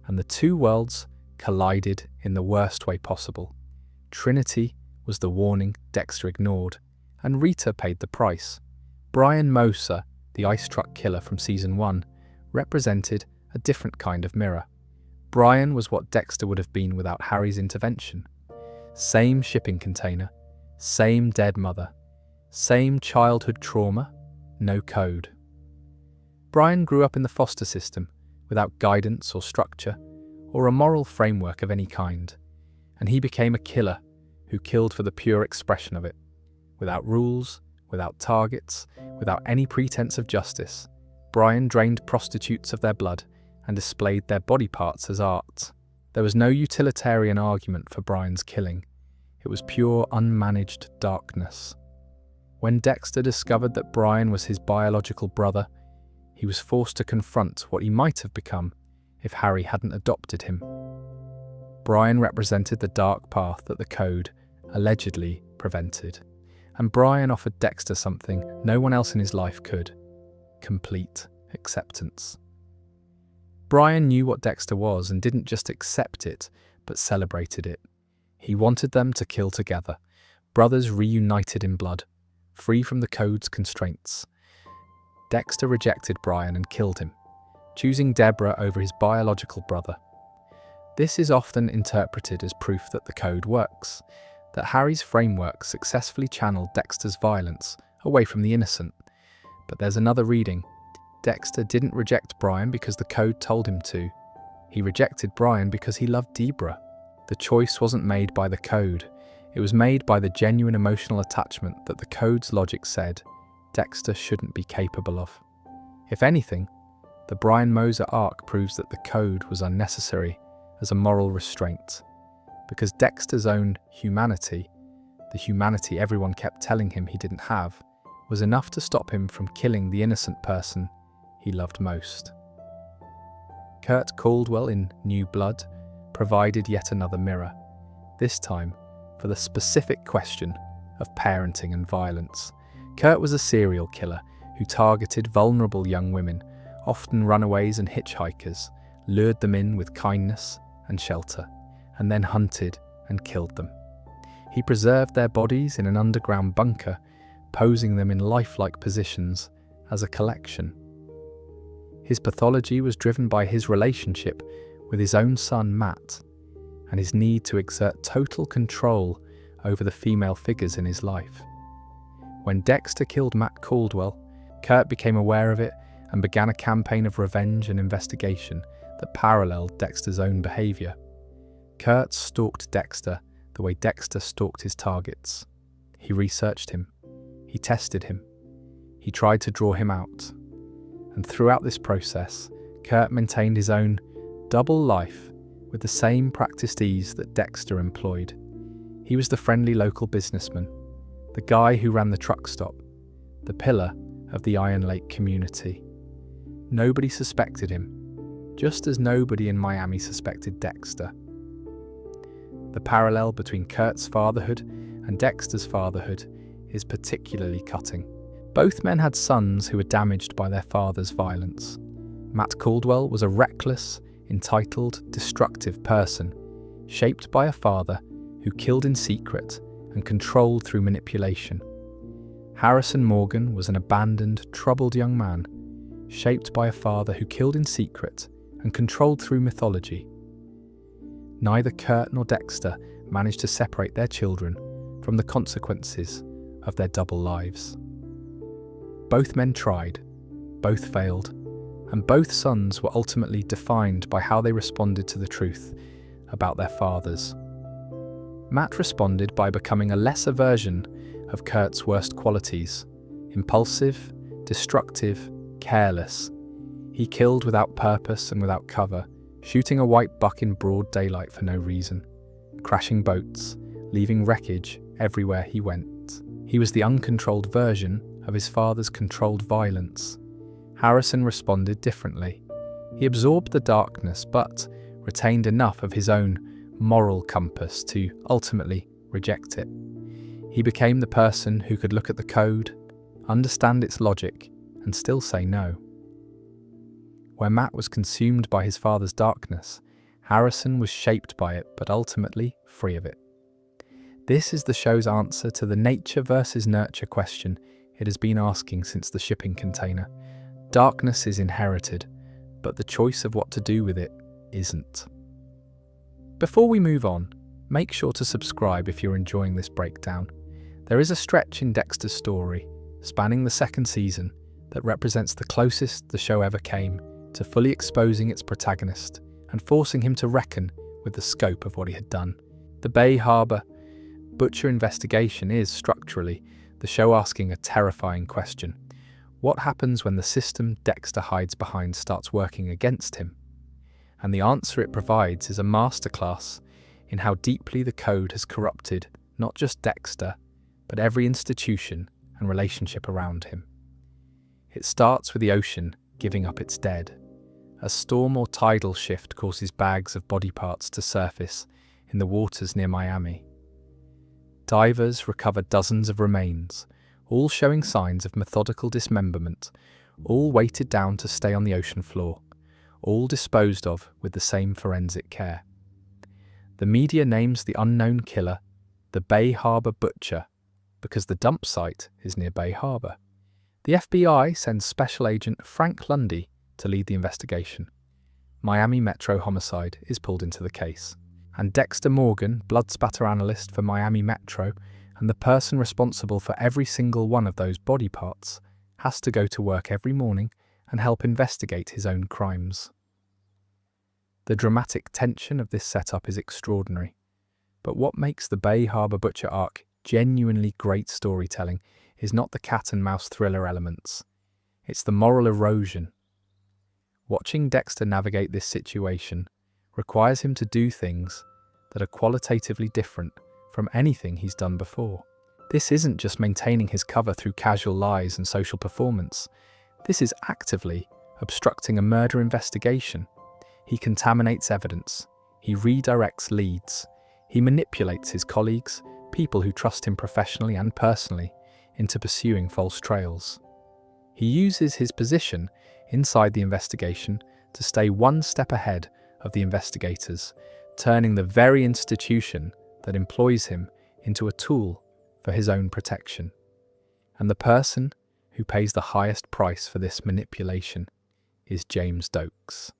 and the two worlds collided in the worst way possible. Trinity was the warning Dexter ignored, and Rita paid the price. Brian Moser, the ice truck killer from season 1, represented a different kind of mirror. Brian was what Dexter would have been without Harry's intervention. Same shipping container, same dead mother, same childhood trauma, no code. Brian grew up in the foster system without guidance or structure or a moral framework of any kind, and he became a killer who killed for the pure expression of it, without rules, without targets, without any pretense of justice. Brian drained prostitutes of their blood and displayed their body parts as art. There was no utilitarian argument for Brian's killing. It was pure, unmanaged darkness. When Dexter discovered that Brian was his biological brother, he was forced to confront what he might have become if Harry hadn't adopted him. Brian represented the dark path that the code allegedly prevented, and Brian offered Dexter something no one else in his life could: complete acceptance. Brian knew what Dexter was and didn't just accept it, but celebrated it. He wanted them to kill together, brothers reunited in blood, free from the code's constraints. Dexter rejected Brian and killed him, choosing Deborah over his biological brother. This is often interpreted as proof that the code works, that Harry's framework successfully channeled Dexter's violence away from the innocent. But there's another reading. Dexter didn't reject Brian because the code told him to. He rejected Brian because he loved Deborah. The choice wasn't made by the code. It was made by the genuine emotional attachment that the code's logic said Dexter shouldn't be capable of. If anything, the Brian Moser arc proves that the code was unnecessary as a moral restraint, because Dexter's own humanity, the humanity everyone kept telling him he didn't have, was enough to stop him from killing the innocent person he loved most. Kurt Caldwell in New Blood provided yet another mirror, this time for the specific question of parenting and violence. Kurt was a serial killer who targeted vulnerable young women, often runaways and hitchhikers, lured them in with kindness and shelter, and then hunted and killed them. He preserved their bodies in an underground bunker, posing them in lifelike positions as a collection. His pathology was driven by his relationship with his own son Matt, and his need to exert total control over the female figures in his life. When Dexter killed Matt Caldwell, Kurt became aware of it and began a campaign of revenge and investigation that paralleled Dexter's own behaviour. Kurt stalked Dexter the way Dexter stalked his targets. He researched him. He tested him. He tried to draw him out. And throughout this process, Kurt maintained his own double life with the same practiced ease that Dexter employed. He was the friendly local businessman, the guy who ran the truck stop, the pillar of the Iron Lake community. Nobody suspected him, just as nobody in Miami suspected Dexter. The parallel between Kurt's fatherhood and Dexter's fatherhood is particularly cutting. Both men had sons who were damaged by their father's violence. Matt Caldwell was a reckless, entitled, destructive person, shaped by a father who killed in secret and controlled through manipulation. Harrison Morgan was an abandoned, troubled young man, shaped by a father who killed in secret and controlled through mythology. Neither Kurt nor Dexter managed to separate their children from the consequences of their double lives. Both men tried, both failed, and both sons were ultimately defined by how they responded to the truth about their fathers. Matt responded by becoming a lesser version of Kurt's worst qualities: impulsive, destructive, careless. He killed without purpose and without cover, shooting a white buck in broad daylight for no reason, crashing boats, leaving wreckage everywhere he went. He was the uncontrolled version of his father's controlled violence. Harrison responded differently. He absorbed the darkness, but retained enough of his own moral compass to ultimately reject it. He became the person who could look at the code, understand its logic, and still say no. Where Matt was consumed by his father's darkness, Harrison was shaped by it, but ultimately free of it. This is the show's answer to the nature versus nurture question it has been asking since the shipping container. Darkness is inherited, but the choice of what to do with it isn't. Before we move on, make sure to subscribe if you're enjoying this breakdown. There is a stretch in Dexter's story, spanning the second season, that represents the closest the show ever came to fully exposing its protagonist and forcing him to reckon with the scope of what he had done. The Bay Harbor Butcher investigation is, structurally, the show asking a terrifying question. What happens when the system Dexter hides behind starts working against him? And the answer it provides is a masterclass in how deeply the code has corrupted not just Dexter, but every institution and relationship around him. It starts with the ocean giving up its dead. A storm or tidal shift causes bags of body parts to surface in the waters near Miami. Divers recover dozens of remains, all showing signs of methodical dismemberment, all weighted down to stay on the ocean floor, all disposed of with the same forensic care. The media names the unknown killer the Bay Harbor Butcher because the dump site is near Bay Harbor. The FBI sends Special Agent Frank Lundy to lead the investigation. Miami Metro Homicide is pulled into the case. And Dexter Morgan, blood spatter analyst for Miami Metro, and the person responsible for every single one of those body parts, has to go to work every morning and help investigate his own crimes. The dramatic tension of this setup is extraordinary. But what makes the Bay Harbor Butcher arc genuinely great storytelling is not the cat and mouse thriller elements. It's the moral erosion. Watching Dexter navigate this situation requires him to do things that are qualitatively different from anything he's done before. This isn't just maintaining his cover through casual lies and social performance. This is actively obstructing a murder investigation. He contaminates evidence. He redirects leads. He manipulates his colleagues, people who trust him professionally and personally, into pursuing false trails. He uses his position inside the investigation to stay one step ahead of the investigators, turning the very institution that employs him into a tool for his own protection. And the person who pays the highest price for this manipulation is James Dokes.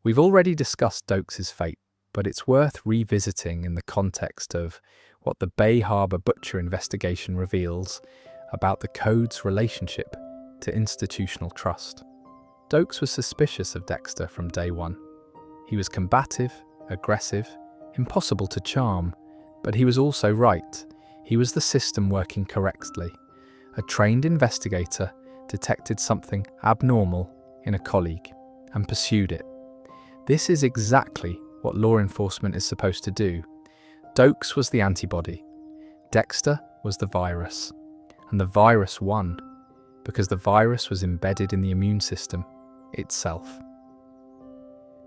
We've already discussed Dokes' fate, but it's worth revisiting in the context of what the Bay Harbor Butcher investigation reveals about the code's relationship to institutional trust. Dokes was suspicious of Dexter from day one. He was combative, aggressive, impossible to charm, but he was also right. He was the system working correctly. A trained investigator detected something abnormal in a colleague and pursued it. This is exactly what law enforcement is supposed to do. Dokes was the antibody. Dexter was the virus. And the virus won, because the virus was embedded in the immune system itself.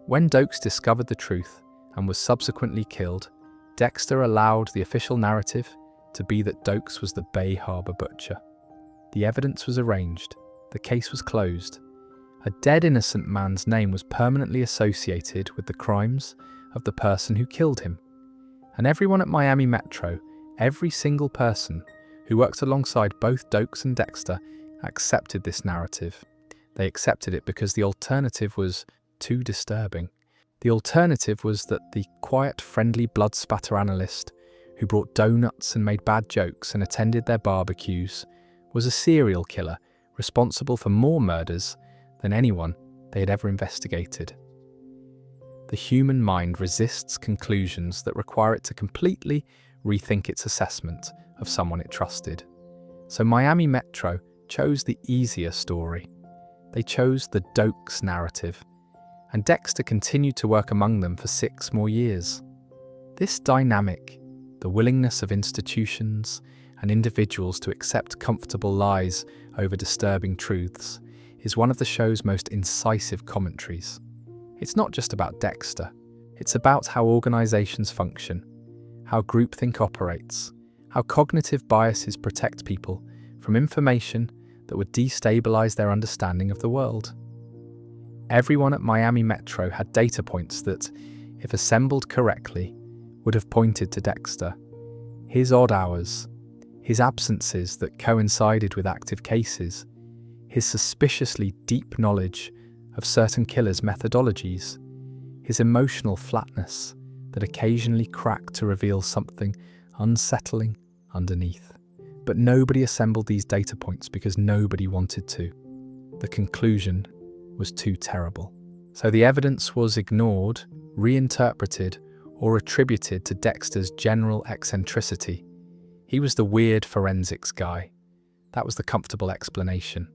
When Dokes discovered the truth and was subsequently killed, Dexter allowed the official narrative to be that Dokes was the Bay Harbor Butcher. The evidence was arranged. The case was closed. A dead innocent man's name was permanently associated with the crimes of the person who killed him. And everyone at Miami Metro, every single person who worked alongside both Dokes and Dexter, accepted this narrative. They accepted it because the alternative was too disturbing. The alternative was that the quiet, friendly blood spatter analyst who brought donuts and made bad jokes and attended their barbecues was a serial killer responsible for more murders than anyone they had ever investigated. The human mind resists conclusions that require it to completely rethink its assessment of someone it trusted. So Miami Metro chose the easier story. They chose the Dokes narrative, and Dexter continued to work among them for 6 more years. This dynamic, the willingness of institutions and individuals to accept comfortable lies over disturbing truths, is one of the show's most incisive commentaries. It's not just about Dexter. It's about how organizations function, how groupthink operates, how cognitive biases protect people from information that would destabilize their understanding of the world. Everyone at Miami Metro had data points that, if assembled correctly, would have pointed to Dexter. His odd hours, his absences that coincided with active cases, his suspiciously deep knowledge of certain killers' methodologies, his emotional flatness that occasionally cracked to reveal something unsettling underneath. But nobody assembled these data points because nobody wanted to. The conclusion was too terrible. So the evidence was ignored, reinterpreted, or attributed to Dexter's general eccentricity. He was the weird forensics guy. That was the comfortable explanation.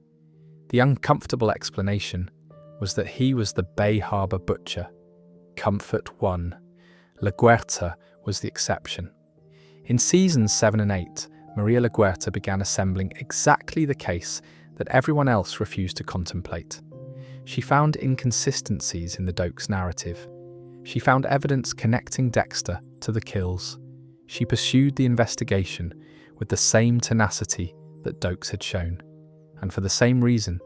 The uncomfortable explanation was that he was the Bay Harbor Butcher. Comfort won. LaGuerta was the exception. In seasons 7 and 8, Maria LaGuerta began assembling exactly the case that everyone else refused to contemplate. She found inconsistencies in the Dokes narrative. She found evidence connecting Dexter to the kills. She pursued the investigation with the same tenacity that Dokes had shown. And for the same reason,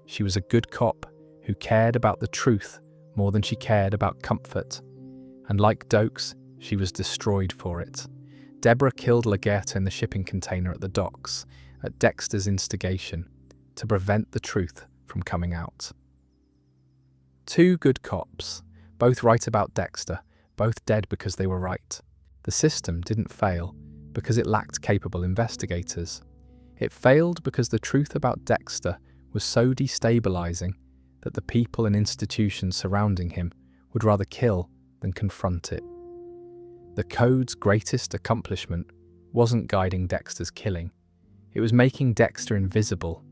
she was a good cop who cared about the truth more than she cared about comfort. And like Dokes, she was destroyed for it. Deborah killed Lagerta in the shipping container at the docks, at Dexter's instigation, to prevent the truth from coming out. Two good cops, both right about Dexter, both dead because they were right. The system didn't fail because it lacked capable investigators. It failed because the truth about Dexter was so destabilizing that the people and institutions surrounding him would rather kill than confront it. The Code's greatest accomplishment wasn't guiding Dexter's killing. It was making Dexter invisible.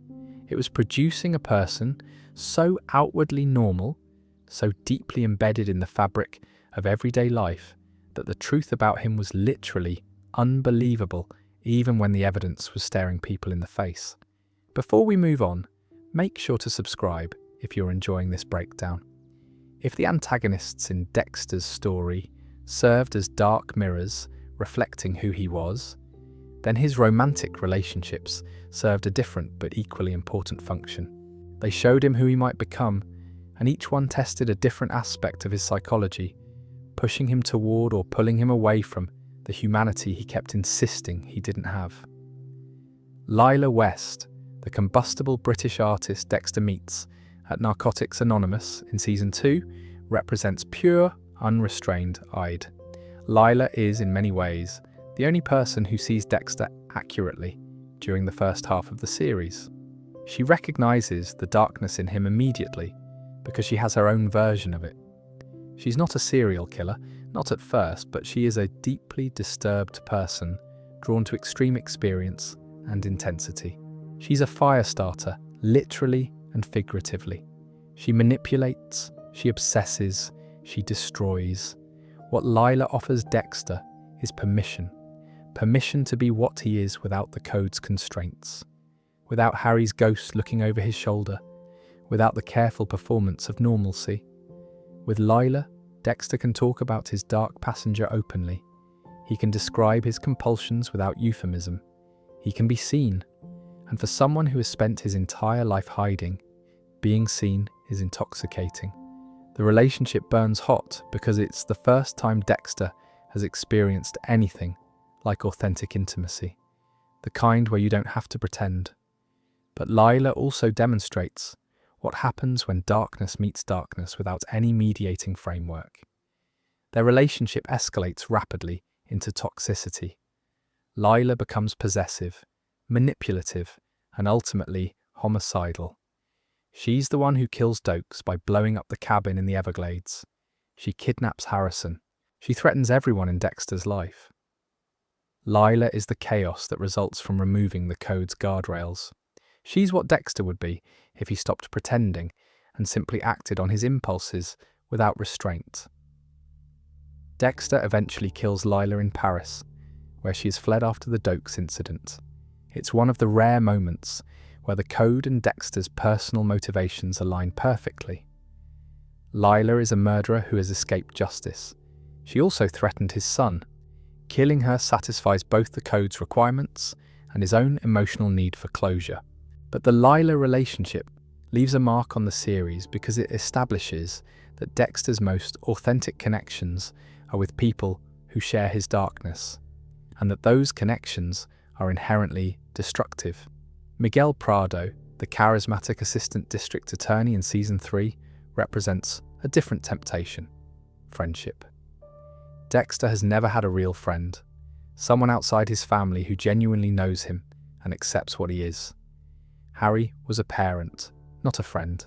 It was producing a person so outwardly normal, so deeply embedded in the fabric of everyday life, that the truth about him was literally unbelievable, even when the evidence was staring people in the face. Before we move on, make sure to subscribe if you're enjoying this breakdown. If the antagonists in Dexter's story served as dark mirrors reflecting who he was, then his romantic relationships served a different but equally important function. They showed him who he might become, and each one tested a different aspect of his psychology, pushing him toward or pulling him away from the humanity he kept insisting he didn't have. Lila West, the combustible British artist Dexter meets at Narcotics Anonymous in Season 2, represents pure, unrestrained Ide. Lila is, in many ways, the only person who sees Dexter accurately during the first half of the series. She recognizes the darkness in him immediately because she has her own version of it. She's not a serial killer, not at first, but she is a deeply disturbed person drawn to extreme experience and intensity. She's a fire starter, literally and figuratively. She manipulates, she obsesses, she destroys. What Lila offers Dexter is permission. Permission to be what he is without the Code's constraints. Without Harry's ghost looking over his shoulder. Without the careful performance of normalcy. With Lila, Dexter can talk about his dark passenger openly. He can describe his compulsions without euphemism. He can be seen. And for someone who has spent his entire life hiding, being seen is intoxicating. The relationship burns hot because it's the first time Dexter has experienced anything like authentic intimacy, the kind where you don't have to pretend. But Lila also demonstrates what happens when darkness meets darkness without any mediating framework. Their relationship escalates rapidly into toxicity. Lila becomes possessive, manipulative, and ultimately homicidal. She's the one who kills Dokes by blowing up the cabin in the Everglades. She kidnaps Harrison. She threatens everyone in Dexter's life. Lila is the chaos that results from removing the Code's guardrails. She's what Dexter would be if he stopped pretending and simply acted on his impulses without restraint. Dexter eventually kills Lila in Paris, where she is fled after the Dokes incident. It's one of the rare moments where the Code and Dexter's personal motivations align perfectly. Lila is a murderer who has escaped justice. She also threatened his son. Killing her satisfies both the Code's requirements and his own emotional need for closure. But the Lila relationship leaves a mark on the series because it establishes that Dexter's most authentic connections are with people who share his darkness, and that those connections are inherently destructive. Miguel Prado, the charismatic assistant district attorney in Season 3, represents a different temptation: friendship. Dexter has never had a real friend, someone outside his family who genuinely knows him and accepts what he is. Harry was a parent, not a friend.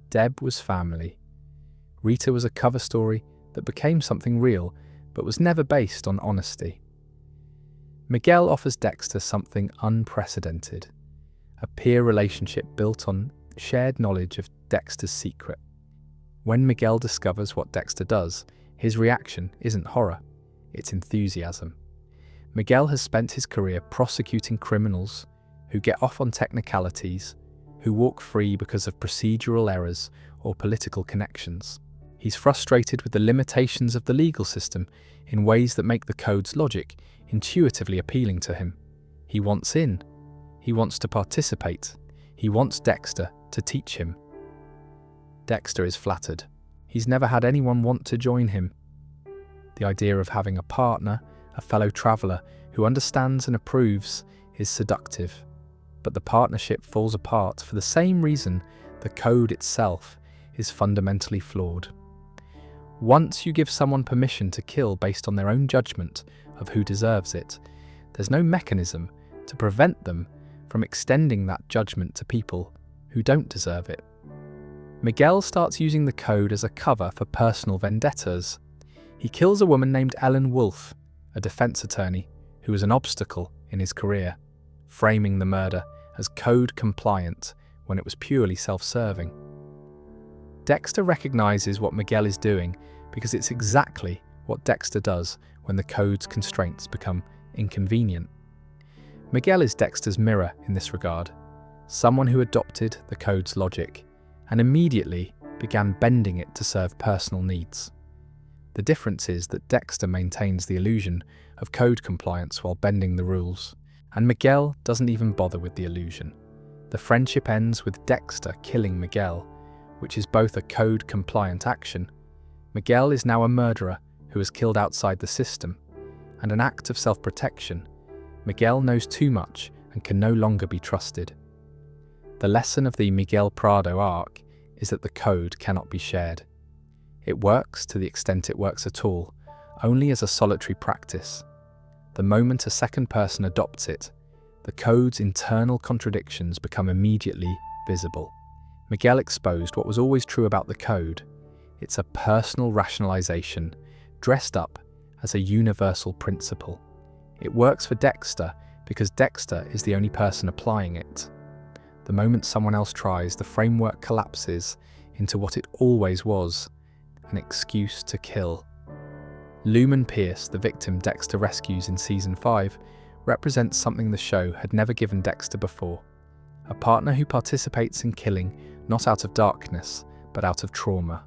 Deb was family. Rita was a cover story that became something real, but was never based on honesty. Miguel offers Dexter something unprecedented: a peer relationship built on shared knowledge of Dexter's secret. When Miguel discovers what Dexter does, his reaction isn't horror, it's enthusiasm. Miguel has spent his career prosecuting criminals who get off on technicalities, who walk free because of procedural errors or political connections. He's frustrated with the limitations of the legal system in ways that make the Code's logic intuitively appealing to him. He wants in. He wants to participate. He wants Dexter to teach him. Dexter is flattered. He's never had anyone want to join him. The idea of having a partner, a fellow traveller who understands and approves, is seductive. But the partnership falls apart for the same reason the code itself is fundamentally flawed. Once you give someone permission to kill based on their own judgment of who deserves it, there's no mechanism to prevent them from extending that judgment to people who don't deserve it. Miguel starts using the code as a cover for personal vendettas. He kills a woman named Ellen Wolfe, a defense attorney who was an obstacle in his career, framing the murder as code compliant when it was purely self-serving. Dexter recognizes what Miguel is doing because it's exactly what Dexter does when the code's constraints become inconvenient. Miguel is Dexter's mirror in this regard, someone who adopted the code's logic and immediately began bending it to serve personal needs. The difference is that Dexter maintains the illusion of code compliance while bending the rules, and Miguel doesn't even bother with the illusion. The friendship ends with Dexter killing Miguel, which is both a code-compliant action. Miguel is now a murderer who has killed outside the system, and an act of self-protection. Miguel knows too much and can no longer be trusted. The lesson of the Miguel Prado arc is that the code cannot be shared. It works to the extent it works at all, only as a solitary practice. The moment a second person adopts it, the code's internal contradictions become immediately visible. Miguel exposed what was always true about the code. It's a personal rationalization, dressed up as a universal principle. It works for Dexter because Dexter is the only person applying it. The moment someone else tries, the framework collapses into what it always was, an excuse to kill. Lumen Pierce, the victim Dexter rescues in Season 5, represents something the show had never given Dexter before. A partner who participates in killing not out of darkness, but out of trauma.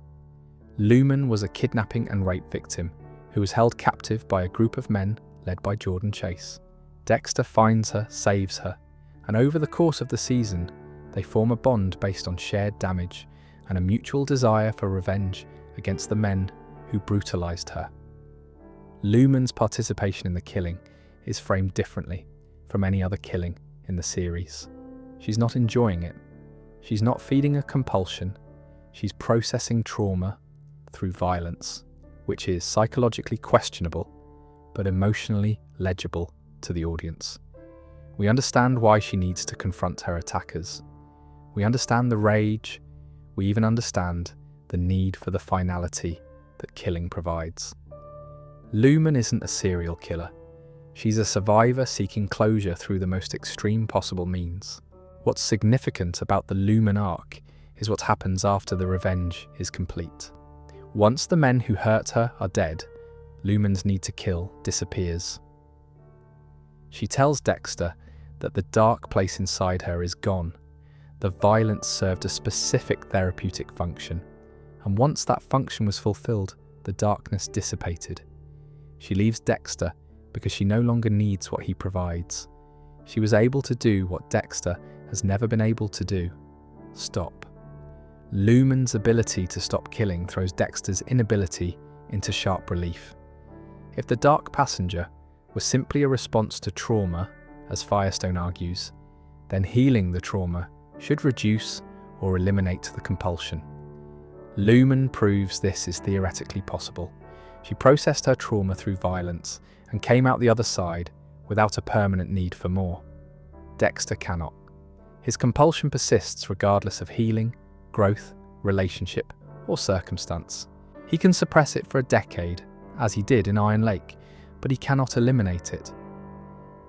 Lumen was a kidnapping and rape victim who was held captive by a group of men led by Jordan Chase. Dexter finds her, saves her, and over the course of the season, they form a bond based on shared damage and a mutual desire for revenge against the men who brutalized her. Lumen's participation in the killing is framed differently from any other killing in the series. She's not enjoying it. She's not feeding a compulsion. She's processing trauma through violence, which is psychologically questionable, but emotionally legible to the audience. We understand why she needs to confront her attackers. We understand the rage. We even understand the need for the finality that killing provides. Lumen isn't a serial killer. She's a survivor seeking closure through the most extreme possible means. What's significant about the Lumen arc is what happens after the revenge is complete. Once the men who hurt her are dead, Lumen's need to kill disappears. She tells Dexter that the dark place inside her is gone. The violence served a specific therapeutic function, and once that function was fulfilled, the darkness dissipated. She leaves Dexter because she no longer needs what he provides. She was able to do what Dexter has never been able to do: stop. Lumen's ability to stop killing throws Dexter's inability into sharp relief. If the Dark Passenger was simply a response to trauma, as Firestone argues, then healing the trauma should reduce or eliminate the compulsion. Lumen proves this is theoretically possible. She processed her trauma through violence and came out the other side without a permanent need for more. Dexter cannot. His compulsion persists regardless of healing, growth, relationship, or circumstance. He can suppress it for a decade, as he did in Iron Lake, but he cannot eliminate it.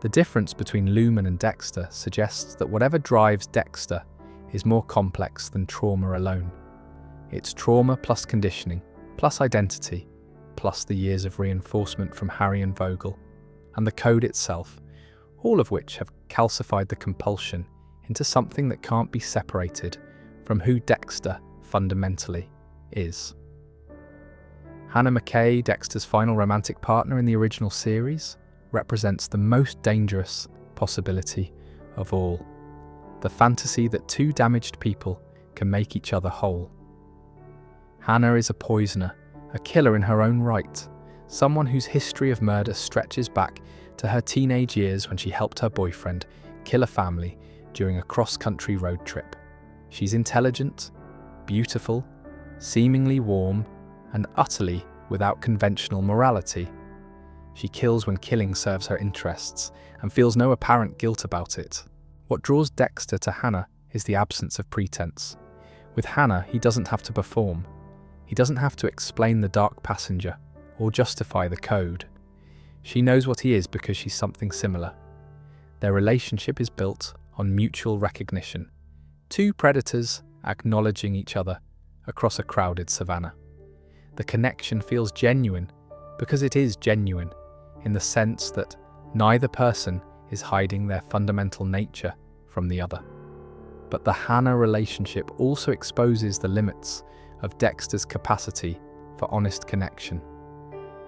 The difference between Lumen and Dexter suggests that whatever drives Dexter is more complex than trauma alone. It's trauma plus conditioning, plus identity, plus the years of reinforcement from Harry and Vogel, and the code itself, all of which have calcified the compulsion into something that can't be separated from who Dexter fundamentally is. Hannah McKay, Dexter's final romantic partner in the original series, represents the most dangerous possibility of all: the fantasy that two damaged people can make each other whole. Hannah is a poisoner, a killer in her own right, someone whose history of murder stretches back to her teenage years when she helped her boyfriend kill a family during a cross-country road trip. She's intelligent, beautiful, seemingly warm, and utterly without conventional morality. She kills when killing serves her interests and feels no apparent guilt about it. What draws Dexter to Hannah is the absence of pretense. With Hannah, he doesn't have to perform. He doesn't have to explain the dark passenger or justify the code. She knows what he is because she's something similar. Their relationship is built on mutual recognition. Two predators acknowledging each other across a crowded savannah. The connection feels genuine because it is genuine in the sense that neither person is hiding their fundamental nature from the other. But the Hannah relationship also exposes the limits of Dexter's capacity for honest connection.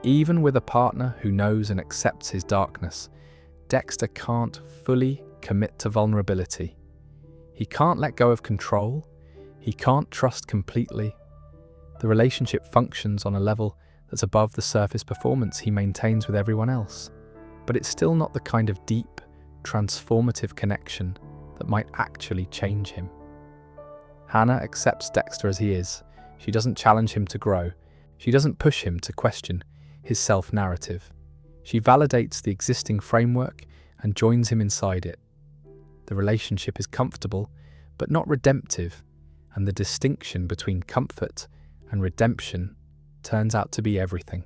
Even with a partner who knows and accepts his darkness, Dexter can't fully commit to vulnerability. He can't let go of control. He can't trust completely. The relationship functions on a level that's above the surface performance he maintains with everyone else. But it's still not the kind of deep, transformative connection that might actually change him. Hannah accepts Dexter as he is. She doesn't challenge him to grow. She doesn't push him to question his self-narrative. She validates the existing framework and joins him inside it. The relationship is comfortable, but not redemptive, and the distinction between comfort and redemption turns out to be everything.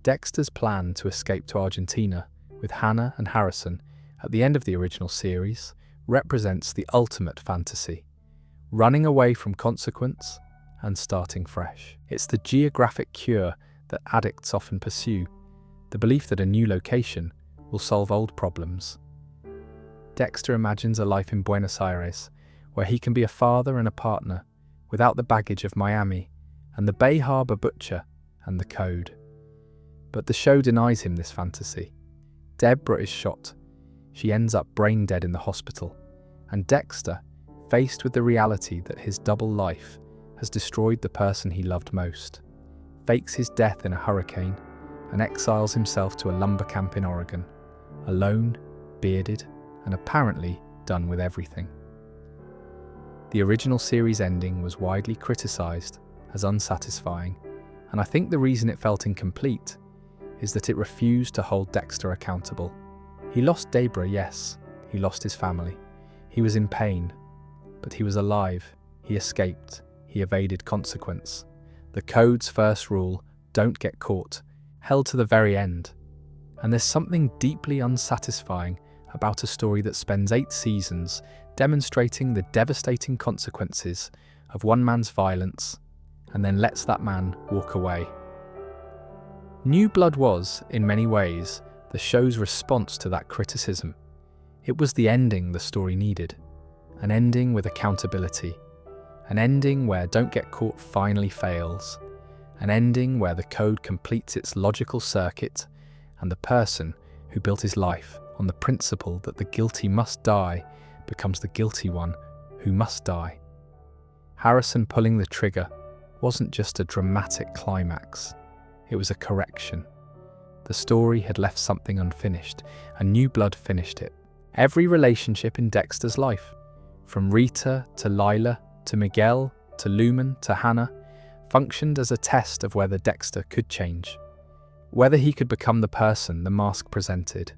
Dexter's plan to escape to Argentina with Hannah and Harrison at the end of the original series represents the ultimate fantasy, running away from consequence and starting fresh. It's the geographic cure that addicts often pursue, the belief that a new location will solve old problems. Dexter imagines a life in Buenos Aires, where he can be a father and a partner, without the baggage of Miami, and the Bay Harbor butcher, and the code. But the show denies him this fantasy. Deborah is shot. She ends up brain dead in the hospital, and Dexter, faced with the reality that his double life has destroyed the person he loved most, fakes his death in a hurricane and exiles himself to a lumber camp in Oregon, alone, bearded, and apparently done with everything. The original series ending was widely criticised as unsatisfying, and I think the reason it felt incomplete is that it refused to hold Dexter accountable. He lost Deborah, yes, he lost his family. He was in pain, but he was alive, he escaped, he evaded consequence. The code's first rule, don't get caught, held to the very end. And there's something deeply unsatisfying about a story that spends 8 seasons demonstrating the devastating consequences of one man's violence and then lets that man walk away. New Blood was, in many ways, the show's response to that criticism. It was the ending the story needed. An ending with accountability. An ending where Don't Get Caught finally fails. An ending where the code completes its logical circuit and the person who built his life on the principle that the guilty must die becomes the guilty one who must die. Harrison pulling the trigger wasn't just a dramatic climax, it was a correction. The story had left something unfinished, and New Blood finished it. Every relationship in Dexter's life, from Rita to Lila to Miguel to Lumen to Hannah, functioned as a test of whether Dexter could change, whether he could become the person the mask presented,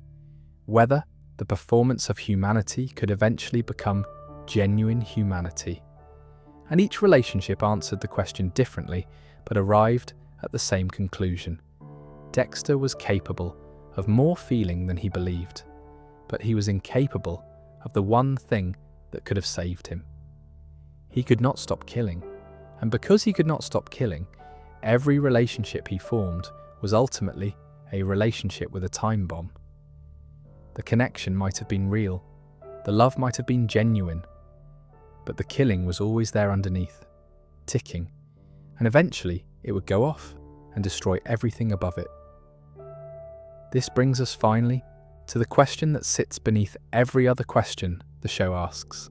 whether the performance of humanity could eventually become genuine humanity. And each relationship answered the question differently, but arrived at the same conclusion. Dexter was capable of more feeling than he believed, but he was incapable of the one thing that could have saved him. He could not stop killing, and because he could not stop killing, every relationship he formed was ultimately a relationship with a time bomb. The connection might have been real, the love might have been genuine, but the killing was always there underneath, ticking, and eventually it would go off and destroy everything above it. This brings us finally to the question that sits beneath every other question the show asks,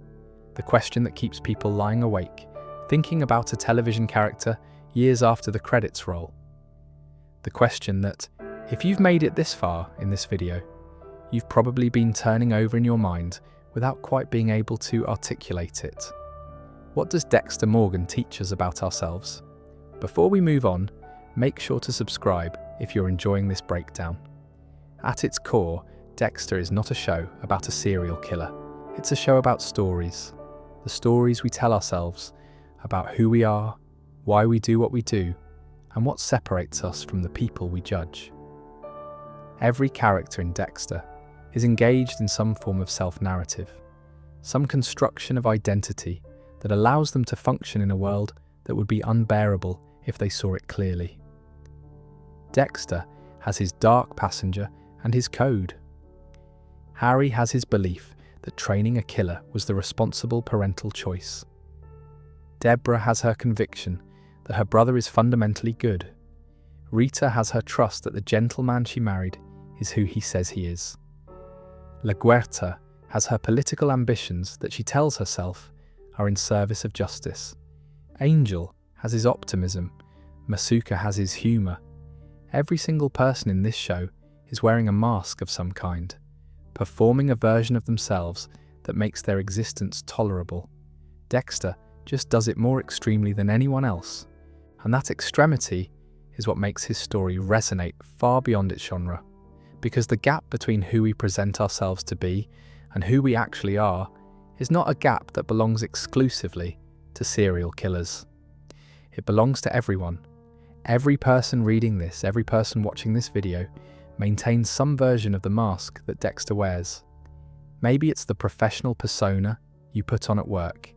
the question that keeps people lying awake, thinking about a television character years after the credits roll. The question that, if you've made it this far in this video, you've probably been turning over in your mind without quite being able to articulate it. What does Dexter Morgan teach us about ourselves? Before we move on, make sure to subscribe if you're enjoying this breakdown. At its core, Dexter is not a show about a serial killer. It's a show about stories. The stories we tell ourselves about who we are, why we do what we do, and what separates us from the people we judge. Every character in Dexter is engaged in some form of self-narrative, some construction of identity that allows them to function in a world that would be unbearable if they saw it clearly. Dexter has his dark passenger and his code. Harry has his belief that training a killer was the responsible parental choice. Deborah has her conviction that her brother is fundamentally good. Rita has her trust that the gentleman she married is who he says he is. La Guerta has her political ambitions that she tells herself are in service of justice. Angel has his optimism. Masuka has his humour. Every single person in this show is wearing a mask of some kind, performing a version of themselves that makes their existence tolerable. Dexter just does it more extremely than anyone else, and that extremity is what makes his story resonate far beyond its genre, because the gap between who we present ourselves to be and who we actually are is not a gap that belongs exclusively to serial killers. It belongs to everyone. Every person reading this, every person watching this video, maintains some version of the mask that Dexter wears. Maybe it's the professional persona you put on at work,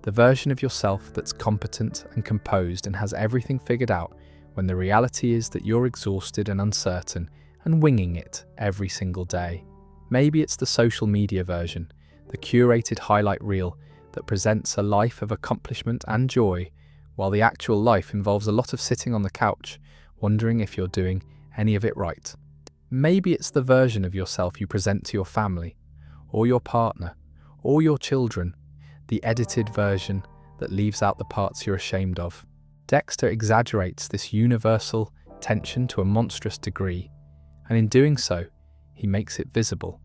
the version of yourself that's competent and composed and has everything figured out, when the reality is that you're exhausted and uncertain and winging it every single day. Maybe it's the social media version, the curated highlight reel that presents a life of accomplishment and joy, while the actual life involves a lot of sitting on the couch, wondering if you're doing any of it right. Maybe it's the version of yourself you present to your family, or your partner, or your children, the edited version that leaves out the parts you're ashamed of. Dexter exaggerates this universal tension to a monstrous degree, and in doing so, he makes it visible.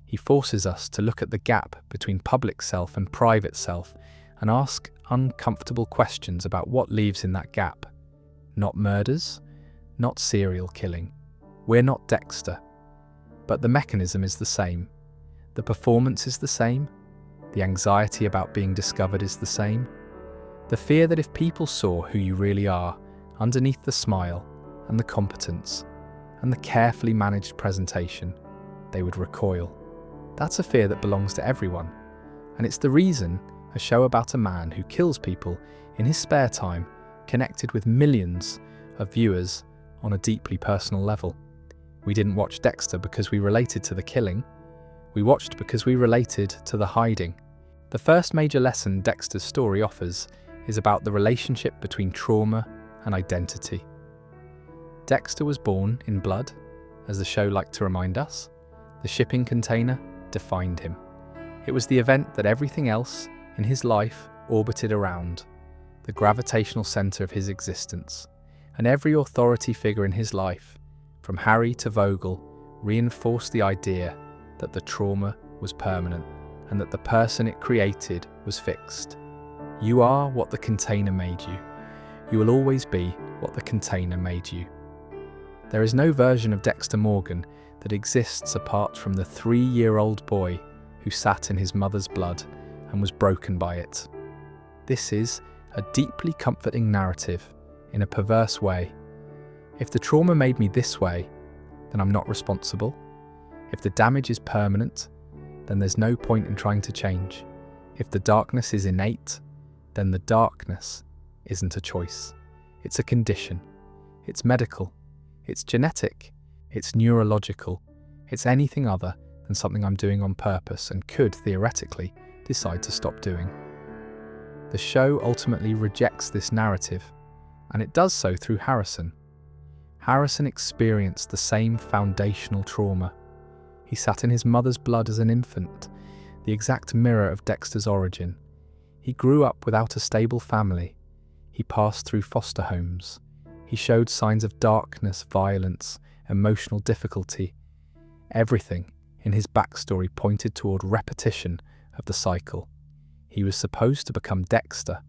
He forces us to look at the gap between public self and private self and ask uncomfortable questions about what lives in that gap. Not murders, not serial killing. We're not Dexter, but the mechanism is the same. The performance is the same. The anxiety about being discovered is the same. The fear that if people saw who you really are, underneath the smile and the competence and the carefully managed presentation, they would recoil. That's a fear that belongs to everyone, and it's the reason a show about a man who kills people in his spare time connected with millions of viewers on a deeply personal level. We didn't watch Dexter because we related to the killing. We watched because we related to the hiding. The first major lesson Dexter's story offers is about the relationship between trauma and identity. Dexter was born in blood, as the show liked to remind us. The shipping container defined him. It was the event that everything else in his life orbited around, the gravitational center of his existence. And every authority figure in his life, from Harry to Vogel, reinforced the idea that the trauma was permanent and that the person it created was fixed. You are what the container made you. You will always be what the container made you. There is no version of Dexter Morgan that exists apart from the 3-year-old boy who sat in his mother's blood and was broken by it. This is a deeply comforting narrative in a perverse way. If the trauma made me this way, then I'm not responsible. If the damage is permanent, then there's no point in trying to change. If the darkness is innate, then the darkness isn't a choice. It's a condition. It's medical. It's genetic. It's neurological. It's anything other than something I'm doing on purpose and could, theoretically, decide to stop doing. The show ultimately rejects this narrative, and it does so through Harrison. Harrison experienced the same foundational trauma. He sat in his mother's blood as an infant, the exact mirror of Dexter's origin. He grew up without a stable family. He passed through foster homes. He showed signs of darkness, violence, emotional difficulty. Everything in his backstory pointed toward repetition of the cycle. He was supposed to become Dexter.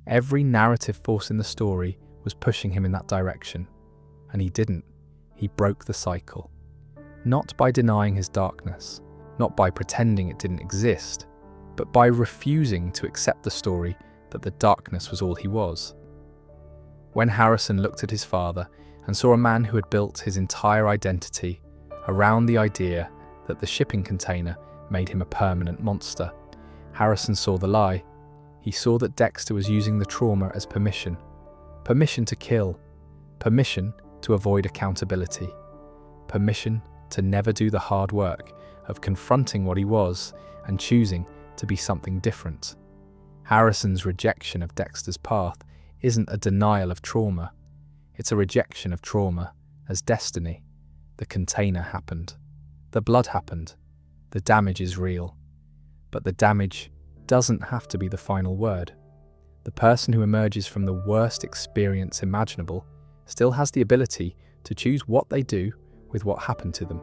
Every narrative force in the story was pushing him in that direction. And he didn't. He broke the cycle. Not by denying his darkness, not by pretending it didn't exist, but by refusing to accept the story that the darkness was all he was. When Harrison looked at his father and saw a man who had built his entire identity around the idea that the shipping container made him a permanent monster, Harrison saw the lie. He saw that Dexter was using the trauma as permission. Permission to kill. Permission to avoid accountability. Permission to never do the hard work of confronting what he was and choosing to be something different. Harrison's rejection of Dexter's path isn't a denial of trauma. It's a rejection of trauma as destiny. The container happened. The blood happened. The damage is real. But the damage doesn't have to be the final word. The person who emerges from the worst experience imaginable still has the ability to choose what they do with what happened to them.